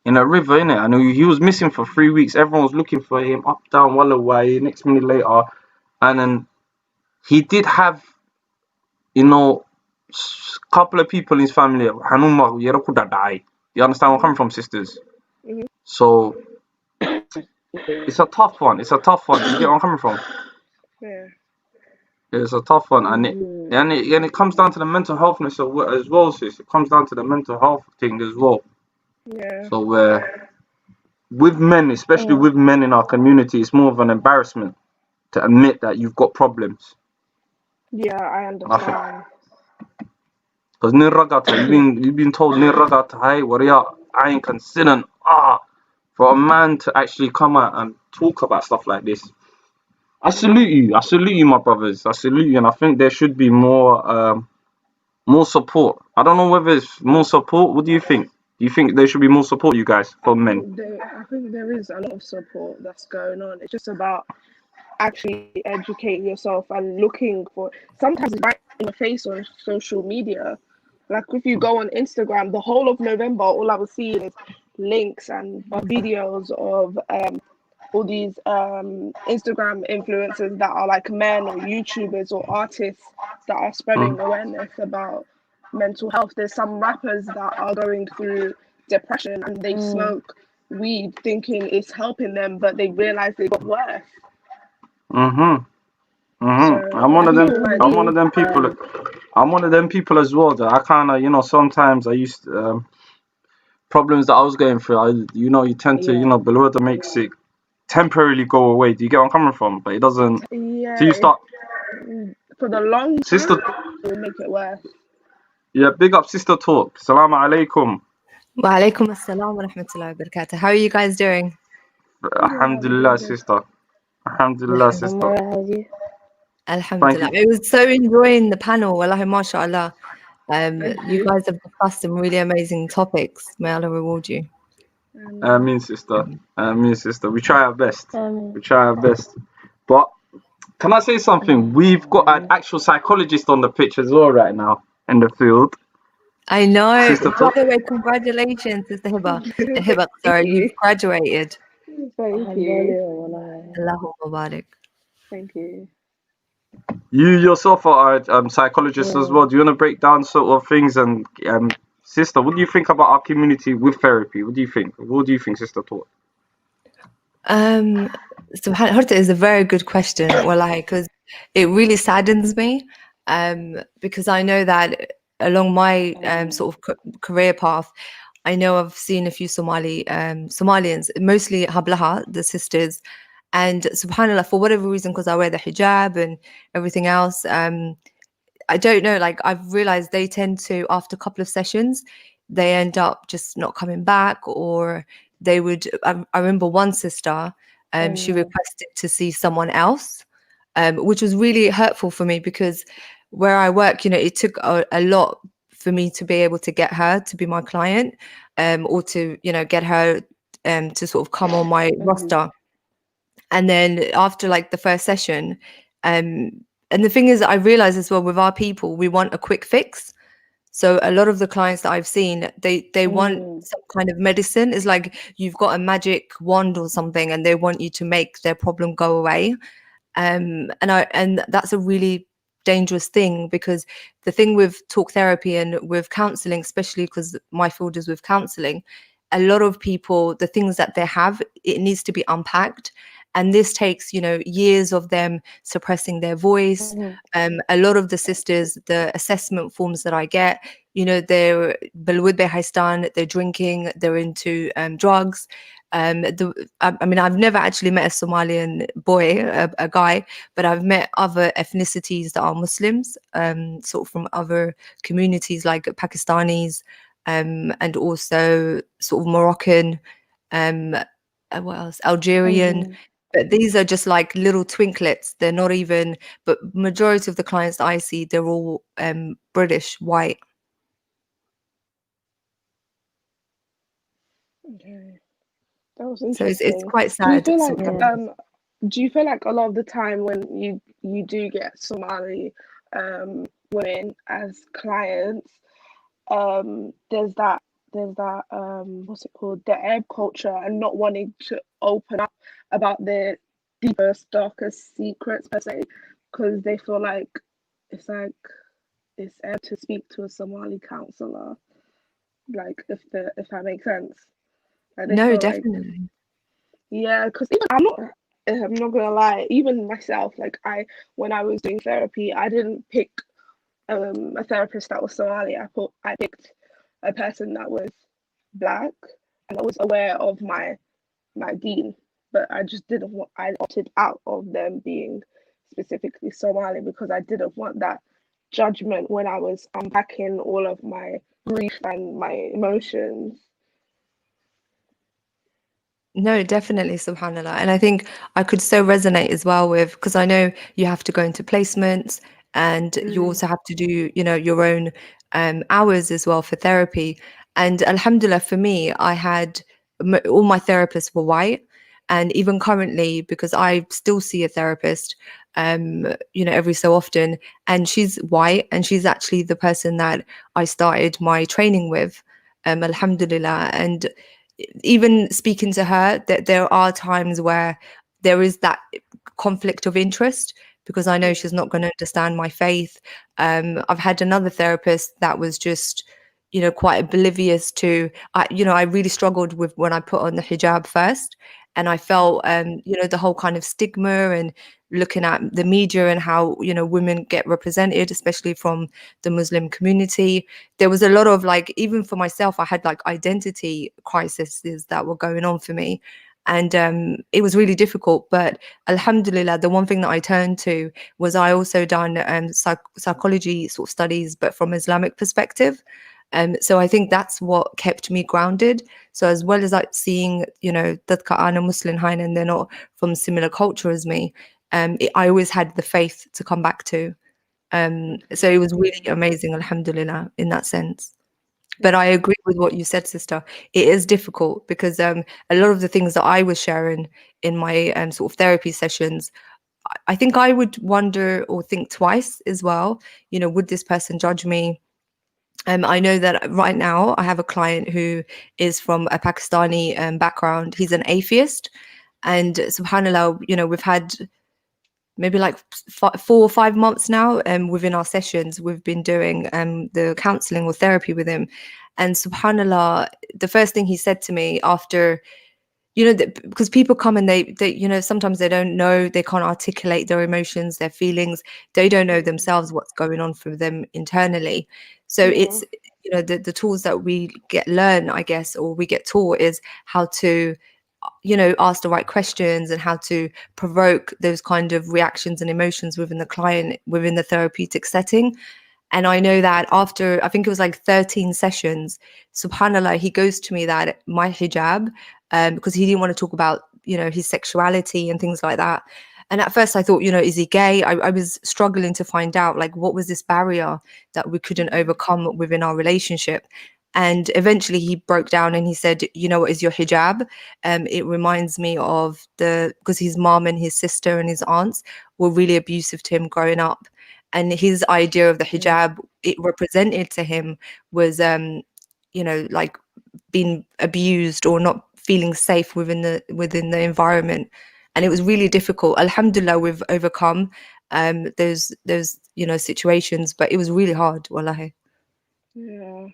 in a river, innit? And he was missing for 3 weeks. Everyone was looking for him up, down, Walla way. Next minute later, and then he did have, couple of people in his family. Hanuma Yerakuda died. You understand where I'm coming from, sisters? mhm. So it's a tough one. It's a tough one. You get where I'm coming from? Yeah. It's a tough one, and Mm-hmm. it comes down to the mental healthness as well, sis. It comes down to the mental health thing as well. Yeah. So with men, especially with men in our community, it's more of an embarrassment to admit that you've got problems. Yeah, I understand. Because nirragata, you've been told nirragata, hey, warrior, I ain't considered. For a man to actually come out and talk about stuff like this, I salute you. I salute you, my brothers. I salute you, and I think there should be more support. I don't know whether it's more support. What do you think? Do you think there should be more support, you guys, for men? I think there is a lot of support that's going on. It's just about actually educating yourself and looking for. Sometimes it's right in the face on social media. Like if you go on Instagram, the whole of November, all I was seeing is links and videos of all these Instagram influencers that are like men or YouTubers or artists that are spreading Mm, awareness about mental health. There's some rappers that are going through depression and they smoke weed thinking it's helping them, but they realize they got worse. mhm, So mhm. I'm one I of them. feel like, I'm one of them people. I'm one of them people as well. That I kind of, sometimes I used problems that I was going through. You tend to, below that makes it temporarily go away. Do you get where I'm coming from? But it doesn't. So yeah, you start, for the long sister. term, it will make it worse. Yeah, big up, sister talk. Salaam alaikum. Wa alaikum assalam wa rahmatullahi wa barakatuh. How are you guys doing? Yeah, we're Alhamdulillah, doing good. sister. Alhamdulillah, I'm sister. alright, how's you? Thank Alhamdulillah. you. I was so enjoying the panel. Wallahi, mashallah. You guys have discussed some really amazing topics. May Allah reward you. Mean sister. Mean sister. We try our best. Um, We try our best. But can I say something? We've got an actual psychologist on the pitch as well right now in the field. I know. Sister By talk. the way, congratulations, Sister Hiba. Hiba, sorry, Thank you've you. graduated. Thank you. Allahu Mubarak. Thank you. You yourself are a psychologist as well. Do you want to break down sort of things? And sister, what do you think about our community with therapy? What do you think? What do you think, sister talk? Subhanallah, is a very good question, wallahi, because it really saddens me, because I know that along my sort of career path, I know I've seen a few Somalians, mostly Hablaha, the sisters, and subhanallah, for whatever reason, because I wear the hijab and everything else, I don't know, like I've realized they tend to, after a couple of sessions, they end up just not coming back, or they would, I remember one sister, she requested to see someone else, which was really hurtful for me because where I work, it took a lot for me to be able to get her to be my client, or to, get her to sort of come on my roster. And then after like the first session, and the thing is, I realize as well with our people, we want a quick fix. So a lot of the clients that I've seen, they want some kind of medicine. It's like you've got a magic wand or something, and they want you to make their problem go away. And that's a really dangerous thing, because the thing with talk therapy and with counseling, especially because my field is with counseling, a lot of people, the things that they have, it needs to be unpacked. And this takes, years of them suppressing their voice. A lot of the sisters, the assessment forms that I get, they're balwid haistan, they're drinking, they're into drugs. I mean, I've never actually met a Somalian boy, a guy, but I've met other ethnicities that are Muslims, sort of from other communities like Pakistanis, and also sort of Moroccan, what else? Algerian. But these are just like little twinklets. They're not even, but majority of the clients that I see, they're all British, white. Okay, that was So it's interesting. quite Do you sad. feel like Subhanallah. do you feel like a lot of the time when you do get Somali women as clients, there's that what's it called, the Arab culture, and not wanting to open up about their deepest, darkest secrets per se, because they feel like it's like it's air to speak to a Somali counselor, like if that makes sense. Like they No, feel like, definitely. yeah, because even I'm not gonna lie, even myself, like when I was doing therapy, I didn't pick a therapist that was Somali. I picked a person that was black and that was aware of my deen, but I just didn't want. I opted out of them being specifically Somali because I didn't want that judgment when I was unpacking all of my grief and my emotions. No, definitely, subhanallah. And I think I could so resonate as well with, because I know you have to go into placements and you Mm, also have to do, your own hours as well for therapy. And alhamdulillah, for me, I had all my therapists were white. And even currently, because I still see a therapist, every so often, and she's white, and she's actually the person that I started my training with, alhamdulillah. And even speaking to her, that there are times where there is that conflict of interest, because I know yeah. she's not going to understand my faith. I've had another therapist that was just, quite oblivious to, I really struggled with when I put on the hijab first, and I felt, the whole kind of stigma and looking at the media and how, women get represented, especially from the Muslim community. There was a lot of, like, even for myself, I had like identity crises that were going on for me. And it was really difficult. But alhamdulillah, the one thing that I turned to was, I also done psychology sort of studies, but from Islamic perspective. So I think that's what kept me grounded. So as well as like seeing, dadka ana Muslim hain and they're not from similar culture as me, I always had the faith to come back to. So it was really Okay. amazing, alhamdulillah, in that sense. But I Yeah. agree with what you said, sister. It is difficult because a lot of the things that I was sharing in my sort of therapy sessions, I think I would wonder or think twice as well. Would this person judge me? I know that right now I have a client who is from a Pakistani background. He's an atheist. And subhanallah, we've had maybe like 4 or 5 months now, within our sessions we've been doing the counseling or therapy with him. And subhanallah, the first thing he said to me after, because people come and they sometimes they don't know, they can't articulate their emotions, their feelings, they don't know Mm, themselves what's going on for them internally. So yeah. it's, the tools that we learn, I guess, or we get taught, is how to, ask the right questions and how to provoke those kind of reactions and emotions within the client, within the therapeutic setting. And I know that after, I think it was like 13 sessions, subhanallah, he goes to me that my hijab, because he didn't want to talk about, his sexuality and things like that. And at first I thought, is he gay? I was struggling to find out, like, what was this barrier that we couldn't Mm, overcome within our relationship? And eventually he broke down and he said, what is your hijab? It reminds me of because his mom and his sister and his aunts were really abusive to him growing up. And his idea of the mm, hijab, it represented to him was, like being abused or not feeling safe within the environment. And it was really difficult. Alhamdulillah, we've overcome those situations, but it was really hard, wallahi. yeah.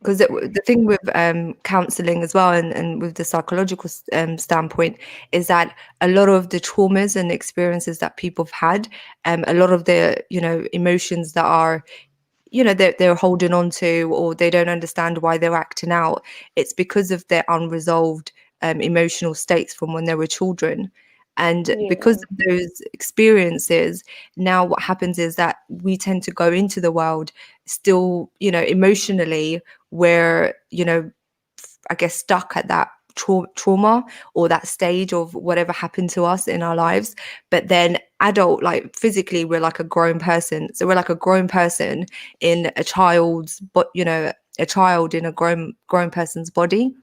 Because Okay. the thing with counseling as well, and with the psychological standpoint, is that a lot of the traumas and experiences that people have had, a lot of the emotions that are, they're holding on to, or they don't understand why they're acting out, it's because of their unresolved emotional states from when they were children. And Yeah. because of those experiences, now what happens is that we tend to go into the world still, you know, emotionally, where, you know, I guess stuck at that trauma or that stage of whatever happened to us in our lives. But then adult, like physically, we're like a grown person. So we're like a grown person in a child's, but you know, a child in a grown person's body.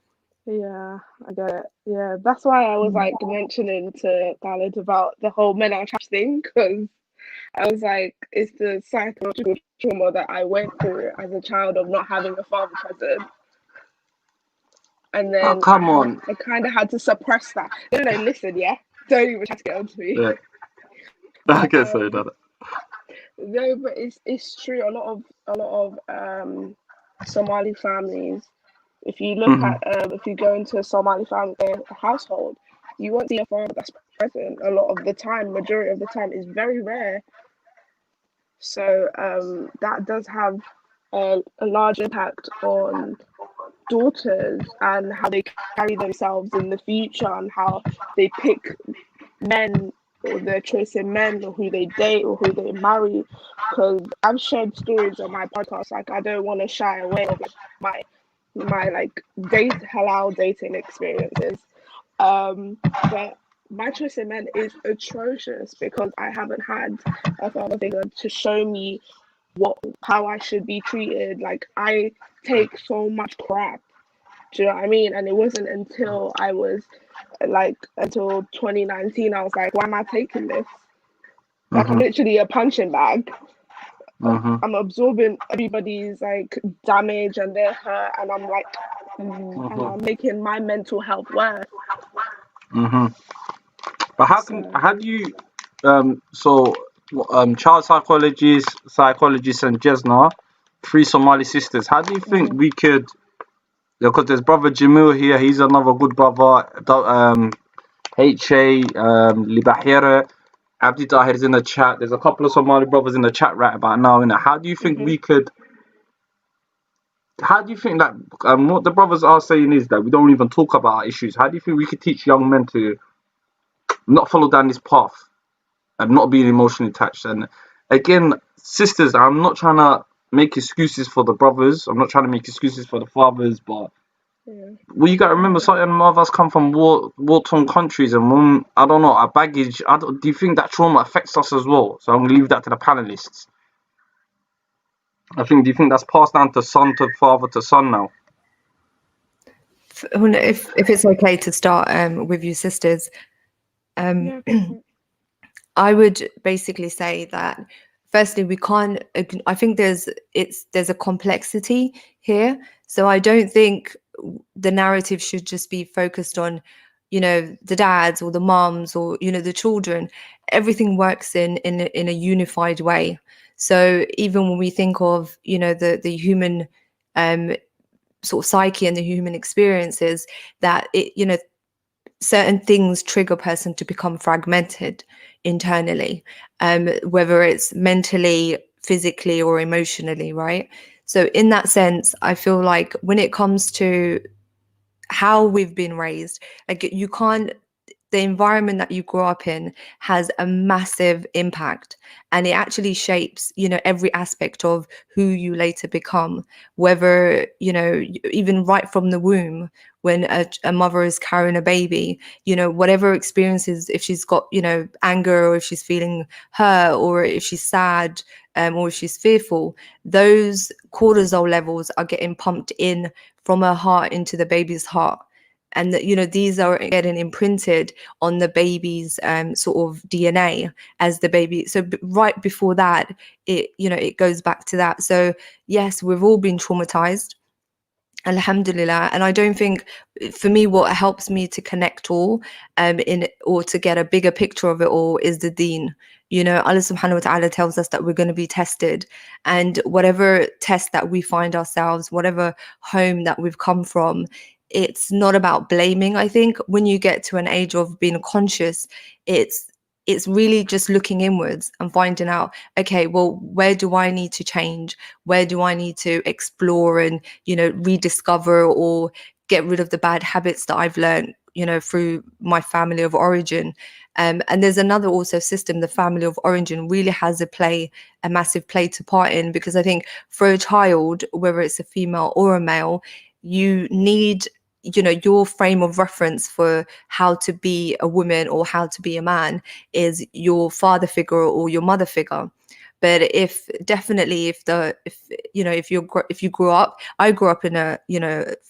Yeah, I get it. Yeah, that's why I was like mentioning to Khaled about the whole men are trash thing, because I was like, it's the psychological trauma that I went through as a child of not having a father present. And Oh, then come on. I kind of had to suppress that. No, no, listen, yeah, don't even try to get onto me. Yeah. But, Okay, sorry, Dada. no, but it's true. A lot of Somali families, if you look at if you go into a Somali family household, you won't see a father that's present a lot of the time. Majority of the time is very rare. So that does have a large impact on daughters and how they carry themselves in the future and how they pick men or their choice in men or who they date or who they marry. Because I've shared stories on my podcast, like I don't want to shy away of my like halal dating experiences. But my choice in men is atrocious because I haven't had a father figure to show me how I should be treated. Like I take so much crap. Do you know what I mean? And it wasn't until I was until 2019, I was like, why am I taking this? Like I'm literally a punching bag. I'm absorbing everybody's like damage and their hurt, and I'm like, and I'm making my mental health worse. But how do you child psychologist and Jesna, 3 Somali sisters, how do you think we could, because there's brother Jamil here, he's another good brother, HA, Libahira, Abdi Tahir is in the chat, there's a couple of Somali brothers in the chat right about now, how do you think we could, how do you think that, what the brothers are saying is that we don't even talk about our issues, how do you think we could teach young men to not follow down this path and not being emotionally attached? And again, sisters, I'm not trying to make excuses for the brothers, I'm not trying to make excuses for the fathers, but well, you got to remember, certain of us come from war-torn countries, and when, I don't know, our baggage, do you think that trauma affects us as well? So I'm going to leave that to the panelists. Do you think that's passed down to son to father to son now? If it's okay to start with you sisters, I would basically say that firstly, we can't, I think there's a complexity here. So I don't think the narrative should just be focused on, you know, the dads or the moms or, you know, the children. Everything works in a unified way. So even when we think of, you know, the human sort of psyche and the human experiences, that it, you know, certain things trigger a person to become fragmented internally, whether it's mentally, physically, or emotionally, right? So in that sense, I feel like when it comes to how we've been raised, like you can't, the environment that you grow up in has a massive impact, and it actually shapes, you know, every aspect of who you later become, whether, you know, even right from the womb, when a mother is carrying a baby, you know, whatever experiences, if she's got, you know, anger, or if she's feeling hurt, or if she's sad, or if she's fearful, those cortisol levels are getting pumped in from her heart into the baby's heart. And that, you know, these are getting imprinted on the baby's sort of DNA as the baby. So right before that, it, you know, it goes back to that. So yes, we've all been traumatized, alhamdulillah. And I don't think, for me, what helps me to connect all or to get a bigger picture of it all is the deen. You know, Allah subhanahu wa ta'ala tells us that we're going to be tested, and whatever test that we find ourselves, whatever home that we've come from, it's not about blaming. I think when you get to an age of being conscious, it's really just looking inwards and finding out, okay, well, where do I need to change? Where do I need to explore and, you know, rediscover or get rid of the bad habits that I've learned, through my family of origin. And there's another also system, the family of origin really has a massive play to part in, because I think for a child, whether it's a female or a male, you need your frame of reference for how to be a woman or how to be a man is your father figure or your mother figure. But if you grew up, I grew up in a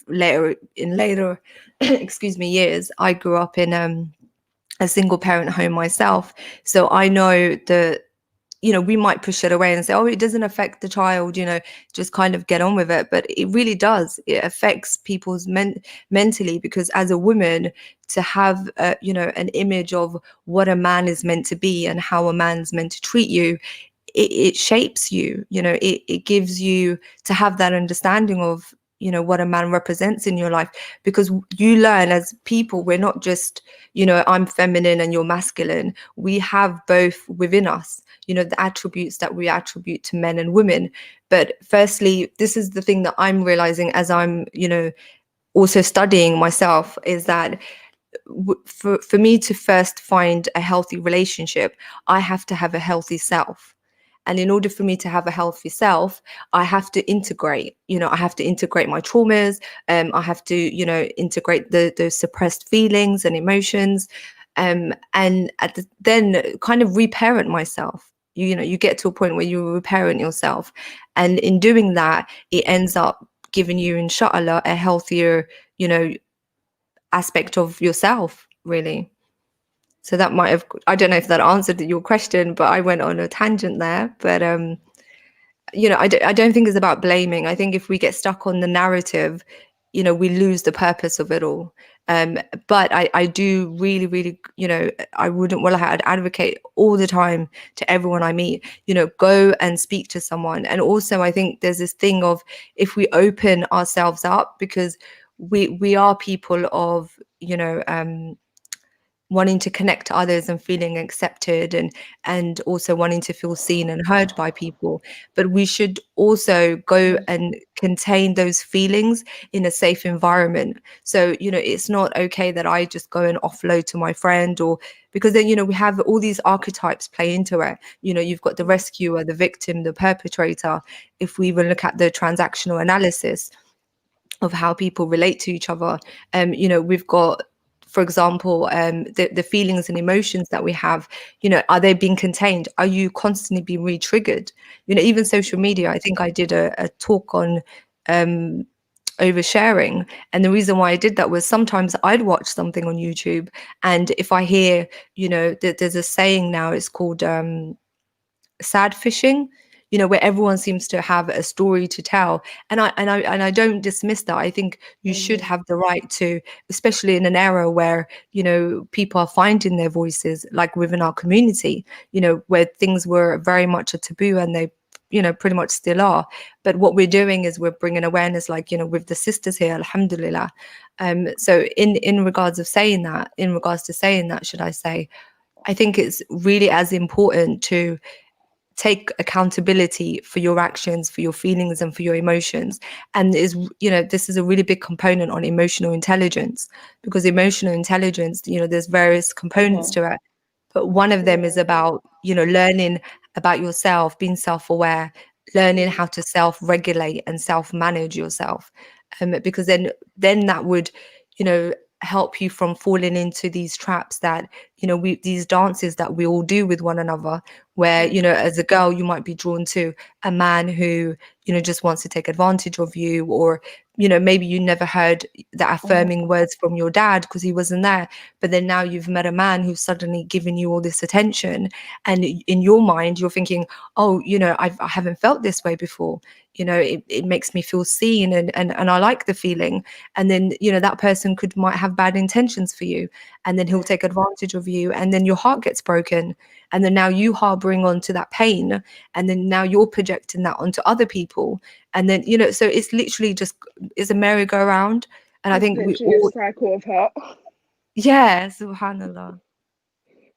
later excuse me, years, I grew up in a single parent home myself, so I know that we might push it away and say, oh, it doesn't affect the child, just kind of get on with it. But it really does. It affects people's mentally, because as a woman, to have an image of what a man is meant to be and how a man's meant to treat you, it shapes you. It gives you to have that understanding of what a man represents in your life, because you learn as people, we're not just I'm feminine and you're masculine. We have both within us, the attributes that we attribute to men and women. But firstly, this is the thing that I'm realizing as I'm also studying myself, is that for me to first find a healthy relationship, I have to have a healthy self. And in order for me to have a healthy self, I have to integrate, I have to integrate my traumas. I have to, integrate those suppressed feelings and emotions. And then kind of reparent myself. You get to a point where you reparent yourself. And in doing that, it ends up giving you, inshallah, a healthier, aspect of yourself, really. So that might have, I don't know if that answered your question, but I went on a tangent there. But I don't think it's about blaming. I think if we get stuck on the narrative, we lose the purpose of it all. But I do really, really, I'd advocate all the time to everyone I meet, go and speak to someone. And also, I think there's this thing of, if we open ourselves up, because we are people of, wanting to connect to others and feeling accepted, and also wanting to feel seen and heard by people. But we should also go and contain those feelings in a safe environment. So, it's not okay that I just go and offload to my friend, or because then, we have all these archetypes play into it. You've got the rescuer, the victim, the perpetrator. If we even look at the transactional analysis of how people relate to each other, we've got, for example, the feelings and emotions that we have, are they being contained? Are you constantly being re-triggered? Even social media, I think I did a talk on oversharing. And the reason why I did that was, sometimes I'd watch something on YouTube, and if I hear, that there's a saying now, it's called sad fishing, where everyone seems to have a story to tell. And I don't dismiss that. I think you should have the right to, especially in an era where, people are finding their voices, like within our community, where things were very much a taboo, and they, pretty much still are. But what we're doing is we're bringing awareness, like, with the sisters here, alhamdulillah. So in regards to saying that, should I say, I think it's really as important to take accountability for your actions, for your feelings, and for your emotions. And this is a really big component on emotional intelligence, because emotional intelligence, there's various components to it. But one of them is about, learning about yourself, being self-aware, learning how to self-regulate and self-manage yourself. Because then that would, help you from falling into these traps that, these dances that we all do with one another, where, as a girl, you might be drawn to a man who, just wants to take advantage of you, or, maybe you never heard the affirming words from your dad because he wasn't there. But then now you've met a man who's suddenly giving you all this attention. And in your mind, you're thinking, oh, I haven't felt this way before. It makes me feel seen, and I like the feeling. And then, that person might have bad intentions for you, and then he'll take advantage of you, and then your heart gets broken. And then now you harboring onto that pain, and then now you're projecting that onto other people. And then, so it's literally just, it's a merry-go-round. And I think we all, a cycle of hurt. yeah, subhanallah.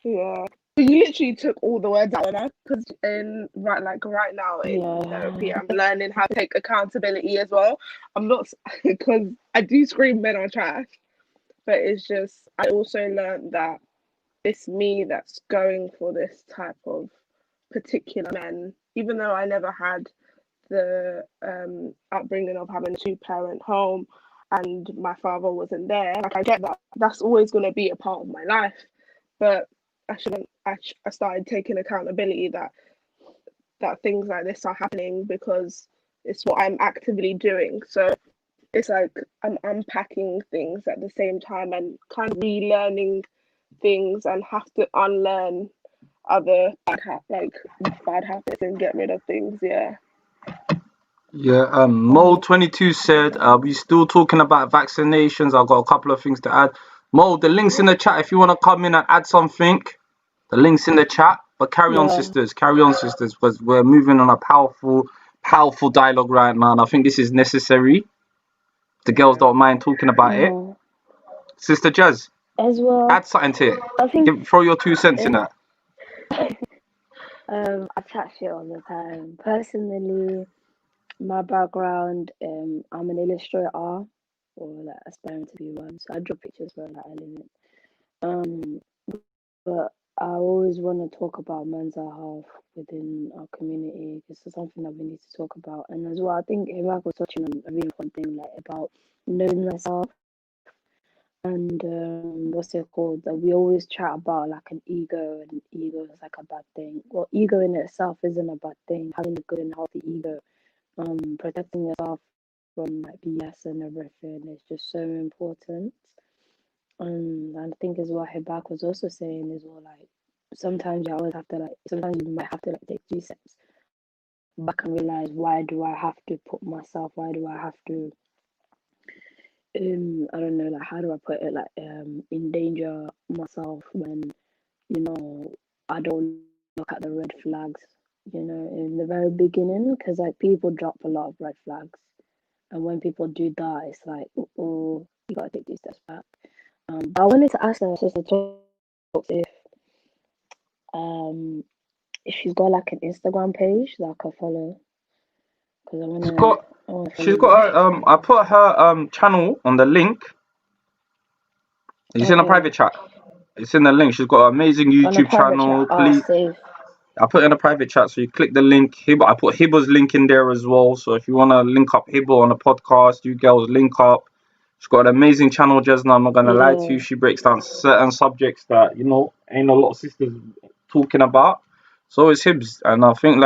Yeah. You literally took all the words out of that, because right now in therapy, I'm learning how to take accountability as well. I'm not, because I do scream men are trash, but it's just I also learned that it's me that's going for this type of particular men, even though I never had the upbringing of having a two-parent home and my father wasn't there. Like, I get that that's always going to be a part of my life, but I shouldn't. I started taking accountability that things like this are happening because it's what I'm actively doing. So it's like I'm unpacking things at the same time and kind of relearning things and have to unlearn other bad habits and get rid of things. Yeah. Yeah, Mo22 said, we still talking about vaccinations. I've got a couple of things to add. Mo, the link's in the chat if you want to come in and add something. The link's in the chat. But carry on, Yeah. sisters. Carry on, sisters, because we're moving on a powerful, powerful dialogue right now. And I think this is necessary. The girls don't mind talking about it. Yeah. Sister Jazz, As well, add something to it. I think Throw your 2 cents in that. I chat shit all the time. Personally, my background, I'm an illustrator or like aspiring to be one. So I draw pictures for like a living. Um, but I always want to talk about mental health within our community. This is something that we need to talk about. And as well, I think Iraq was touching on a really important thing, like about knowing myself and what's it called? That we always chat about like an ego, and ego is like a bad thing. Well, ego in itself isn't a bad thing. Having a good and healthy ego, protecting yourself from like BS and everything is just so important. And I think as well, Hibak was also saying as well, like sometimes you always have to like, sometimes you might have to like take 2 steps back and realize, why do I have to put myself? Why do I have to? I don't know, like how do I put it? Like endanger myself when I don't look at the red flags. In the very beginning, because like people drop a lot of red flags, and when people do that, it's like, oh, you gotta take 2 steps back. But I wanted to ask her, Sister Talks, if she's got like an Instagram page that I could follow, because I wanna She's follow got her, I put her channel on the link. It's in a Okay, private chat. It's in the link. She's got an amazing on a YouTube private chat. channel. Oh, Please, safe. I put it in a private chat, so you click the link. Hiba, I put Hiba's link in there as well. So if you want to link up Hiba on a podcast, you girls link up. She's got an amazing channel, Jesna. I'm not gonna lie to you. Yeah. She breaks down certain subjects that ain't a lot of sisters talking about. So it's Hibs, and I think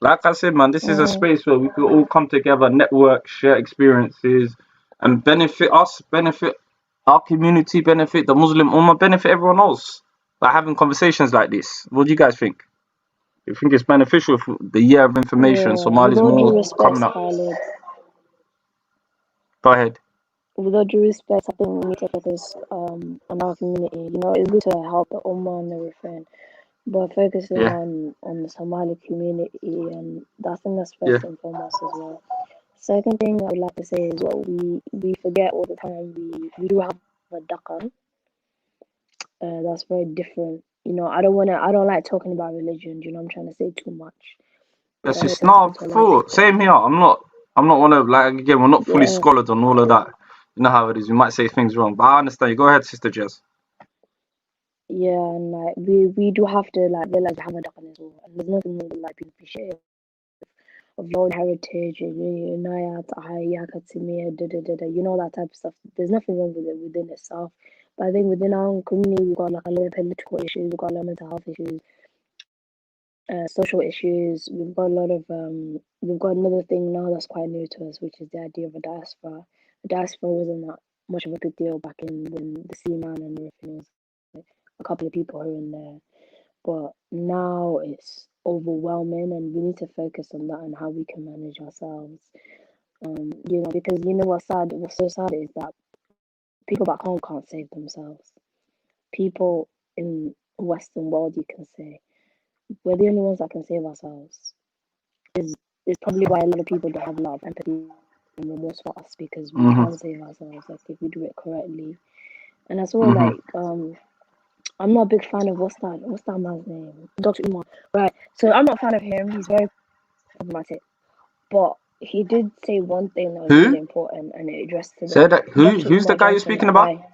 like I said, man, this is a space where we could all come together, network, share experiences, and benefit us, benefit our community, benefit the Muslim Ummah, benefit everyone else by having conversations like this. What do you guys think? You think it's beneficial for the year of information? Yeah. With Somali's all due more respect, coming up. Khalid, Go ahead. with all due respect, I think we need to focus on our community. It's good to help the Ummah and everything, but focusing Yeah, on the Somali community, and I think that's yeah. first and foremost as well. Second thing I would like to say is what we forget all the time. We do have a Dakan. That's very different. I don't like talking about religion. I'm trying to say too much. That's I know it just tends to be no too full. Same here. I'm not one of like again. We're not fully yeah, scholared on all of that. You know how it is. We might say things wrong, but I understand you. Go ahead, Sister Jess. yeah, and like we do have to like realize we have a Dakan as well. And there's nothing more than like being appreciative of your own heritage, that type of stuff. There's nothing wrong with it within itself. But I think within our own community, we've got like a lot of political issues, we've got a lot of mental health issues, social issues. We've got another thing now that's quite new to us, which is the idea of a diaspora. The diaspora wasn't that much of a big deal back in when the Seaman and everything was like a couple of people here and there. But now it's overwhelming, and we need to focus on that and how we can manage ourselves. Because what's so sad is that people back home can't save themselves. People in the Western world, you can say, we're the only ones that can save ourselves. Is probably why a lot of people don't have a lot of empathy and remorse for us, because we Mm-hmm. can save ourselves, like if we do it correctly. And as well, like I'm not a big fan of what's that man's name? Dr. Umar. Right. So I'm not a fan of him. He's very problematic. But he did say one thing that was Who? really important, and it addressed to Say the that. Who's the guy you're Johnson, speaking that about? guy,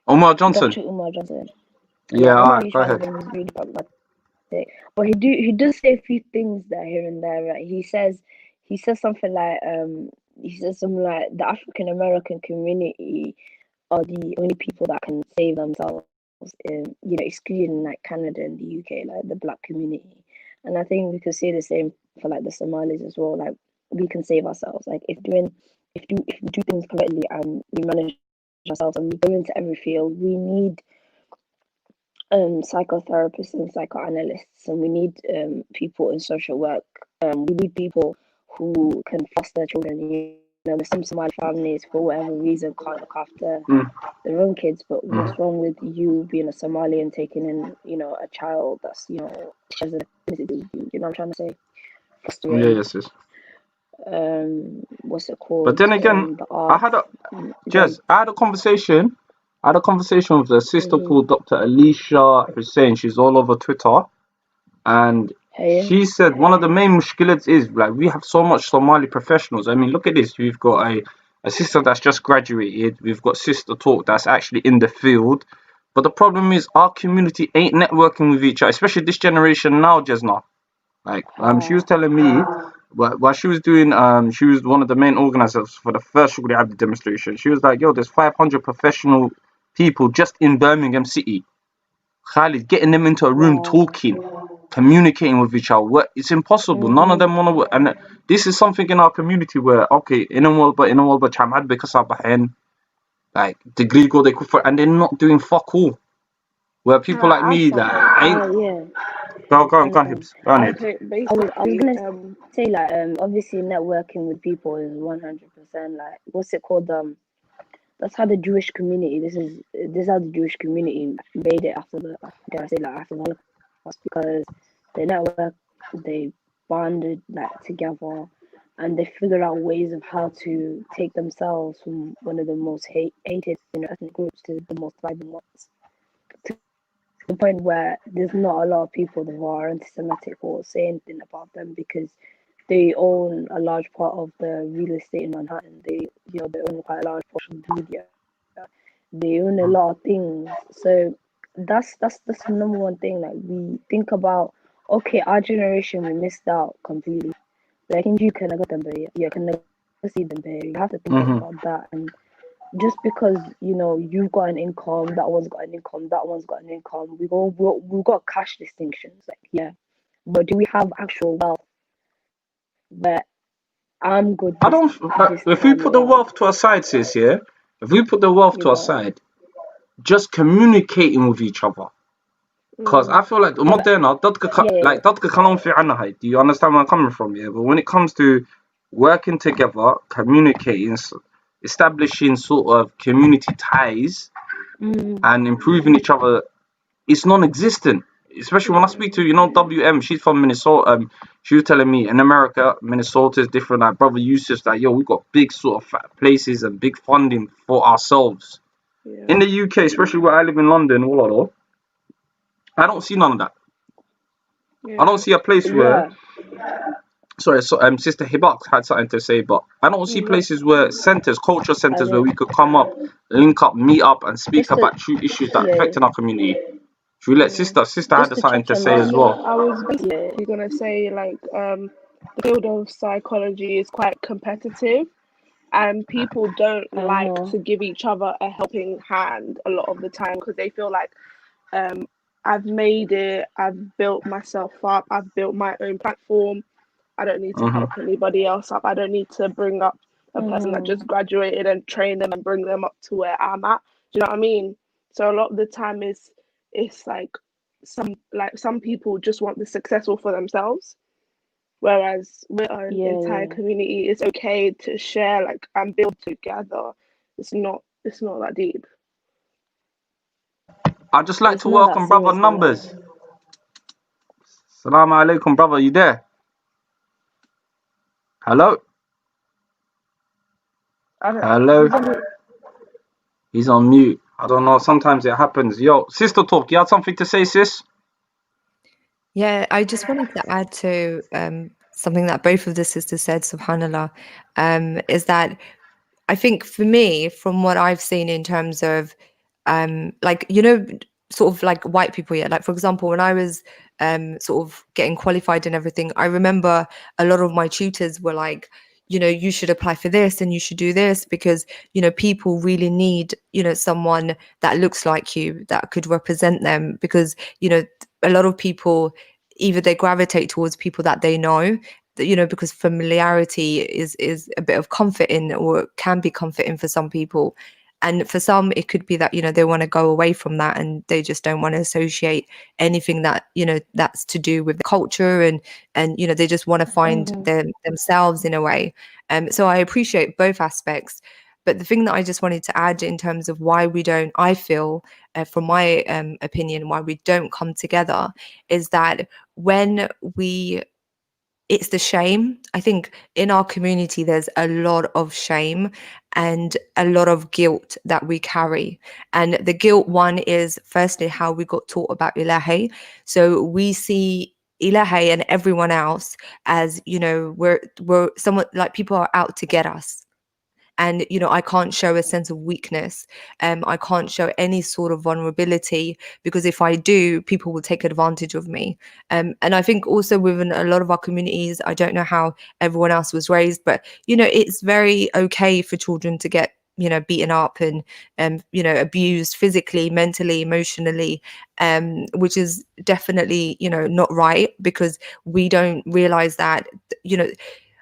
Omar Johnson. Dr. Umar Johnson. Yeah, I'm not alright, really go fan ahead. of him. He's really problematic. But he does say a few things there here and there. Right? He says something like the African American community are the only people that can save themselves in, excluding like Canada and the UK, like the black community. And I think we could say the same for like the Somalis as well. Like we can save ourselves. Like if we do things correctly and we manage ourselves and we go into every field, we need psychotherapists and psychoanalysts, and we need people in social work. We need people who can foster children. There's some Somali families for whatever reason can't look after their own kids, but what's wrong with you being a Somali and taking in, a child that's, shares an ethnicity with you? You know what I'm trying to say? Fostering. Yeah, yes. What's it called? But then again, the arts. I had a conversation. With a sister called Dr. Alicia Hussein. She's all over Twitter, and she said one of the main mushkilats is like we have so much Somali professionals. I mean, look at this. We've got a sister that's just graduated. We've got Sister Talk that's actually in the field. But the problem is our community ain't networking with each other, especially this generation now, Jesna. Like, she was telling me while she was doing, she was one of the main organizers for the first Shugri Abdi demonstration. She was like, yo, there's 500 professional people just in Birmingham City. Khalid, getting them into a room talking, communicating with each other. It's impossible. None of them want to work. And this is something in our community where, okay, in a world, but chamad because like, degree go, they could, and they're not doing fuck all. Where people like me that ain't. Go on, Hibbs. Go on, Hibbs. Okay, I was basically, gonna say like obviously networking with people is 100% like what's it called that's how the Jewish community this is how the Jewish community made it after the after the Holocaust, because they networked, they bonded like together, and they figured out ways of how to take themselves from one of the most hated ethnic groups to the most thriving ones, to the point where there's not a lot of people that are anti-Semitic or say anything about them because they own a large part of the real estate in Manhattan. They own quite a large portion of the media. They own a lot of things. So that's the number one thing. Like we think about, okay, our generation we missed out completely. Like you can never you can never see them there. You have to think about that. And just because you've got an income, that one's got an income, that one's got an income, we've got cash distinctions. Like but do we have actual wealth where I'm good? I don't. If we put the wealth to aside, sis, yeah. If we put the wealth to aside, just communicating with each other. Because I feel like Moderna, do you understand where I'm coming from? Yeah, but when it comes to working together, communicating, establishing sort of community ties, and improving each other, it's non-existent. Especially when I speak to WM, she's from Minnesota. She was telling me in America, Minnesota is different. Like brother Yusuf's like, yo, we got big sort of places and big funding for ourselves. In the UK, especially where I live in London, I don't see none of that. I don't see a place where. Sorry, Sister Hibak had something to say, but I don't see places where culture centers, where we could come up, link up, meet up, and speak about true issues that affecting our community. Should we let Sister had something to say as well? I was basically gonna say like the field of psychology is quite competitive, and people don't like to give each other a helping hand a lot of the time because they feel like I've made it, I've built myself up, I've built my own platform. I don't need to help anybody else up. I don't need to bring up a person that just graduated and train them and bring them up to where I'm at. Do you know what I mean? So a lot of the time it's like some people just want the successful for themselves, whereas with our entire community, it's okay to share and build together. It's not that deep. I'd just like to welcome brother Numbers. Assalamu alaikum, brother. You there? Hello? Hello? He's on mute. I don't know. Sometimes it happens. Yo, Sister Talk, you had something to say, sis? Yeah, I just wanted to add to something that both of the sisters said, subhanallah, is that I think for me, from what I've seen in terms of like, you know, sort of like white people, yeah, like for example, when I was sort of getting qualified and everything, I remember a lot of my tutors were like, you know, you should apply for this and you should do this because, you know, people really need, you know, someone that looks like you, that could represent them, because, you know, a lot of people, either they gravitate towards people that they know, you know, because familiarity is a bit of comfort in, or can be comforting for some people. And for some, it could be that, you know, they want to go away from that and they just don't want to associate anything that, you know, that's to do with the culture, and you know, they just want to find themselves in a way. So I appreciate both aspects. But the thing that I just wanted to add in terms of why we don't, I feel, from my opinion, why we don't come together, is that when we, it's the shame. I think in our community, there's a lot of shame and a lot of guilt that we carry. And the guilt one is firstly how we got taught about Ilahi. So we see Ilahi and everyone else as, you know, we're someone, like people are out to get us. And you know, I can't show a sense of weakness. I can't show any sort of vulnerability, because if I do, people will take advantage of me. And I think also within a lot of our communities, I don't know how everyone else was raised, but you know, it's very okay for children to get, you know, beaten up and you know, abused physically, mentally, emotionally, which is definitely, you know, not right, because we don't realize that, you know,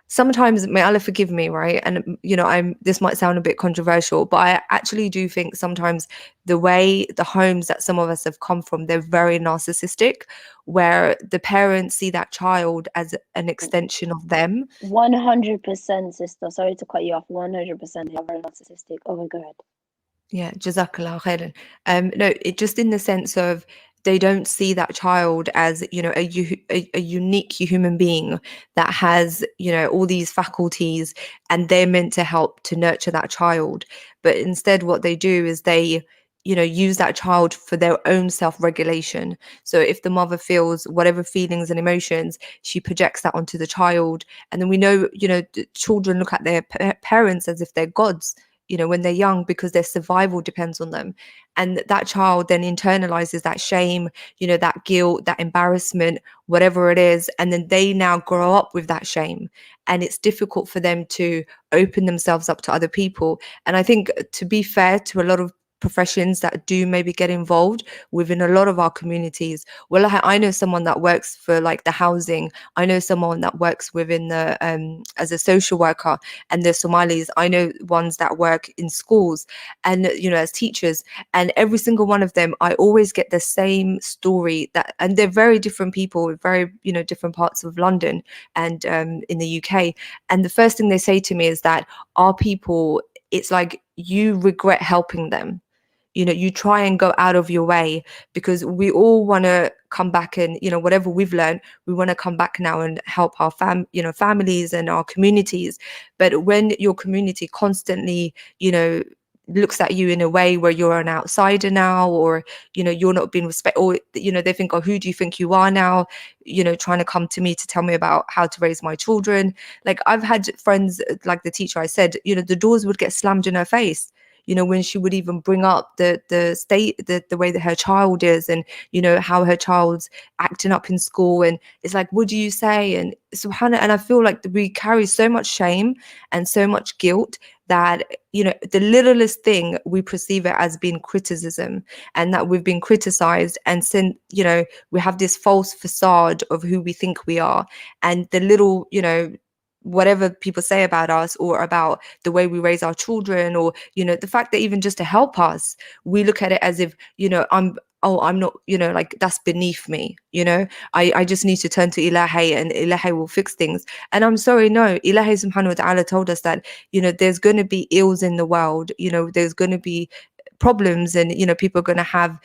sometimes, may Allah forgive me, right? And you know, this might sound a bit controversial, but I actually do think sometimes the way the homes that some of us have come from, they're very narcissistic, where the parents see that child as an extension of them. 100%, sister. Sorry to cut you off. 100%. They are very narcissistic. Oh, go ahead. Yeah, jazakallah khairan. No, it just in the sense of they don't see that child as, you know, a unique human being that has, you know, all these faculties, and they're meant to help to nurture that child. But instead, what they do is they, you know, use that child for their own self-regulation. So if the mother feels whatever feelings and emotions, she projects that onto the child. And then we know, you know, children look at their parents as if they're gods, you know, when they're young, because their survival depends on them. And that child then internalizes that shame, you know, that guilt, that embarrassment, whatever it is. And then they now grow up with that shame. And it's difficult for them to open themselves up to other people. And I think, to be fair to a lot of professions that do maybe get involved within a lot of our communities, well, I know someone that works for like the housing, I know someone that works within the as a social worker, and the Somalis, I know ones that work in schools, and you know, as teachers, and every single one of them, I always get the same story, that, and they're very different people with very, you know, different parts of London and in the UK. And the first thing they say to me is that our people, it's like you regret helping them. You know, you try and go out of your way, because we all want to come back and, you know, whatever we've learned, we want to come back now and help our families and our communities. But when your community constantly, you know, looks at you in a way where you're an outsider now, or you know, you're not being respected, or you know, they think, oh, who do you think you are now, you know, trying to come to me to tell me about how to raise my children. Like, I've had friends, like the teacher I said, you know, the doors would get slammed in her face, you know, when she would even bring up the way that her child is, and you know, how her child's acting up in school. And it's like, what do you say? And subhanallah, and I feel like we carry so much shame and so much guilt that, you know, the littlest thing we perceive it as being criticism, and that we've been criticized, and since, you know, we have this false facade of who we think we are, and the little, you know, whatever people say about us, or about the way we raise our children, or you know, the fact that even just to help us, we look at it as if, you know, I'm not, you know, like that's beneath me, you know, I just need to turn to Ilahi and Ilahi will fix things. And I'm sorry, no, Ilahi subhanahu wa ta'ala told us that, you know, there's going to be ills in the world, you know, there's going to be problems, and you know, people are going to have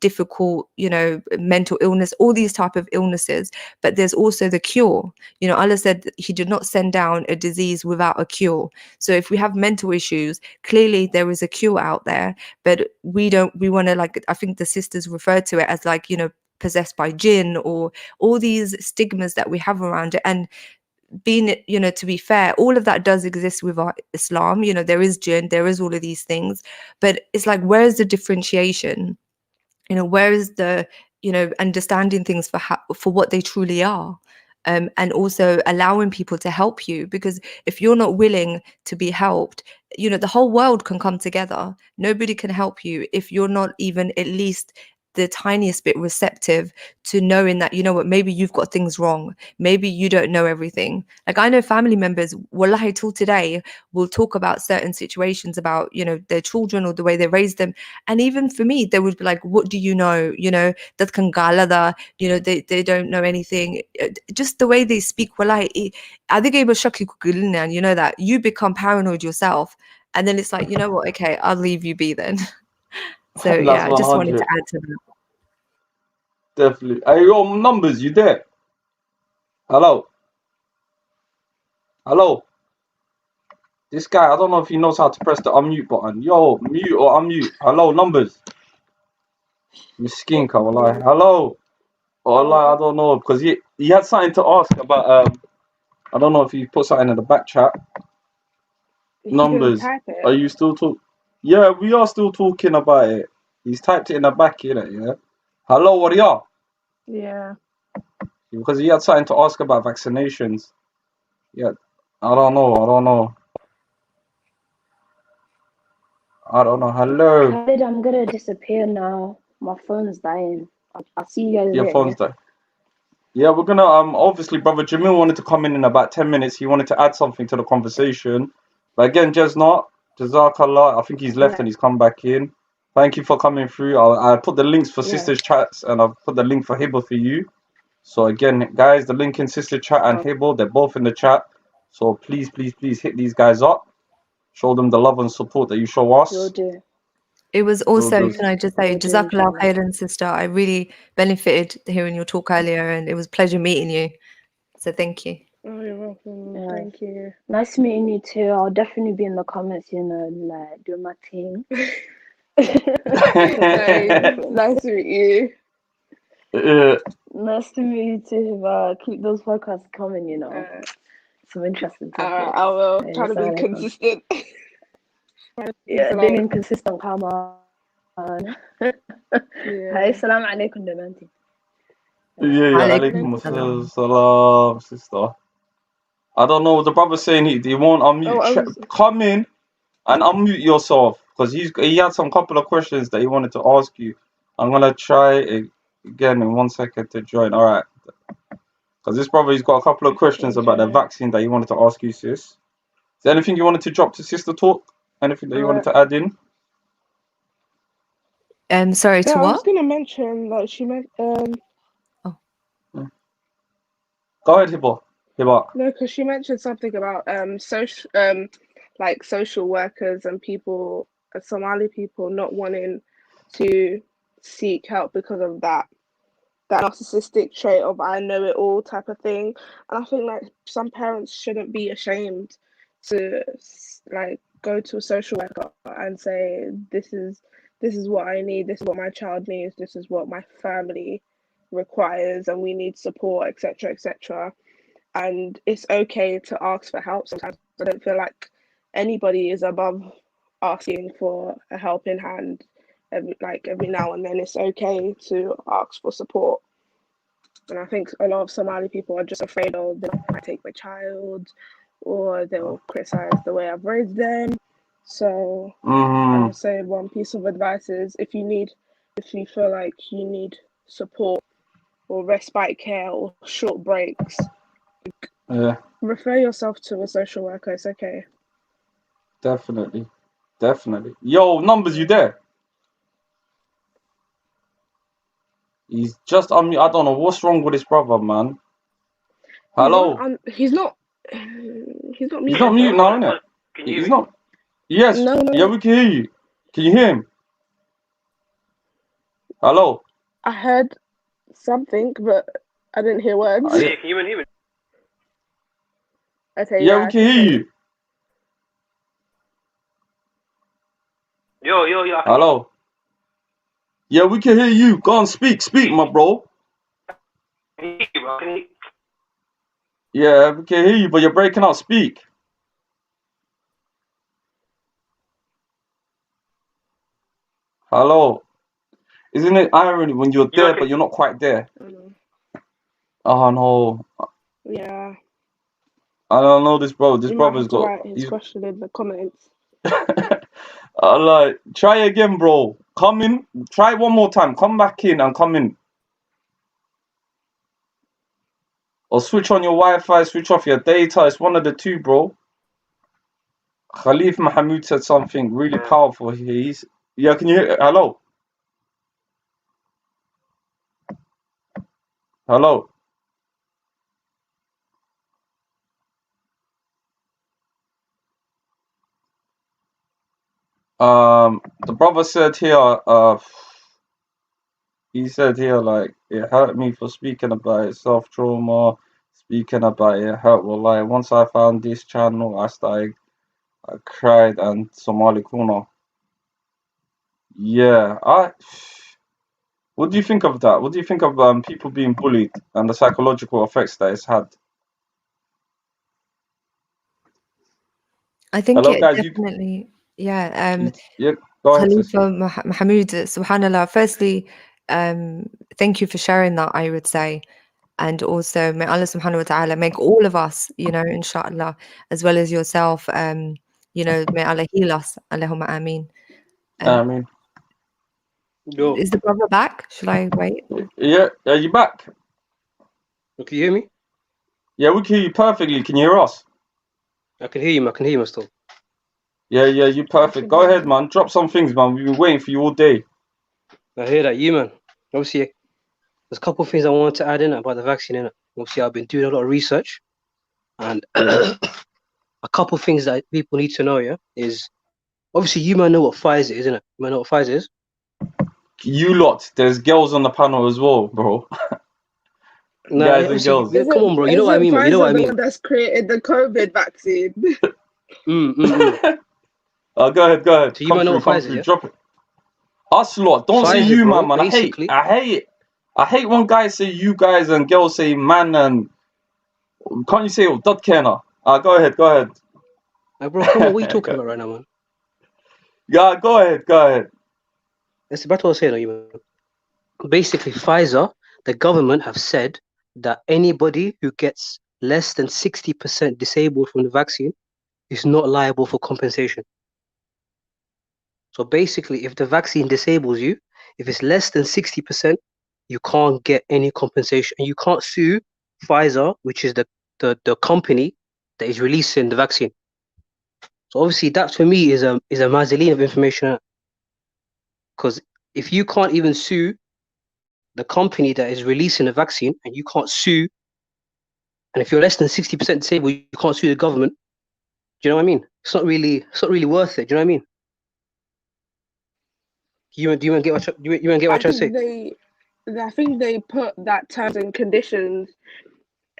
difficult, you know, mental illness, all these type of illnesses, but there's also the cure. You know, Allah said he did not send down a disease without a cure. So if we have mental issues, clearly there is a cure out there, but we want to, like, I think the sisters refer to it as like, you know, possessed by jinn, or all these stigmas that we have around it. And being, to be fair, all of that does exist with our Islam. There is jinn, there is all of these things, but it's like, where's the differentiation? Where is the, understanding things for what they truly are? And also allowing people to help you, because if you're not willing to be helped, the whole world can come together. Nobody can help you if you're not even at least the tiniest bit receptive to knowing that, what, maybe you've got things wrong, maybe you don't know everything. Like, I know family members, wallahi, till today will talk about certain situations about, their children or the way they raised them. And even for me, they would be like, what do you know? That can galada, they don't know anything. Just the way they speak, wallahi, I think and that you become paranoid yourself. And then it's like, you know what, okay, I'll leave you be then. So That's yeah, I just wanted 100. to add to that. Definitely. Hey, yo, Numbers, you there? Hello? Hello? This guy, I don't know if he knows how to press the unmute button. Yo, mute or unmute. Hello, Numbers. Miskin ka, wallahi. Hello? Wallahi, I don't know, because he had something to ask about, I don't know if he put something in the back chat. If you can Numbers, type are it. you still talking? Yeah, we are still talking about it. He's typed it in the back here, yeah? Hello, what are you? Yeah. Because he had something to ask about vaccinations. Yeah, I don't know. Hello. Khalid, I'm gonna disappear now. My phone's dying. I'll see you guys Your later. phone's there. Yeah, we're gonna obviously brother Jamil wanted to come in about 10 minutes. He wanted to add something to the conversation. But again, Jazakallah, I think he's left Yeah. and he's come back in. Thank you for coming through. I put the links for Yeah. sisters chats and I've put the link for Hibba for you. So again, guys, the link in sister chat and Hibba, they're both in the chat. So please hit these guys up. Show them the love and support that you show us. Will do. It was Will also, do. can I just say, Will do, Jazakallah inshallah. khairan, sister. I really benefited hearing your talk earlier, and it was a pleasure meeting you. So thank you. Oh, you're welcome. Yeah. Thank you. Nice meeting you too. I'll definitely be in the comments, like doing my thing. Nice to meet you. Nice to meet you too. Keep those podcasts coming, some interesting topics. I will try to be Assalamualaikum. consistent. Yeah, Salam. being inconsistent, come on. Yeah. Hi, assalamu alaikum, Damanti. Alaikum assalam, sister. I don't know. The brother's saying he won't unmute. Come in and unmute yourself, because he had some couple of questions that he wanted to ask you. I'm gonna try again in 1 second to join. All right, because this brother, he's got a couple of questions about the vaccine that he wanted to ask you, sis. Is there anything you wanted to drop to sister talk? Anything that you wanted to add in? Sorry, to I was what? gonna mention that she meant Go ahead, Hibba. no, because she mentioned something about social like social workers and people, Somali people, not wanting to seek help because of that narcissistic trait of I know it all type of thing. And I think like some parents shouldn't be ashamed to like go to a social worker and say this is what I need, this is what my child needs, this is what my family requires, and we need support, etc., etc. And it's okay to ask for help sometimes. I don't feel like anybody is above asking for a helping hand every now and then. It's okay to ask for support. And I think a lot of Somali people are just afraid of they might take my child or they'll criticize the way I've raised them. So I would say one piece of advice is if you feel like you need support or respite care or short breaks, refer yourself to a social worker. It's okay. Definitely. Yo, Numbers, you there? He's just on me. I don't know what's wrong with this brother, man. Hello. He's not muted. He's not mute now, innit? He's not. Yes. No. Yeah, we can hear you. Can you hear him? Hello. I heard something, but I didn't hear words. Yeah. Can you hear me? Okay, Yeah, we can hear you. Yo. Hello. Yeah, we can hear you. Go on, speak, my bro. Yeah, we can hear you, but you're breaking up. Speak. Hello. Isn't it irony when you're there, but you're not quite there? Oh, no. Yeah. I don't know this brother. This You might brother's have to got... write his question in the comments. Like, try again, bro. Come in. Try one more time. Come back in and come in. Or switch on your Wi-Fi, switch off your data. It's one of the two, bro. Khalif Mahmoud said something really powerful here. Yeah, can you hear? Hello? Hello? The brother said here, he said here, like, it hurt me for speaking about it, self-trauma, speaking about it hurt. Well, like, once I found this channel, I cried and Somali Kuna. Yeah, what do you think of that? What do you think of people being bullied and the psychological effects that it's had? I think Hello, it guys. definitely, yeah. Yeah, go ahead, sis. Khalifa Mahmoud, subhanallah. Firstly, thank you for sharing that, I would say. And also, may Allah subhanahu wa ta'ala make all of us, inshallah, as well as yourself, may Allah heal us. Allahumma ameen. Ameen. Is the brother back? Should I wait? Yeah, are you back? Can you hear me? Yeah, we can hear you perfectly. Can you hear us? I can hear you. I can hear you still. Yeah, you perfect. Go ahead, man. Drop some things, man. We've been waiting for you all day. I hear that, you man. Obviously, there's a couple of things I wanted to add in about the vaccine. Obviously, I've been doing a lot of research, and a couple of things that people need to know. Yeah, is obviously you might know what Pfizer is, isn't it? You might know what Pfizer is. You lot, there's girls on the panel as well, bro. Nah, guys and girls. Yeah, come on, bro. You know what I mean, man. You know what I mean. The one that's created the COVID vaccine. Go ahead. So you might know what Pfizer, yeah? Drop it. Us lot, don't Pfizer, say you, bro, man. basically, I hate it. I hate when guys say you guys and girls say man and can't you say dot kenna? Go ahead. bro, come on, what are you talking about right now, man? Yeah, go ahead. That's what I was saying, man. Basically, Pfizer, the government have said that anybody who gets less than 60% disabled from the vaccine is not liable for compensation. So basically, if the vaccine disables you, if it's less than 60%, you can't get any compensation. And you can't sue Pfizer, which is the company that is releasing the vaccine. So obviously that for me is a mausoleum of information. Because if you can't even sue the company that is releasing the vaccine and you can't sue, and if you're less than 60% disabled, you can't sue the government. Do you know what I mean? It's not really worth it. Do you know what I mean? You want to get what I'm trying to say? I think they put that terms and conditions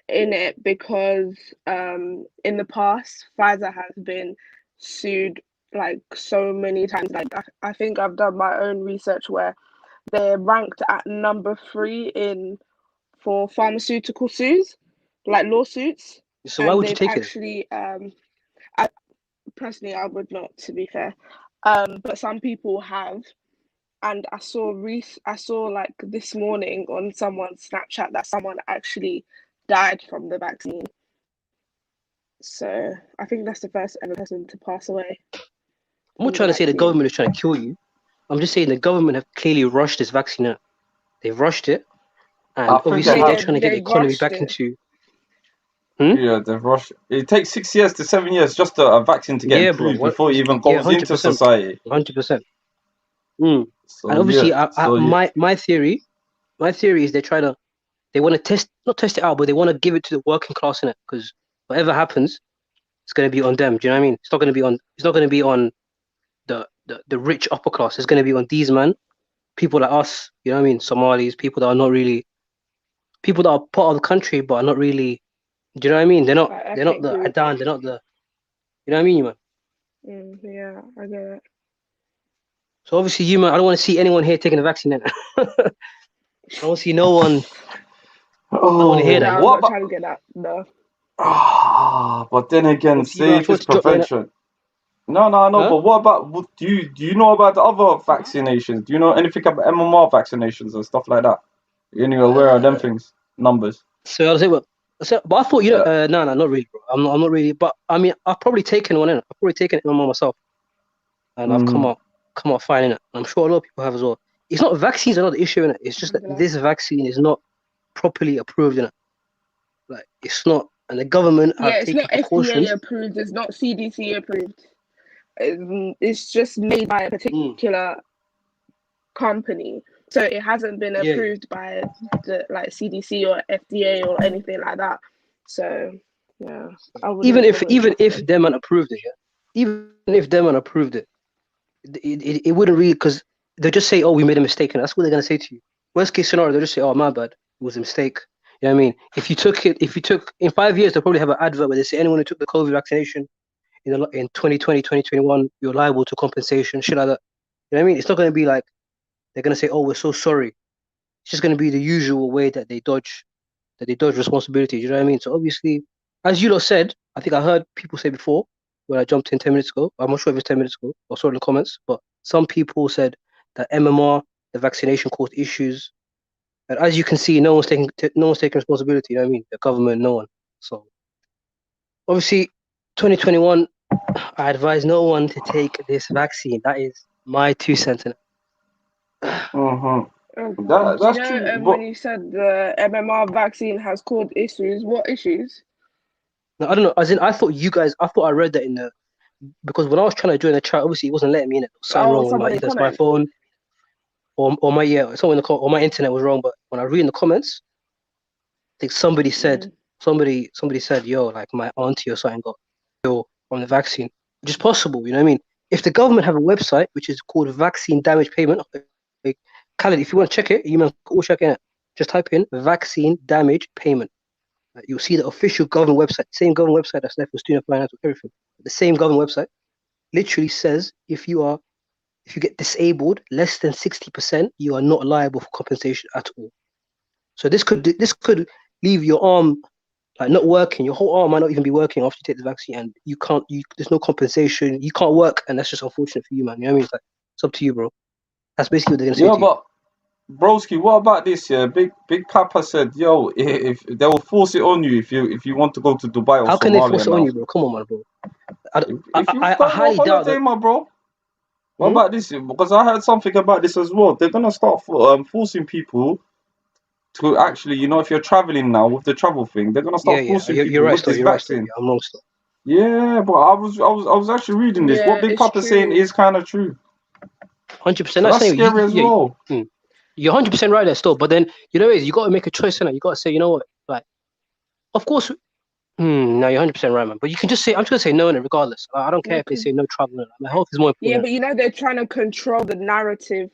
in it because in the past Pfizer has been sued like so many times. Like I think I've done my own research where they're ranked at number 3 for pharmaceutical suits, like lawsuits. So why would you take it? I personally, I would not, to be fair. But some people have. And I saw like this morning on someone's Snapchat that someone actually died from the vaccine. So I think that's the first ever person to pass away. I'm not trying to say the government is trying to kill you. I'm just saying the government have clearly rushed this vaccine out. They've rushed it, and obviously they're trying to get the economy back into. Yeah, they've rushed. It takes 6 years to 7 years just a vaccine to get approved before it even goes into society. 100%. And obviously, my theory is they want to not test it out, but they want to give it to the working class in it, because whatever happens, it's going to be on them. Do you know what I mean? It's not going to be on the rich upper class. It's going to be on these people like us. You know what I mean? Somalis, people that are not really, people that are part of the country but are not really. Do you know what I mean? They're not the Adan. They're not the. You know what I mean, man? Yeah, I get it. So obviously, I don't want to see anyone here taking the vaccine. Then I don't see no one don't want to hear Oh, that. No, I'm what not about? trying to get that. No. But then again, Obviously, you know, I safe is thought to drop me in it. prevention. No. Huh? But what about? Do you know about the other vaccinations? Do you know anything about MMR vaccinations and stuff like that? You're aware of them things, numbers? So I was like, well, so, but I thought, you know, Uh, no, not really, bro. I'm not really. But I mean, I've probably taken one in. I've probably taken it in myself, and I've mm, come out fine in it. I'm sure a lot of people have as well. It's not vaccines are not the issue in it. It's just that this vaccine is not properly approved in it. Like it's not, and the government have Yeah, it's taken not FDA precautions. approved. It's not CDC approved. It's just made by a Mm, particular company, so it hasn't been yeah, approved by the like CDC or FDA or anything like that. So yeah, I wouldn't even trust if them. them and approved it, yeah, even if them and approved it, it wouldn't really because they'll just say, "Oh, we made a mistake," and that's what they're gonna say to you. Worst case scenario, they'll just say, "Oh, my bad, it was a mistake." You know what I mean? If you took in 5 years, they'll probably have an advert where they say anyone who took the COVID vaccination in 2020, 2021, you're liable to compensation, shit like that. You know what I mean? It's not gonna be like they're gonna say, "Oh, we're so sorry." It's just gonna be the usual way that they dodge responsibility. You know what I mean? So obviously, as you lot said, I think I heard people say before when I jumped in 10 minutes ago. I'm not sure if it's 10 minutes ago or saw in the comments, but some people said that MMR, the vaccination caused issues. And as you can see, no one's taking responsibility. You know what I mean? The government, no one. So obviously, 2021, I advise no one to take this vaccine. That is my 2 cents in it. mm-hmm. Oh God, do you That's know true. when But you said the MMR vaccine has caused issues? What issues? Now, I don't know. As in, I thought I read that in the because when I was trying to join the chat, obviously it wasn't letting me in. It was something Oh, wrong with my someone in either it's my comments. phone or my something in the or my internet was wrong. But when I read in the comments, I think somebody said, "Yo, like my auntie or something got ill from the vaccine," which is possible. You know what I mean? If the government have a website which is called Vaccine Damage Payment, like, Khaled, if you want to check it, you can go check it. Just type in Vaccine Damage Payment. You'll see the official government website, same government website that's left for student finance with everything. The same government website literally says if you get disabled less than 60%, you are not liable for compensation at all. So this could leave your arm like not working. Your whole arm might not even be working after you take the vaccine, and you can't. There's no compensation. You can't work, and that's just unfortunate for you, man. You know what I mean? It's up to you, bro. That's basically what they're gonna say yeah, to you. but Broski, what about this? Yeah, Big Papa said, "Yo, if they will force it on you if you want to go to Dubai or How can they Somalia force it on now, you, bro? Come on, man, bro. I, if you I go on highly doubt holiday, that. my bro." What Hmm? about this? Because I heard something about this as well. They're gonna start forcing people to actually, if you're traveling now with the travel thing, they're gonna Yeah, start yeah. forcing You're people right, with still. this You're right, still. vaccine. Yeah, I'm wrong, still. Yeah, but I was actually reading this. What Yeah, Big it's Papa's saying true. is kind of true. 100%. So That's that's anyway. scary as Yeah, well. you're 100% right there still. But then you got to make a choice, innit? You got to say, you know what, like, of course. No, you're 100% right, man. But you can just say, I'm just gonna say no in it regardless. I don't care if they Okay. say no traveling. My health is more Yeah, important. but you know they're trying to control the narrative.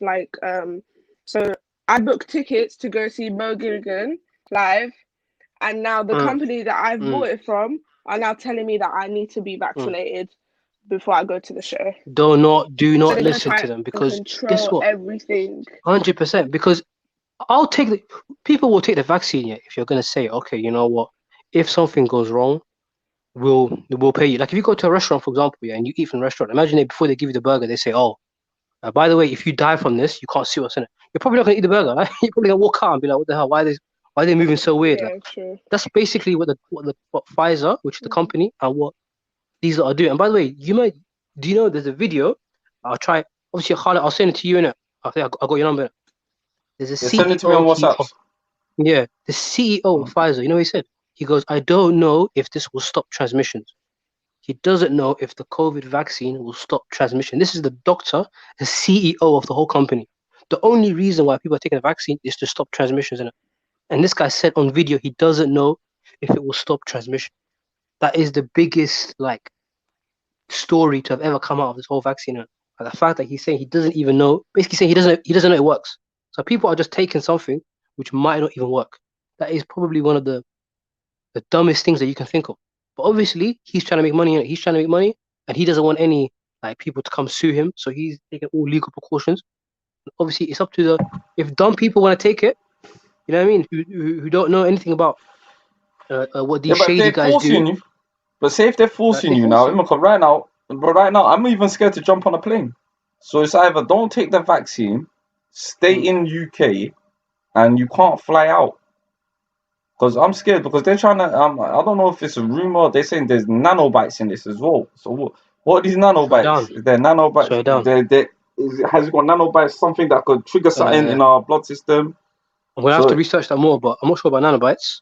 So I booked tickets to go see Mo Gilligan live, and now the Mm, company that I've mm, bought it from are now telling me that I need to be mm. vaccinated before I go to the show. Do So not they're gonna listen try to them and because guess control what? everything. 100% because I'll take the people will take the vaccine. Yeah, if you're gonna say, okay, you know what? If something goes wrong, we'll pay you. Like if you go to a restaurant, for example, yeah, and you eat from a restaurant. Imagine before they give you the burger, they say, oh, by the way, if you die from this, you can't sue us in it. You're probably not gonna eat the burger. Right? You're probably gonna walk out and be like, what the hell? Why are they moving so weird? Like Yeah, true. that's basically what Pfizer, which is the Mm. company, and what these are doing. And by the way, do you know there's a video? I'll try. Obviously, Khaled, I'll send it to you in it. I think I got your number. There's a Yeah, send it to me on CEO WhatsApp. of yeah, the CEO of Pfizer. You know what he said? He goes, I don't know if this will stop transmissions. He doesn't know if the COVID vaccine will stop transmission. This is the doctor, the CEO of the whole company. The only reason why people are taking the vaccine is to stop transmissions in it. And this guy said on video he doesn't know if it will stop transmission. That is the biggest story to have ever come out of this whole vaccine. And the fact that he's saying he doesn't even know, basically saying he doesn't know it works. So people are just taking something which might not even work. That is probably one of the dumbest things that you can think of. But obviously, he's trying to make money. He's trying to make money, and he doesn't want any people to come sue him. So he's taking all legal precautions. Obviously, it's up to the if dumb people want to take it, you know what I mean, who don't know anything about what these but shady they're guys do. forcing you. But say if they're forcing They you force now, you. because right now, I'm even scared to jump on a plane. So it's either don't take the vaccine, stay in UK, and you can't fly out. Because I'm scared because they're trying to. I don't know if it's a rumor. They're saying there's nanobites in this as well. So what are these Slow down. nanobites? Is there nanobites? Slow down. Has it got nanobites? Something that could trigger something in our blood system? I'm gonna have to research that more, but I'm not sure about nanobites.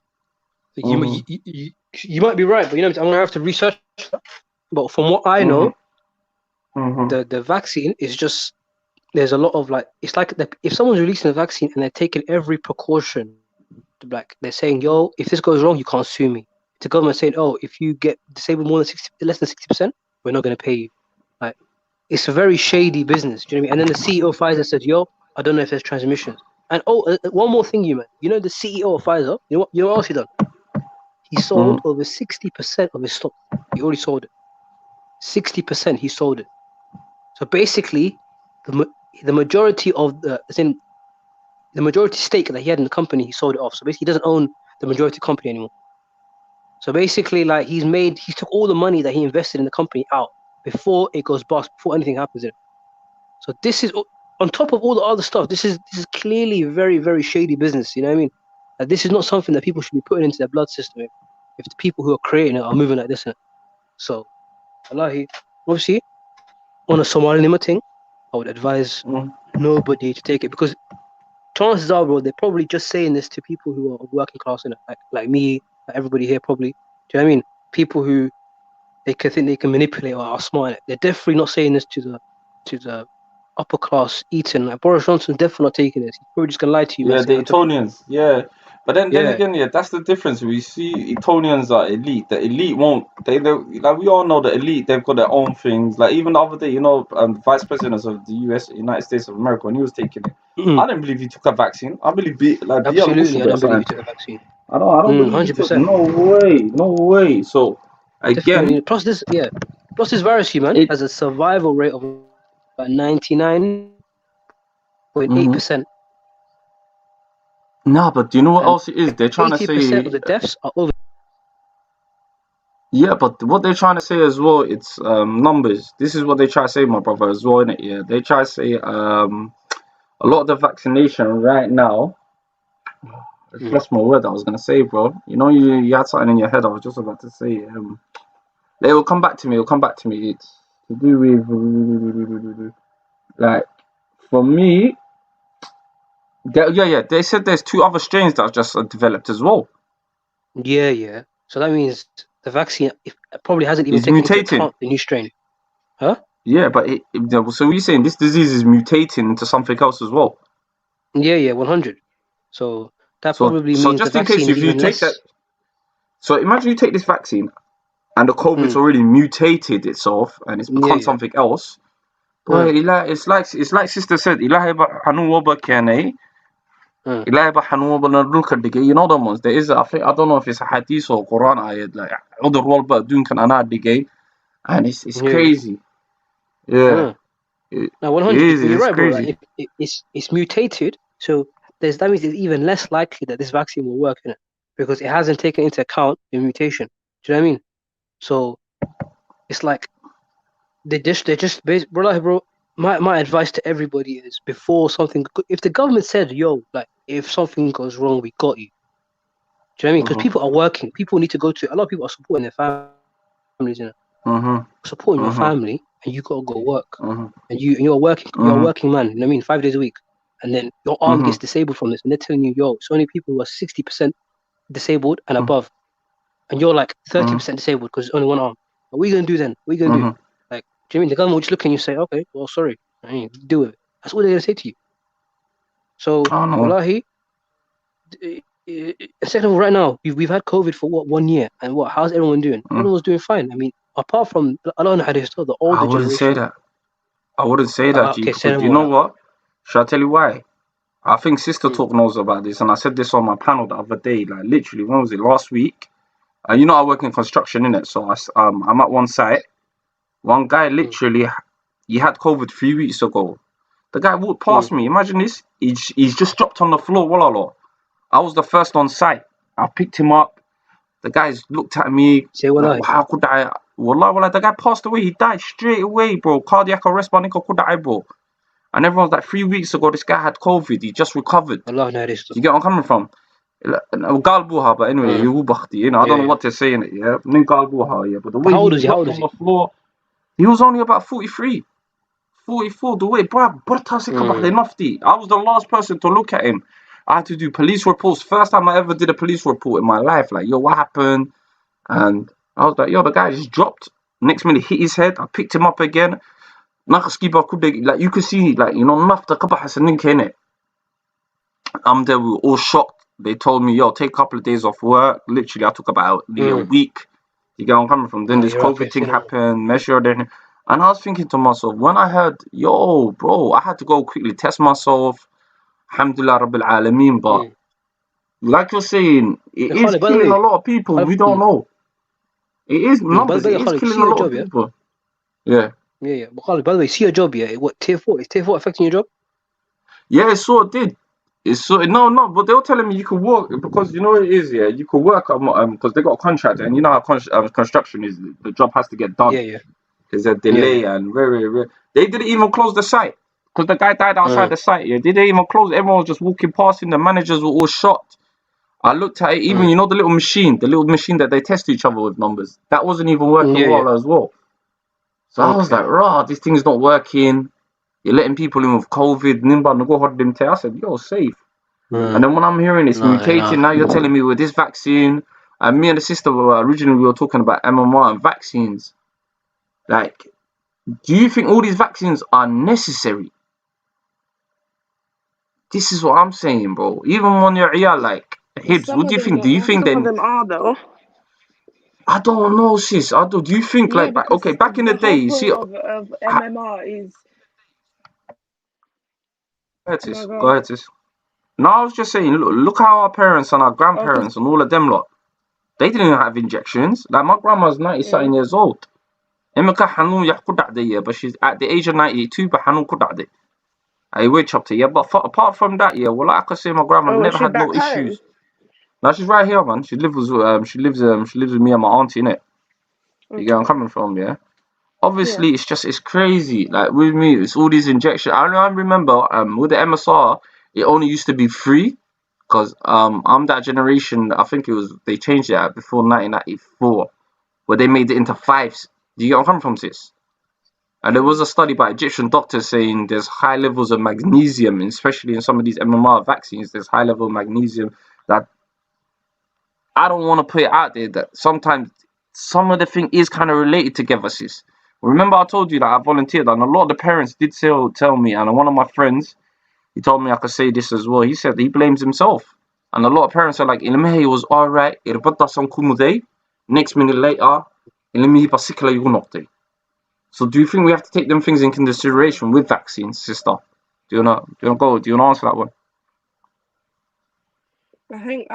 You might be right, but you know, I'm gonna have to research that. But from what I know, the vaccine is just, there's a lot of like, it's like if someone's releasing a vaccine and they're taking every precaution, like they're saying, yo, if this goes wrong, you can't sue me. The government saying, oh, if you get disabled less than 60%, we're not gonna pay you. Like, it's a very shady business. Do you know what I mean? And then the CEO of Pfizer said, yo, I don't know if there's transmissions. And one more thing, you know the CEO of Pfizer, you know what else he done? He sold over 60% of his stock. He already sold it. 60% he sold it. So basically, the majority of the majority stake that he had in the company, he sold it off. So basically, he doesn't own the majority company anymore. So basically, like he took all the money that he invested in the company out before it goes bust, before anything happens in it. So this is on top of all the other stuff. This is clearly very, very shady business. You know what I mean? Like, this is not something that people should be putting into their blood system if the people who are creating it are moving like this. So, Wallahi, obviously, on a Somali thing, I would advise nobody to take it, because chances are, bro, they're probably just saying this to people who are working class, like me, like everybody here, probably. Do you know what I mean? People who they can think they can manipulate or are smart. They're definitely not saying this to the upper class eating. Like Boris Johnson's definitely not taking this. He's probably just gonna lie to you. Yeah, the Etonians. Yeah, but then again, yeah, that's the difference. We see Etonians are elite. The elite won't. They like we all know the elite. They've got their own things. Like even the other day, Vice President of the United States of America, when he was taking it, I didn't believe he took a vaccine. I believe absolutely, I don't believe he took a vaccine. I don't believe 100%. No way. So again, definitely. Plus this virus, human, has a survival rate of about 99.8%. No, but do you know what else it is? They're trying to say 80% of the deaths are over. Yeah, but what they're trying to say as well, it's numbers. This is what they try to say, my brother, as well, innit? Yeah, they try to say a lot of the vaccination right now. I lost my word I was gonna say, bro. You had something in your head. I was just about to say. It will come back to me. It's to do with like for me. They said there's 2 other strains that just developed as well. Yeah. So that means the vaccine probably hasn't even taken into account the new strain. Huh? Yeah, but so you're saying this disease is mutating into something else as well? Yeah, 100. So that probably means just the in case vaccine if is you even take less. that. So imagine you take this vaccine and the COVID's already mutated itself and it's become something else. Boy, it's like sister said, you know the ones. There is, I don't know if it's a hadith or Quran ayat, like other world but doing can and it's crazy. Yeah. Now 100, but you're right, bro. Crazy. Like, it's mutated, so that means it's even less likely that this vaccine will work in it, because it hasn't taken into account the mutation. Do you know what I mean? So it's like they just bro. My advice to everybody is, before something, if the government said, yo, like if something goes wrong, we got you. Do you know what I mean? Because people are working, people need to go to. A lot of people are supporting their families, supporting your family, and you gotta go work, and you're working, you're a working man. You know what I mean? 5 days a week, and then your arm gets disabled from this, and they're telling you, yo, so many people who are 60% disabled and above, and you're like 30% disabled because it's only one arm. What are you gonna do then? What are you gonna do? Like, do you mean the government will just look and you say, okay, well, sorry, I mean, do it. That's all they're gonna say to you. So, wallahi, second of all, right now we've had COVID for 1 year, and how's everyone doing? Everyone's doing fine. I mean, apart from Allah knows how to the older I wouldn't generation. say that, G. Okay, Because you know what? Shall I tell you why? I think Sister Talk knows about this, and I said this on my panel the other day. Like literally, when was it? Last week. And I work in construction, innit? So I'm at one site. One guy literally, he had COVID 3 weeks ago. The guy walked past me. Imagine this. He's just dropped on the floor. I was the first on site. I picked him up. The guys looked at me. Say Like, wallahi. how could I? Wallah, the guy passed away. He died straight away, bro. Cardiac arrest, bro. And everyone's like, 3 weeks ago, this guy had COVID. He just recovered. Allah Do you get where I'm coming from? But anyway, he you know, I don't know what to say in it, yeah. But the way How old he is he? How dropped old is on he? the floor, he was only about 43, 44. The way, bruh, I was the last person to look at him. I had to do police reports. First time I ever did a police report in my life. Like, yo, what happened? And I was like, yo, the guy just dropped. Next minute, hit his head. I picked him up again. Like, you could see, like, you know, I'm there, we were all shocked. They told me, yo, take a couple of days off work. Literally, I took about a week. You get where I'm coming from? Then this COVID thing happened, measured it. And I was thinking to myself, when I heard, yo, bro, I had to go quickly test myself. Alhamdulillah Rabbil Alameen. But like you're saying, it is killing a lot of people. We don't know. It is numbers. It is killing a lot of people. Yeah. Yeah. But by the way, see your job, yeah? What, tier 4? Is tier 4 affecting your job? Yeah, it sort of did. No, but they were telling me you could work because you know what it is, yeah. You could work because they got a contract, and you know how construction is. The job has to get done. Yeah. There's a delay and very. They didn't even close the site because the guy died outside the site. Yeah, they didn't even close. Everyone was just walking past him. The managers were all shocked. I looked at it. Even you know the little machine that they test each other with numbers. That wasn't even working well as well. So I was like, rah, this thing's not working. You're letting people in with COVID. I said, yo, safe. And then when I'm hearing it's mutating, now you're telling me with this vaccine, and me and the sister originally we were talking about MMR and vaccines. Like, do you think all these vaccines are necessary? This is what I'm saying, bro. Even when you're like Hibs, what do you think? Do you think some of them are though? I don't know, sis. Do you think back in the day, you see of MMR is Go ahead, sis. No, I was just saying, look how our parents and our grandparents and all of them lot, they didn't even have injections. Like my grandma's 97 years old. But she's at the age of 92, but I wake up to but apart from that, well, like I could say my grandma never had no issues. Now she's right here, man. She lives with me and my auntie, innit? You get where I'm coming from, yeah? Obviously, it's crazy. Like with me, it's all these injections. I remember with the MSR, it only used to be free because I'm that generation. I think they changed it before 1994, where they made it into 5s. Do you get where I'm coming from, sis? And there was a study by Egyptian doctors saying there's high levels of magnesium, especially in some of these MMR vaccines. There's high level of magnesium that I don't want to put it out there that sometimes some of the thing is kind of related together, sis. Remember I told you that I volunteered and a lot of the parents did tell me, and one of my friends, he told me I could say this as well. He said he blames himself. And a lot of parents are like, he was alright, next minute later, so do you think we have to take them things in consideration with vaccines, sister? Do you wanna answer that one? I think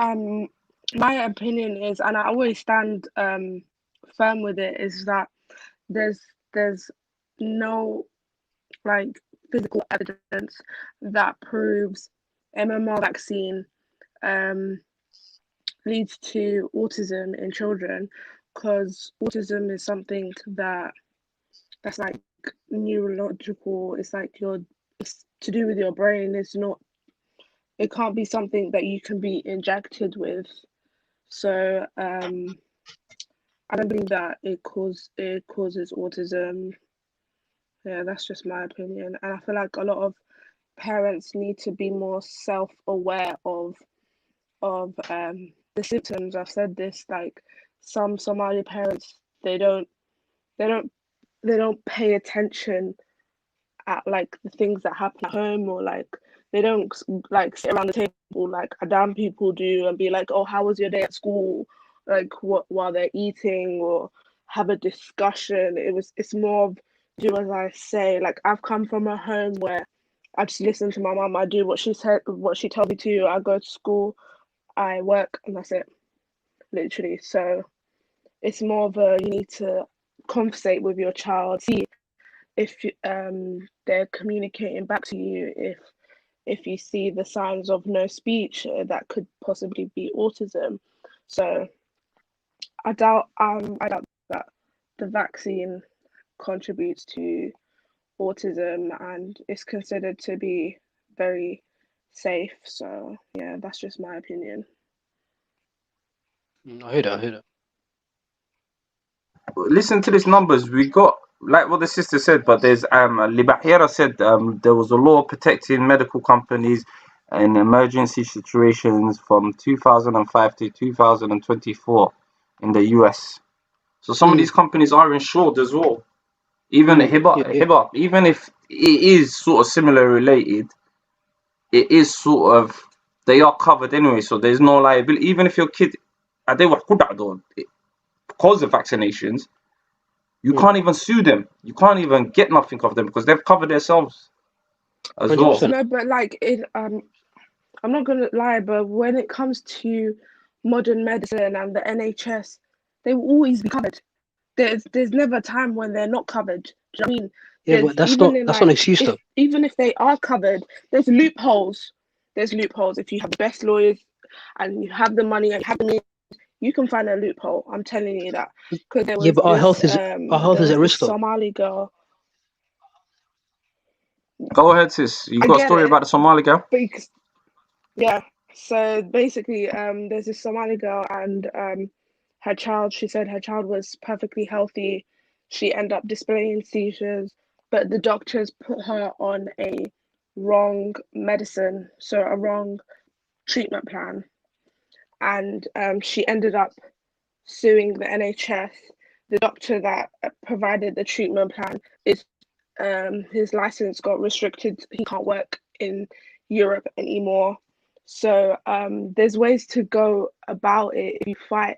my opinion is, and I always stand firm with it, is that there's no like physical evidence that proves MMR vaccine leads to autism in children, because autism is something that's like neurological. It's like it's to do with your brain. It can't be something that you can be injected with. So I don't believe that it causes autism. Yeah, that's just my opinion. And I feel like a lot of parents need to be more self-aware of the symptoms. I've said this, like some Somali parents, they don't pay attention at like the things that happen at home, or like they don't like sit around the table like Adam people do and be like, oh, how was your day at school, like what while they're eating, or have a discussion. It's more of do as I say. Like I've come from a home where I just listen to my mum. I do what she told me to. I go to school, I work, and that's it, literally. So it's more of a, you need to conversate with your child, see if they're communicating back to you, if you see the signs of no speech, that could possibly be autism. So I doubt that the vaccine contributes to autism, and it's considered to be very safe. So yeah, that's just my opinion. I hear that. Listen to these numbers. We got, like what the sister said, but there's Libahira said there was a law protecting medical companies in emergency situations from 2005 to 2024 in the US. So some of these companies are insured as well. Even Hiba, even if it is sort of similar related, it is sort of, they are covered anyway. So there's no liability. Even if your kid, because of vaccinations, you can't even sue them. You can't even get nothing of them because they've covered themselves as 100%. well. No, but like I'm not gonna lie, but when it comes to modern medicine and the NHS, they will always be covered. There's never a time when they're not covered. Do you know what I mean? Yeah, but that's not an excuse though. Even if they are covered, there's loopholes. There's loopholes. If you have the best lawyers and you have the money and you have the means, you can find a loophole. I'm telling you that. Because there was but our health is at risk though. Somali girl. Go ahead, sis. You got a story about the Somali girl? Yeah. So basically, there's this Somali girl and her child. She said her child was perfectly healthy. She ended up displaying seizures, but the doctors put her on a wrong medicine, so a wrong treatment plan, and she ended up suing the NHS. The doctor that provided the treatment plan is his license got restricted. He can't work in Europe anymore. So there's ways to go about it if you fight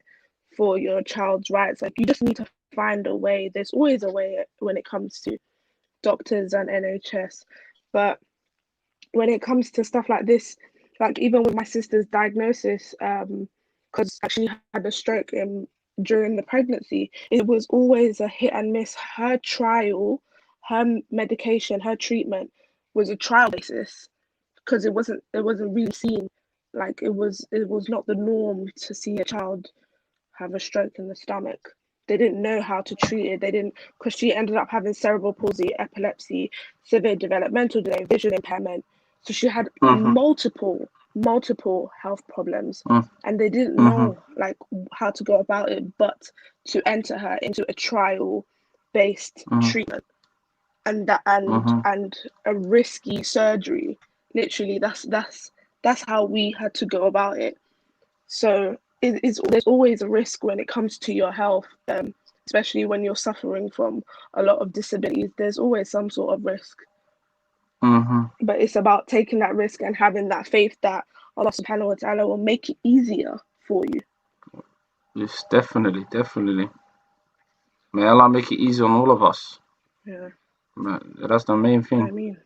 for your child's rights. Like, you just need to find a way. There's always a way when it comes to doctors and NHS. But when it comes to stuff like this, like even with my sister's diagnosis, because she had a stroke during the pregnancy, it was always a hit and miss. Her trial, her medication, her treatment was a trial basis, because it wasn't really seen. Like, it was not the norm to see a child have a stroke in the stomach. They didn't know how to treat it. They didn't, because she ended up having cerebral palsy, epilepsy, severe developmental delay, vision impairment. So she had multiple health problems, and they didn't know like how to go about it, but to enter her into a trial-based treatment, and a risky surgery. Literally, that's how we had to go about it. So there's always a risk when it comes to your health, especially when you're suffering from a lot of disabilities. There's always some sort of risk. But it's about taking that risk and having that faith that Allah subhanahu wa ta'ala will make it easier for you. Yes, definitely. May Allah make it easy on all of us. Yeah. That's the main thing.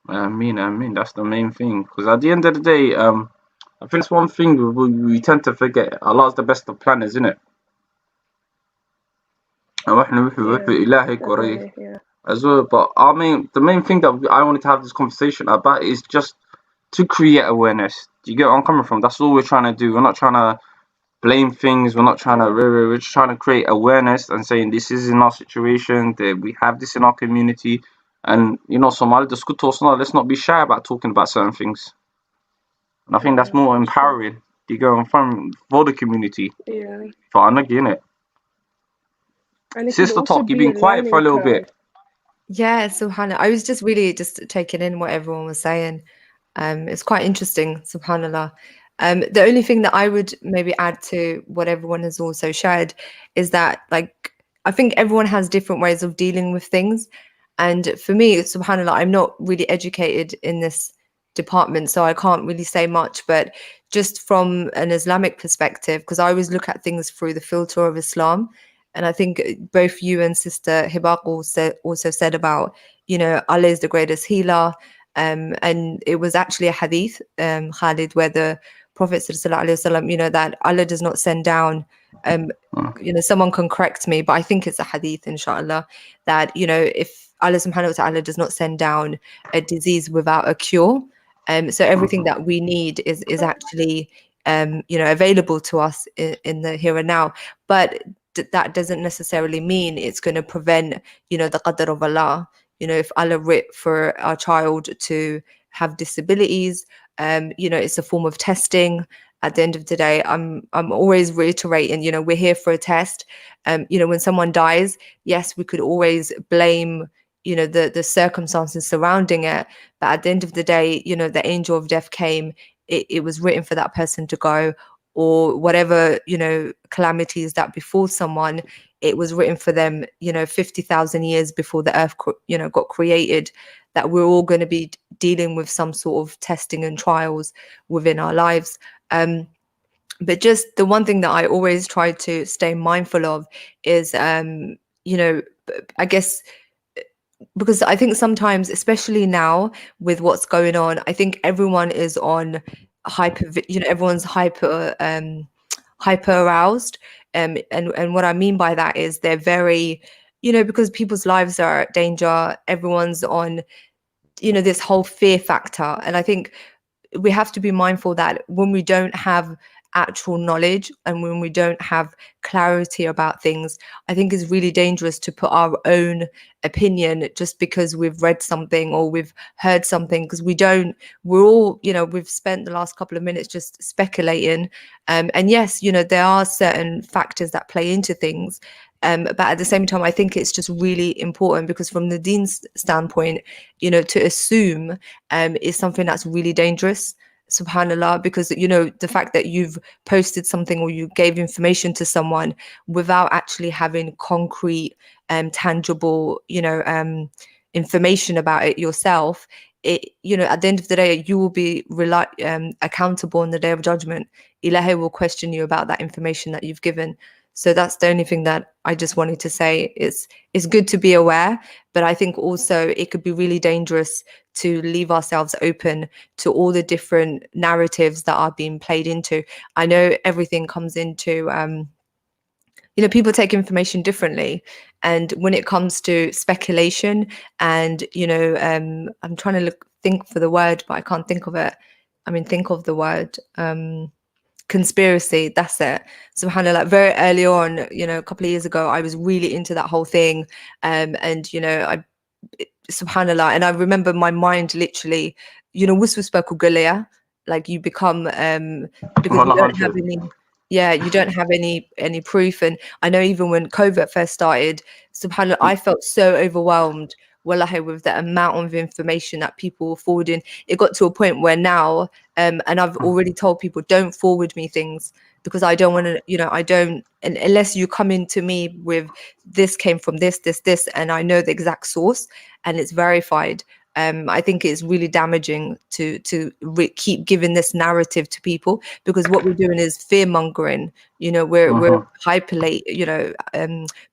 I mean. That's the main thing. Because at the end of the day, I think that's one thing we tend to forget. Allah's the best of planners, isn't it? Yeah. As well. But I mean, the main thing that I wanted to have this conversation about is just to create awareness. Do you get where I'm coming from? That's all we're trying to do. We're not trying to blame things. We're not trying to. We're just trying to create awareness and saying this is in our situation. That we have this in our community, and Somali, the school talks. Let's not be shy about talking about certain things. And I think that's more empowering. Do you go from for the community? Yeah. For Anagi, innit? Sister talk, you've been quiet for a little bit. Yeah, subhanallah. I was just really just taking in what everyone was saying. It's quite interesting, subhanallah. The only thing that I would maybe add to what everyone has also shared is that, like, I think everyone has different ways of dealing with things. And for me, subhanallah, I'm not really educated in this department, so I can't really say much. But just from an Islamic perspective, because I always look at things through the filter of Islam. And I think both you and Sister Hibaq also said about, Allah is the greatest healer. And it was actually a hadith, Khalid, where the Prophet ﷺ, that Allah does not send down, someone can correct me, but I think it's a hadith, inshallah, that, if Allah subhanahu wa ta'ala does not send down a disease without a cure, So everything that we need is actually available to us in the here and now. But that doesn't necessarily mean it's going to prevent the qadr of Allah. If Allah writ for our child to have disabilities, it's a form of testing. At the end of the day, I'm always reiterating, we're here for a test. When someone dies, yes, we could always blame the circumstances surrounding it, but at the end of the day, the angel of death came. It was written for that person to go, or whatever calamities that befall someone, it was written for them 50,000 years before the earth got created, that we're all going to be dealing with some sort of testing and trials within our lives. But just the one thing that I always try to stay mindful of is I guess, because I think sometimes, especially now with what's going on, I think everyone is on everyone's hyper aroused. And what I mean by that is they're very, because people's lives are at danger, everyone's on, this whole fear factor. And I think we have to be mindful that when we don't have actual knowledge and when we don't have clarity about things, I think it's really dangerous to put our own opinion just because we've read something or we've heard something, because we're all, we've spent the last couple of minutes just speculating. And yes, there are certain factors that play into things. But at the same time, I think it's just really important, because from the Dean's standpoint, to assume is something that's really dangerous, subhanallah, because the fact that you've posted something or you gave information to someone without actually having concrete tangible information about it yourself, at the end of the day, you will be accountable on the day of judgment. Ilahi will question you about that information that you've given. So that's the only thing that I just wanted to say. It's good to be aware, but I think also it could be really dangerous to leave ourselves open to all the different narratives that are being played into. I know everything comes into, people take information differently. And when it comes to speculation and, I'm trying to think for the word, but I can't think of it. Think of the word. Conspiracy, that's it. SubhanAllah, very early on, a couple of years ago, I was really into that whole thing. And SubhanAllah, and I remember my mind literally, like you become because you don't have any proof. And I know even when COVID first started, SubhanAllah, I felt so overwhelmed, wallahi, with the amount of information that people were forwarding. It got to a point where now, and I've already told people, don't forward me things, because I don't want to, I don't, and unless you come into me with this came from this, and I know the exact source and it's verified. I think it's really damaging to keep giving this narrative to people, because what we're doing is fear mongering. We're hyperlate,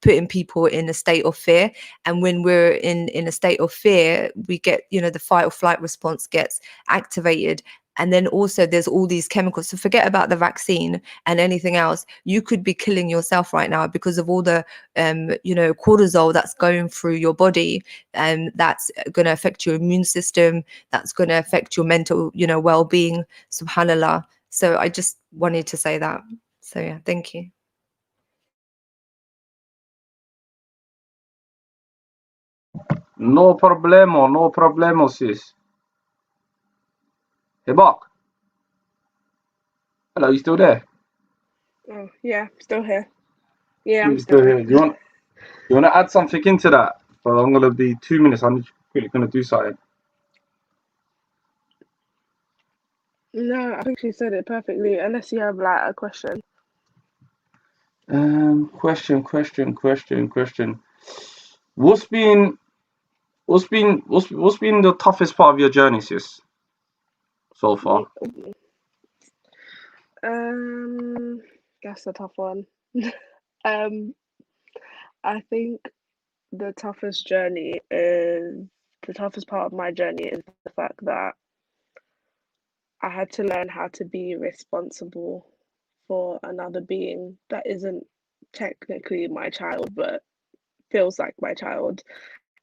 putting people in a state of fear. And when we're in a state of fear, we get, the fight or flight response gets activated. And then also there's all these chemicals. So forget about the vaccine and anything else. You could be killing yourself right now because of all the, cortisol that's going through your body, and that's going to affect your immune system. That's going to affect your mental, well-being, subhanallah. So I just wanted to say that. So yeah, thank you. No problemo, sis. Hey, Buck. Hello, you still there? Oh, yeah, still here. Yeah, I'm still here. You want to add something into that? Well, I'm going to be 2 minutes. I'm just quickly going to do something. No, I think she said it perfectly, unless you have like a question. Question. What's been the toughest part of your journey, sis, so far? That's a tough one. I think the toughest part of my journey is the fact that I had to learn how to be responsible for another being that isn't technically my child, but feels like my child.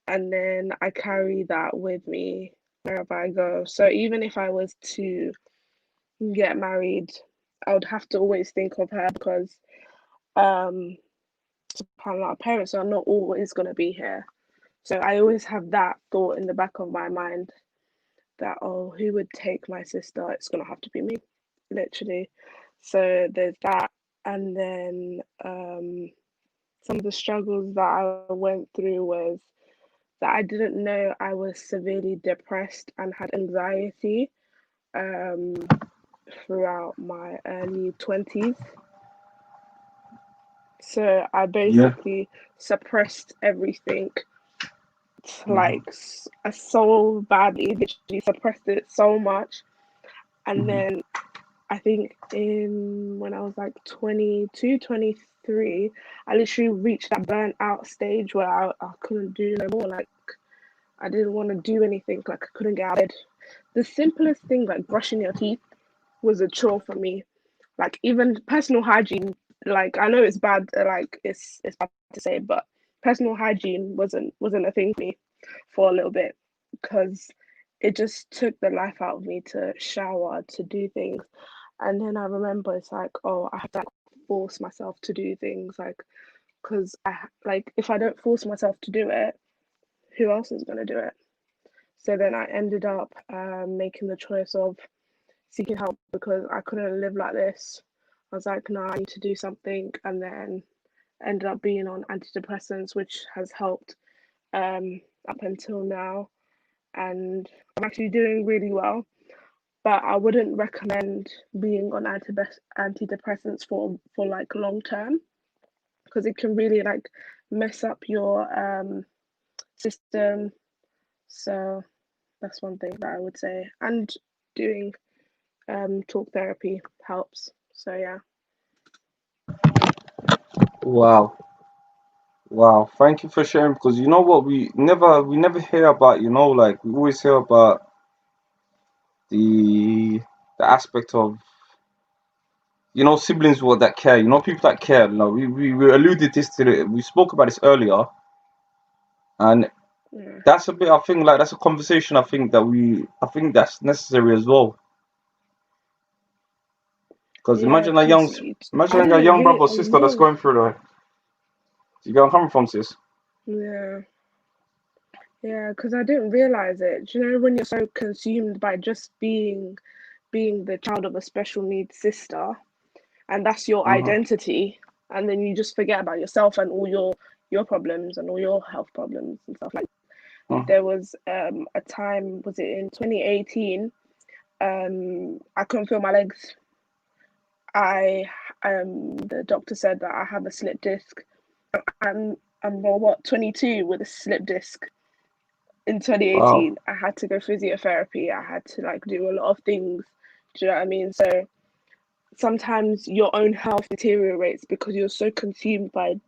And then I carry that with me wherever I go. So even if I was to get married, I would have to always think of her because our parents are not always going to be here. So I always have that thought in the back of my mind that, oh, who would take my sister? It's going to have to be me, literally. So there's that. And then some of the struggles that I went through was that I didn't know I was severely depressed and had anxiety throughout my early 20s. So I basically suppressed everything like so badly, literally suppressed it so much. And then I think when I was like 22, 23, I literally reached that burnt out stage where I couldn't do no more. Like I didn't want to do anything. Like I couldn't get out of bed. The simplest thing, like brushing your teeth, was a chore for me. Like even personal hygiene, like I know it's bad, like it's bad to say, but personal hygiene wasn't a thing for me for a little bit because it just took the life out of me to shower, to do things. And then I remember it's like, oh, I have to like, force myself to do things, like because if I don't force myself to do it, who else is going to do it? So then I ended up making the choice of seeking help because I couldn't live like this. I was like, no, I need to do something, and then ended up being on antidepressants, which has helped up until now, and I'm actually doing really well. But I wouldn't recommend being on antidepressants for like long term because it can really like mess up your system. So that's one thing that I would say. And doing talk therapy helps. So yeah. Wow. Wow. Thank you for sharing because you know what we never hear about, like we always hear about the aspect of siblings that care, people that care. We alluded this to we spoke about this earlier, and Yeah. that's a bit, I think, like that's a conversation I think that's necessary as well. Because Yeah, imagine because I a didn't young brother or sister that's going through the. You get where I'm coming from, sis? yeah. Yeah, because I didn't realize it. Do you know when you're so consumed by just being the child of a special needs sister, and that's your identity, and then you just forget about yourself and all your problems and all your health problems and stuff like that. There was a time, was it in 2018? I couldn't feel my legs. The doctor said that I have a slip disc. I'm 22 with a slip disc. In Wow. 2018, I had to go physiotherapy. I had to like do a lot of things. Do you know what I mean? So sometimes your own health deteriorates because you're so consumed by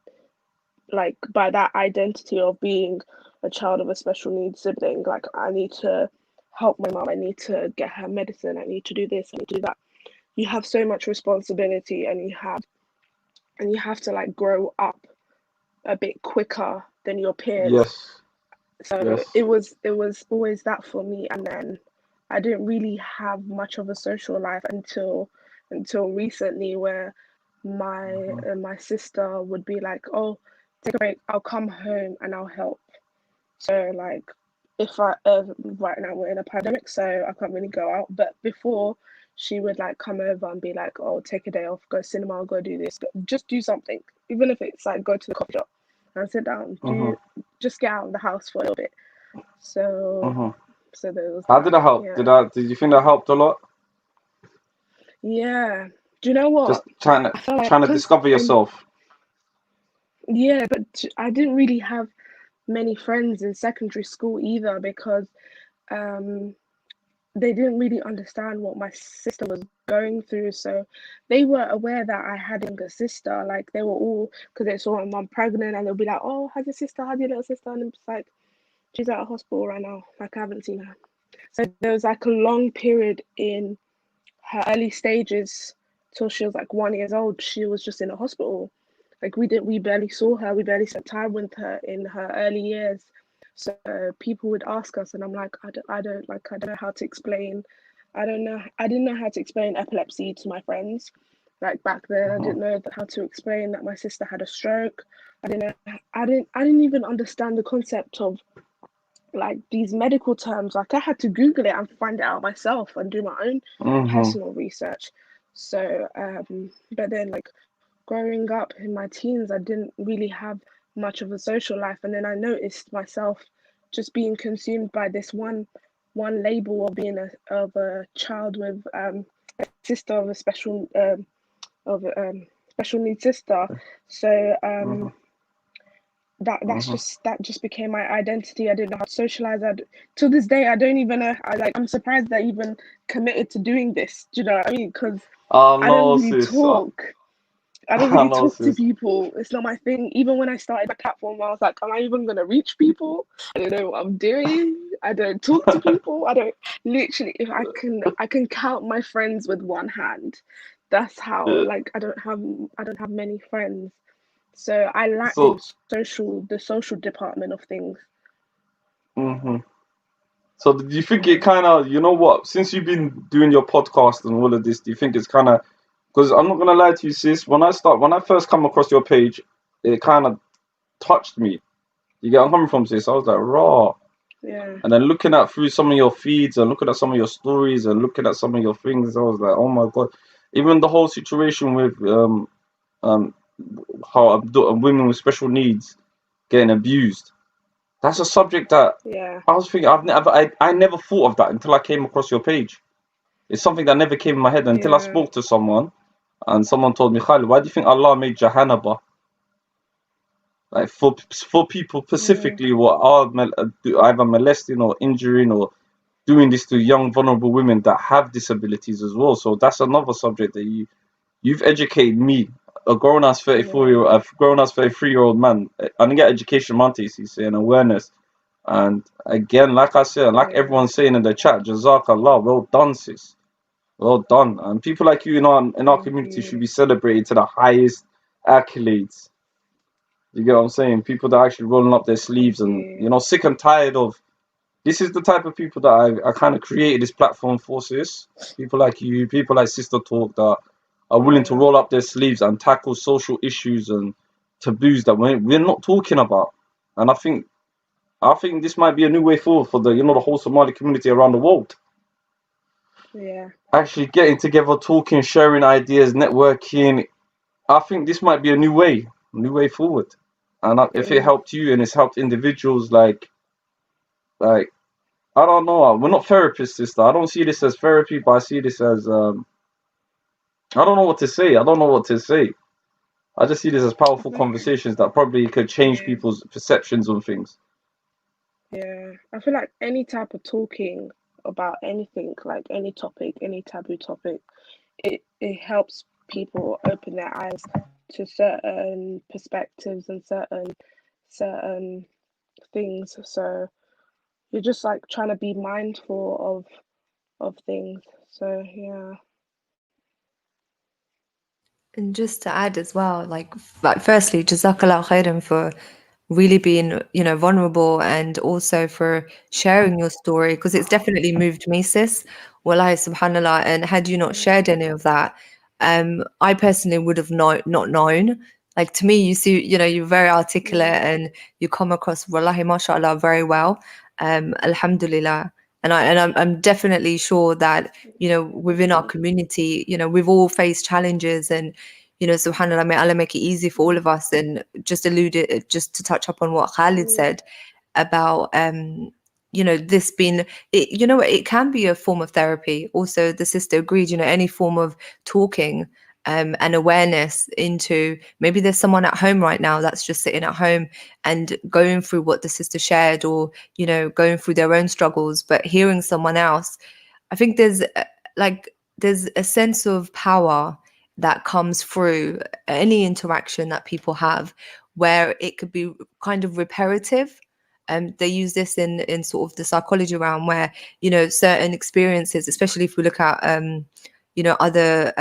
that identity of being a child of a special needs sibling. Like I need to help my mom. I need to get her medicine. I need to do this. I need to do that. You have so much responsibility, and you have to like grow up a bit quicker than your peers. Yes. So Yes. it was always that for me, and then I didn't really have much of a social life until recently, where my sister would be like, "Oh, take a break. I'll come home and I'll help." So like, if I right now we're in a pandemic, so I can't really go out. But before, she would like come over and be like, "Oh, take a day off, go cinema, go do this, just do something, even if it's like go to the coffee shop and sit down, just get out of the house for a little bit." So there was How that. did that help? Yeah. Did you think that helped a lot? Yeah. Do you know Just what? trying to I felt like trying to discover yourself. yeah, but I didn't really have many friends in secondary school either because they didn't really understand what my sister was going through. So they were aware that I had a younger sister. Like they were all, because they saw my mum pregnant, and they'll be like, "Oh, how's your sister? How's your little sister?" And I'm just like, "She's at a hospital right now. Like I haven't seen her." So there was like a long period in her early stages till she was like 1 year old. She was just in a hospital. Like we barely saw her. We barely spent time with her in her early years. So people would ask us, and I'm like, I don't know how to explain. I didn't know how to explain epilepsy to my friends. Like back then, I didn't know how to explain that my sister had a stroke. I didn't even understand the concept of like these medical terms. Like I had to Google it and find it out myself and do my own personal research. So, but then like growing up in my teens, I didn't really have much of a social life, and then I noticed myself just being consumed by this one label of being a child with a sister of a special special needs sister. So that just became my identity. I didn't know how to socialize. To this day, I don't even know. I'm surprised that I even committed to doing this. Do you know what I mean? Because I don't really talk. I don't really talk to people. It's not my thing. Even when I started my platform, I was like, am I even gonna reach people? I don't know what I'm doing. I don't talk to people. I don't literally, if I can count my friends with one hand. That's how like I don't have many friends. So I lack in the social department of things. So do you think it kind of, you know what, since you've been doing your podcast and all of this, do you think it's kind of, because I'm not gonna lie to you, sis, when I first come across your page, it kind of touched me. You get where I'm coming from, sis? I was like, raw. Yeah. And then looking at through some of your feeds and looking at some of your stories and looking at some of your things, I was like, oh my God. Even the whole situation with how women with special needs getting abused. That's a subject that I was thinking I never thought of that until I came across your page. It's something that never came in my head until I spoke to someone and someone told me, Khalid, why do you think Allah made Jahannama? Like for people specifically who are either molesting or injuring or doing this to young vulnerable women that have disabilities as well. So that's another subject that you've educated me, a grown ass 33-year-old man. I didn't get education, Montes, he's saying awareness. And again, like I said, like everyone's saying in the chat, Jazakallah, well done, sis. Well done. And people like you in our community should be celebrated to the highest accolades. You get what I'm saying? People that are actually rolling up their sleeves and, sick and tired of. This is the type of people that I kind of created this platform for, sis. People like you, people like Sister Talk that are willing to roll up their sleeves and tackle social issues and taboos that we're not talking about. And I think this might be a new way forward for the whole Somali community around the world. Yeah. Actually getting together, talking, sharing ideas, networking. I think this might be a new way forward. And if it helped you and it's helped individuals, like I don't know. We're not therapists, sister. I don't see this as therapy, but I see this as I don't know what to say. I just see this as powerful conversations that probably could change people's perceptions on things. Yeah, I feel like any type of talking about anything, like any topic, any taboo topic, it helps people open their eyes to certain perspectives and certain things. So you're just like trying to be mindful of things. So yeah. And just to add as well, like firstly, Jazakallah khairan for really being, vulnerable and also for sharing your story, because it's definitely moved me, sis. Wallahi, subhanallah. And had you not shared any of that, I personally would have not known. Like to me, you see, you're very articulate and you come across, wallahi, mashallah, very well. Alhamdulillah. And I'm definitely sure that, within our community, we've all faced challenges and, subhanAllah, may Allah make it easy for all of us. And just to touch up on what Khalid said about, this being, it can be a form of therapy. Also, the sister agreed, any form of talking and awareness into, maybe there's someone at home right now that's just sitting at home and going through what the sister shared, or, going through their own struggles, but hearing someone else. I think there's a sense of power that comes through any interaction that people have, where it could be kind of reparative. They use this in sort of the psychology realm, where, certain experiences, especially if we look at, other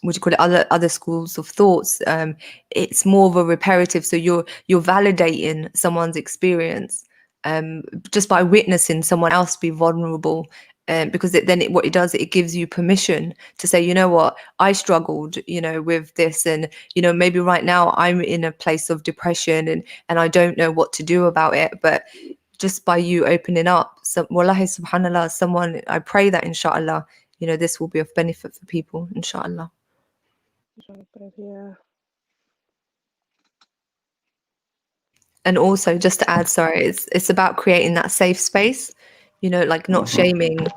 what do you call it, other schools of thoughts. It's more of a reparative, so you're validating someone's experience just by witnessing someone else be vulnerable. Because what it does, it gives you permission to say, you know what, I struggled, with this, and maybe right now I'm in a place of depression, and I don't know what to do about it. But just by you opening up, wallahi, subhanallah, someone, I pray that inshallah, this will be of benefit for people, inshallah. Yeah. And also, just to add, sorry, it's about creating that safe space, like not shaming,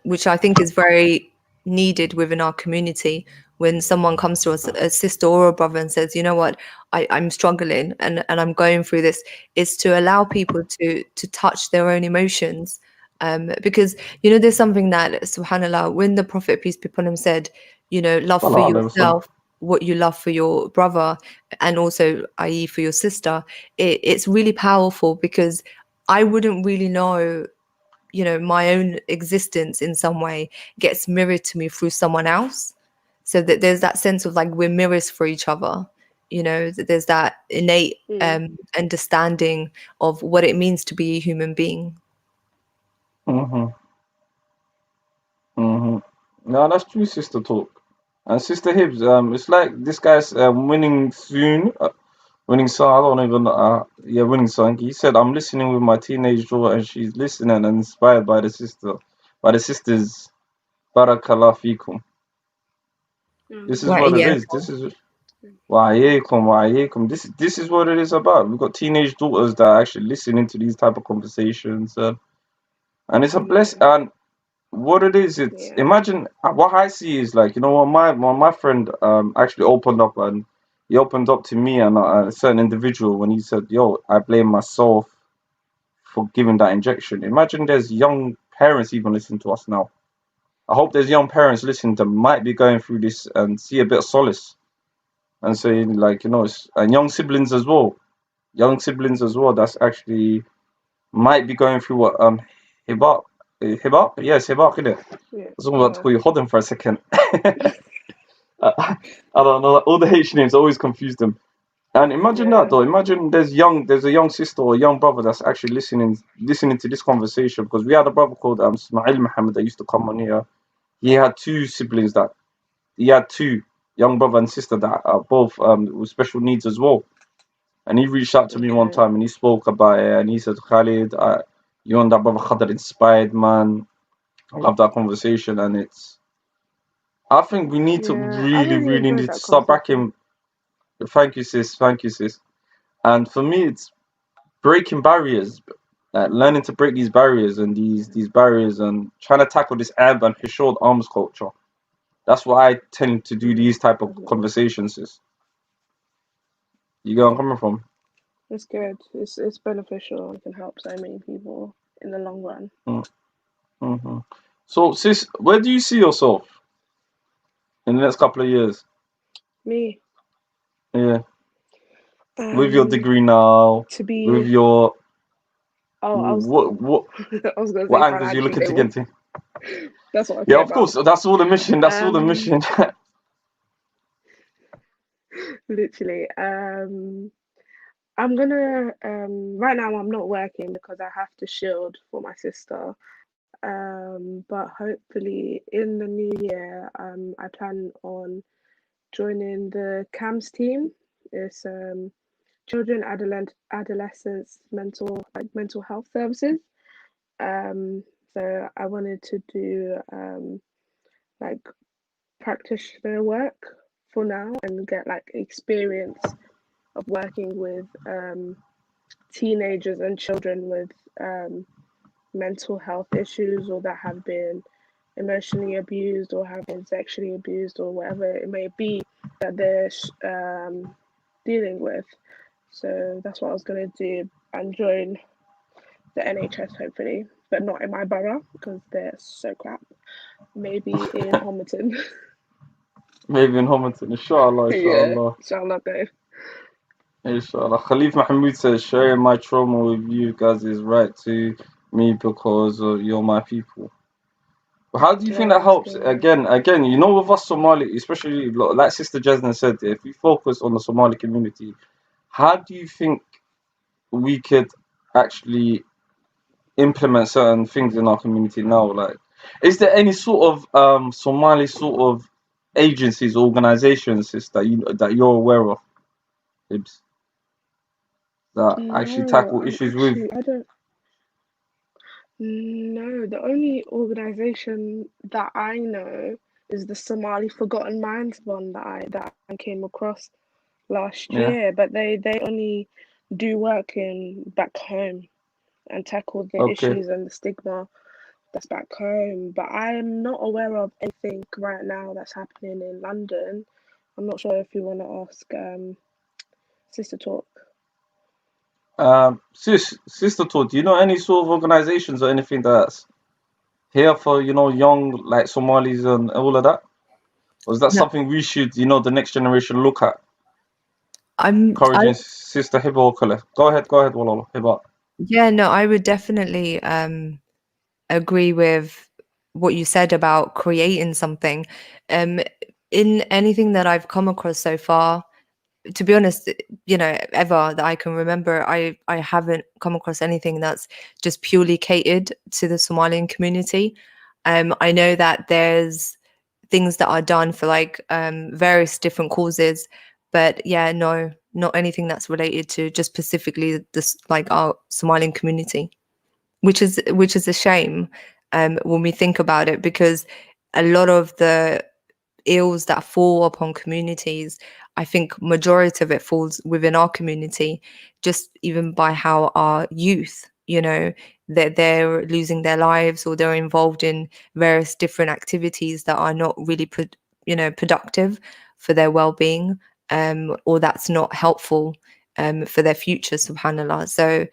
which I think is very needed within our community. When someone comes to us, a sister or a brother, and says, you know what, I'm struggling and I'm going through this, is to allow people to touch their own emotions. Because there's something that, subhanallah, when the Prophet, peace be upon him, said, love for yourself what you love for your brother, and also, i.e., for your sister, it's really powerful, because I wouldn't really know, my own existence in some way gets mirrored to me through someone else. So that there's that sense of like we're mirrors for each other, that there's that innate understanding of what it means to be a human being. No, that's true, sister talk. And sister Hibbs, it's like this guy's winning soon. Winning song, I don't even winning song. He said, I'm listening with my teenage daughter and she's listening and inspired by the sisters. Barakallah fikum. This is what it is. This is wa alaykum. This is what it is about. We've got teenage daughters that are actually listening to these type of conversations, and it's a blessing. And what it is, it's imagine what I see is like, when my friend actually opened up, and he opened up to me and a certain individual when he said, yo, I blame myself for giving that injection. Imagine there's young parents even listening to us now. I hope there's young parents listening that might be going through this and see a bit of solace and saying, like, and young siblings as well. Young siblings as well that's actually might be going through what Hibak. Hibak? Yes, Hibak, innit? I was about to call you Hodden for a second. I don't know. All the H names always confuse them. And imagine that though. Imagine there's a young sister or a young brother that's actually listening to this conversation, because we had a brother called Ismail Muhammad that used to come on here. He had two siblings he had two young brother and sister that are both with special needs as well. And he reached out to me one time and he spoke about it, and he said, Khalid, you and that brother Khadr inspired, man. I love that conversation, and I think we need to really need to start backing. Thank you, sis. Thank you, sis. And for me, it's breaking barriers, learning to break these barriers and these barriers, and trying to tackle this ab and Hishod arms culture. That's why I tend to do these type of conversations, sis. You get where I'm coming from? It's good. It's beneficial. It can help so many people in the long run. Mm-hmm. So, sis, where do you see yourself in the next couple of years? Me? Yeah. With your degree now, to be with your I was gonna what say angles you're looking to get into? That's what I Yeah, of course. That's all the mission. That's all the mission. Literally. I'm gonna right now I'm not working because I have to shield for my sister. But hopefully in the new year, I plan on joining the CAMS team. It's children, adolescents, mental health services. So I wanted to do like practitioner work for now and get like experience of working with teenagers and children with mental health issues, or that have been emotionally abused or have been sexually abused, or whatever it may be that they're dealing with. So that's what I was going to do, and join the NHS hopefully, but not in my borough because they're so crap. Maybe in Homerton. Maybe in Homerton, inshallah, inshallah. Yeah, inshallah, though. Inshallah. Khalif Mahmoud says, sharing my trauma with you guys is right to me because you're my people. How do you think that No, it's helps? good. Again, you know, with us Somali, especially like Sister Jasmine said, if we focus on the Somali community, how do you think we could actually implement certain things in our community now? Like, is there any sort of Somali sort of agencies, organizations, that you're aware of, Ibs, that actually No, tackle I'm issues with? actually, I don't know. The only organization that I know is the Somali Forgotten Minds one that I came across last Yeah. year, but they only do work in back home and tackle the Okay. issues and the stigma that's back home. But I'm not aware of anything right now that's happening in London. I'm not sure if you want to ask Sister Talk. Sister Todd, do you know any sort of organizations or anything that's here for, young like Somalis and all of that? Or is that No, something we should, the next generation look at? I Encouraging Sister Hiba or Khaled. Go ahead, Wallah, Hiba. yeah, no, I would definitely agree with what you said about creating something. Um, in anything that I've come across so far, to be honest, ever that I can remember, I haven't come across anything that's just purely catered to the Somalian community. I know that there's things that are done for like various different causes, but yeah, no, not anything that's related to just specifically this like our Somalian community, which is a shame when we think about it, because a lot of the ills that fall upon communities, I think majority of it falls within our community, just even by how our youth, that they're losing their lives or they're involved in various different activities that are not really productive for their well-being, or that's not helpful for their future, subhanallah. So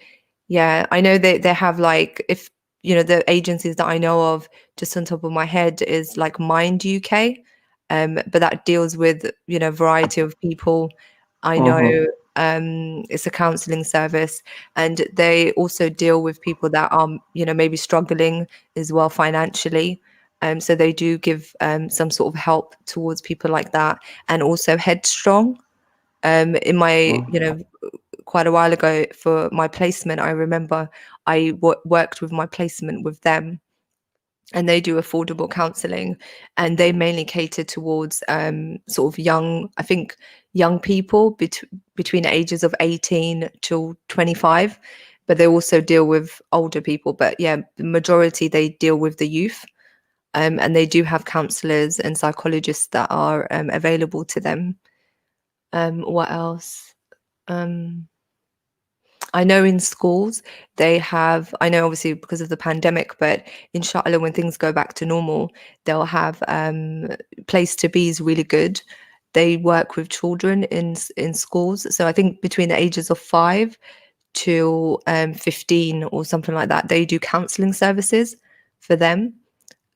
yeah, I know they have like, if the agencies that I know of just on top of my head is like Mind UK, but that deals with a variety of people. I Mm-hmm. know it's a counselling service, and they also deal with people that are maybe struggling as well financially. So they do give some sort of help towards people like that, and also Headstrong. In my quite a while ago for my placement, I remember I worked with my placement with them, and they do affordable counselling, and they mainly cater towards sort of young people between the ages of 18 till 25, but they also deal with older people. But yeah, the majority they deal with the youth, and they do have counsellors and psychologists that are available to them. What else? I know in schools they have, I know obviously because of the pandemic, but inshallah, when things go back to normal, they'll have Place to Be is really good. They work with children in schools. So I think between the ages of 5 to 15 or something like that, they do counselling services for them.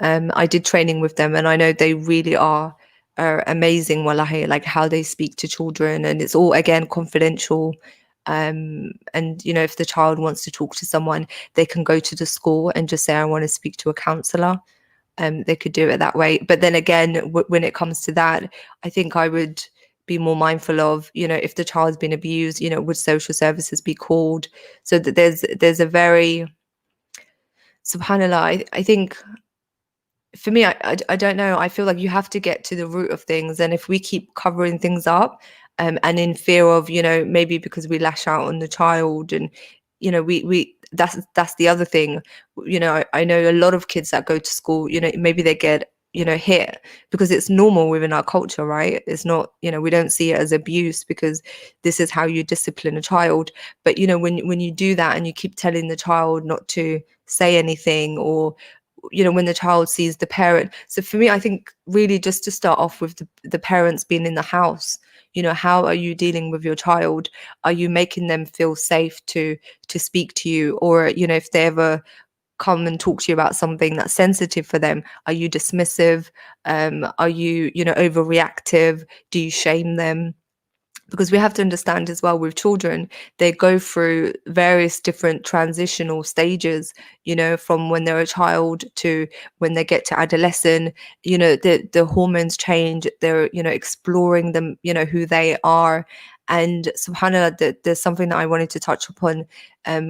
I did training with them, and I know they really are amazing, wallahi, like how they speak to children, and it's all again confidential. And if the child wants to talk to someone, they can go to the school and just say, I want to speak to a counsellor. They could do it that way. But then again, when it comes to that, I think I would be more mindful of, if the child's been abused, would social services be called? So that there's a very, subhanallah, I think for me, I don't know. I feel like you have to get to the root of things. And if we keep covering things up, and in fear of, maybe because we lash out on the child, and, we that's the other thing. I know a lot of kids that go to school, maybe they get, hit because it's normal within our culture, right? It's not, we don't see it as abuse because this is how you discipline a child. But, when you do that and you keep telling the child not to say anything, or when the child sees the parent. So for me, I think really just to start off with the parents being in the house, how are you dealing with your child? Are you making them feel safe to speak to you? Or if they ever come and talk to you about something that's sensitive for them, are you dismissive? Are you overreactive? Do you shame them? because we have to understand as well with children, they go through various different transitional stages, you know, from when they're a child to when they get to adolescent. You know, the hormones change, they're, you know, exploring them, you know, who they are. And subhanallah, there's something that I wanted to touch upon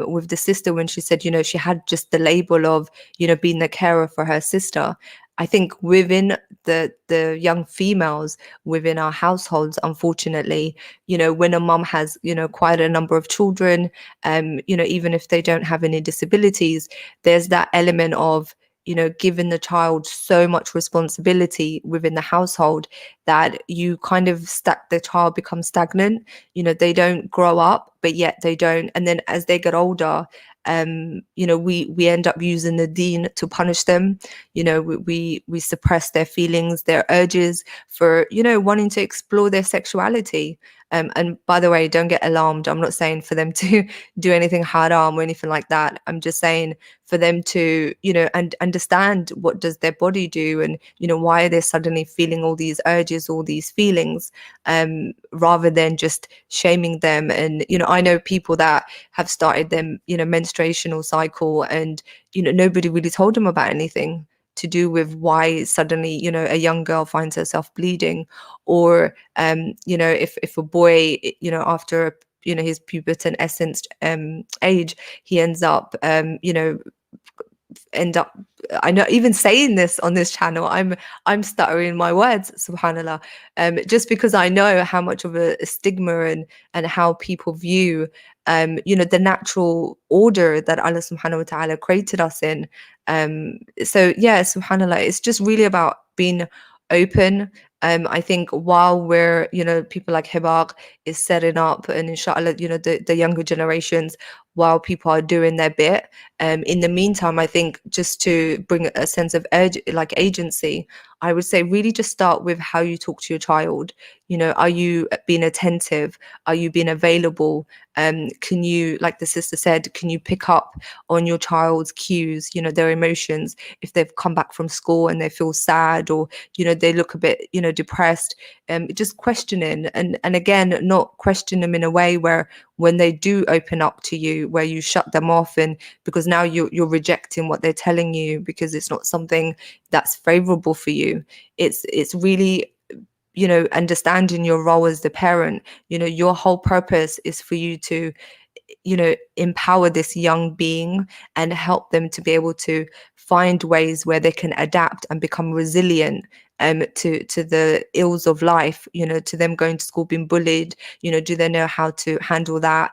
with the sister when she said, you know, she had just the label of, you know, being the carer for her sister. I think within the young females within our households, unfortunately, you know, when a mom has, you know, quite a number of children, you know, even if they don't have any disabilities, there's that element of, you know, giving the child so much responsibility within the household that you kind of the child becomes stagnant. You know, they don't grow up, but yet they don't. And then as they get older, you know, we end up using the deen to punish them. You know, we suppress their feelings, their urges for, you know, wanting to explore their sexuality. And by the way, don't get alarmed. I'm not saying for them to do anything haram or anything like that. I'm just saying for them to, you know, and understand what does their body do, and, you know, why are they suddenly feeling all these urges, all these feelings, rather than just shaming them. And, you know, I know people that have started them, you know, menstruational cycle, and, you know, nobody really told them about anything to do with why suddenly, you know, a young girl finds herself bleeding, or you know, if a boy, you know, after, you know, his pubertal essence age, he ends up you know, I know, even saying this on this channel, I'm stuttering my words, subhanallah, just because I know how much of a stigma and how people view you know, the natural order that Allah subhanahu wa ta'ala created us in. So yeah, subhanallah, it's just really about being open. I think while we're, you know, people like Hibaq is setting up, and inshallah, you know, the younger generations, while people are doing their bit, in the meantime, I think just to bring a sense of like agency, I would say really just start with how you talk to your child. You know, are you being attentive? Are you being available? Can you, like the sister said, can you pick up on your child's cues, you know, their emotions? If they've come back from school and they feel sad, or, you know, they look a bit, you know, depressed, just questioning, and again, not question them in a way where when they do open up to you, where you shut them off, and because now you're rejecting what they're telling you because it's not something that's favorable for you. It's really, you know, understanding your role as the parent. You know, your whole purpose is for you to, you know, empower this young being and help them to be able to find ways where they can adapt and become resilient to the ills of life. You know, to them going to school being bullied, you know, do they know how to handle that?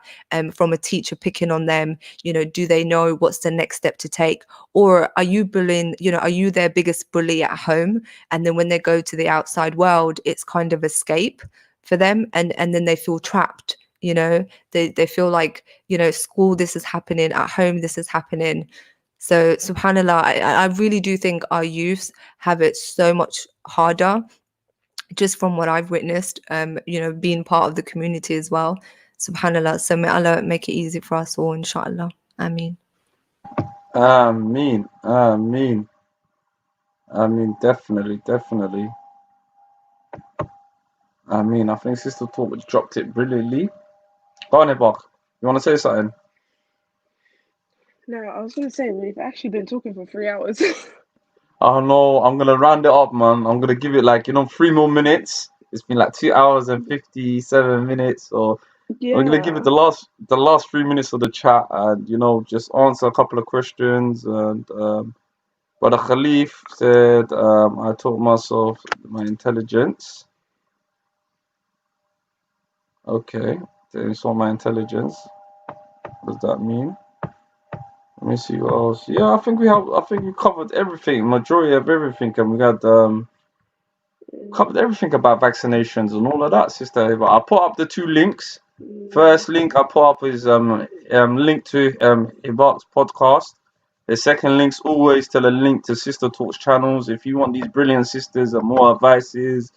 From a teacher picking on them, you know, do they know what's the next step to take? Or are you bullying, you know, are you their biggest bully at home, and then when they go to the outside world, it's kind of escape for them, and then they feel trapped. You know, they feel like, you know, school, this is happening, at home, this is happening. So subhanallah, I really do think our youths have it so much harder, just from what I've witnessed, you know, being part of the community as well. Subhanallah. So may Allah make it easy for us all, inshallah. Ameen. Ameen. Ameen. Definitely, definitely. I think Sister Talk dropped it brilliantly. Go on, Hibaq. You want to say something? No, I was going to say, we've actually been talking for 3 hours. Oh no, I'm gonna round it up, man. I'm gonna give it like, you know, 3 more minutes. It's been like 2 hours and 57 minutes, or I'm gonna give it Yeah. the last 3 minutes of the chat, and, you know, just answer a couple of questions. And Brother Khalif said, I taught myself my intelligence. Okay, then saw my intelligence. What does that mean? Let me see what else. Yeah, I think we covered everything, majority of everything, and we got covered everything about vaccinations and all of that, sister. But I put up the 2 links. First link I put up is link to Hibaq's podcast. The second link's always to the link to Sister Talks channels. If you want these brilliant sisters and more advices,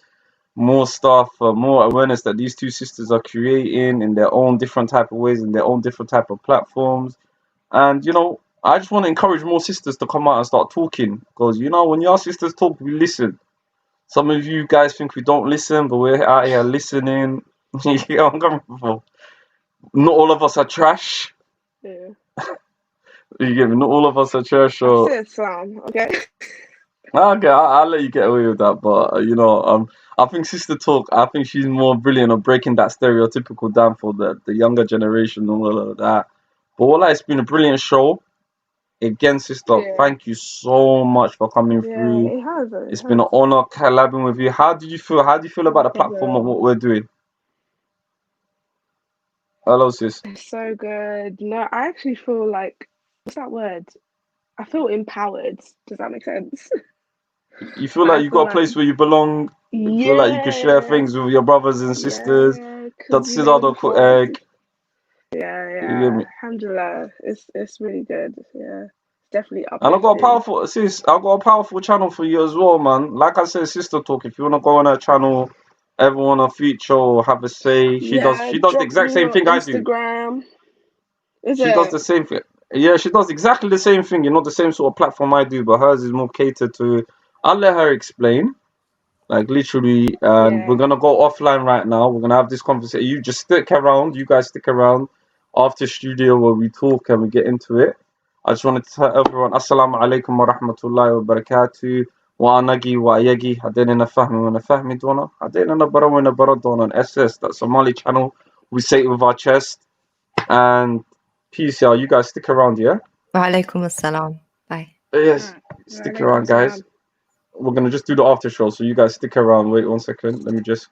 more stuff, more awareness that these 2 sisters are creating in their own different type of ways, in their own different type of platforms. And, you know, I just want to encourage more sisters to come out and start talking, because, you know, when your sisters talk, we listen. Some of you guys think we don't listen, but we're out here listening. Yeah, I'm coming from. Not all of us are trash. Yeah. You get me? Not all of us are trash. I Or said some, okay? okay, I'll let you get away with that. But I think Sister Talk. I think she's more brilliant at breaking that stereotypical down for the younger generation and all of that. But it's been a brilliant show. Again, Sister, Yeah. thank you so much for coming Yeah, through. it has. It's been an honor collabing with you. How did you feel? How do you feel about the platform and what we're doing? Hello, sis. It's so good. No, I actually feel like, what's that word? I feel empowered. Does that make sense? You feel like you've got a place where you belong. You feel like you can share things with your brothers and sisters. Yeah, That because before, alhamdulillah, it's really good. Yeah, it's definitely and I've got a uplifting. I've got a powerful channel for you as well, man. Like I said, Sister Talk. If you wanna go on her channel, ever wanna feature or have a say, she does the Drop exact me same your thing I do. Instagram. She does the same thing. Yeah, she does exactly the same thing. You're not the same sort of platform I do, but hers is more catered to. I'll let her explain. Like literally, and we're gonna go offline right now. We're gonna have this conversation. You just stick around. You guys stick around after studio where we talk and we get into it. I just wanted to tell everyone, Assalamu alaikum wa rahmatullahi wa barakatuh. Wa anagi wa ayagi. Hadena na fahmi wa na fahmi dona. Hadena na bara wa na bara dona. SS, that Somali channel. We say it with our chest. And peace, y'all. You guys stick around, yeah? Wa alaikum assalam. Bye. Yes, stick around, guys. We're gonna just do the after show, so you guys stick around. Wait 1 second. Let me just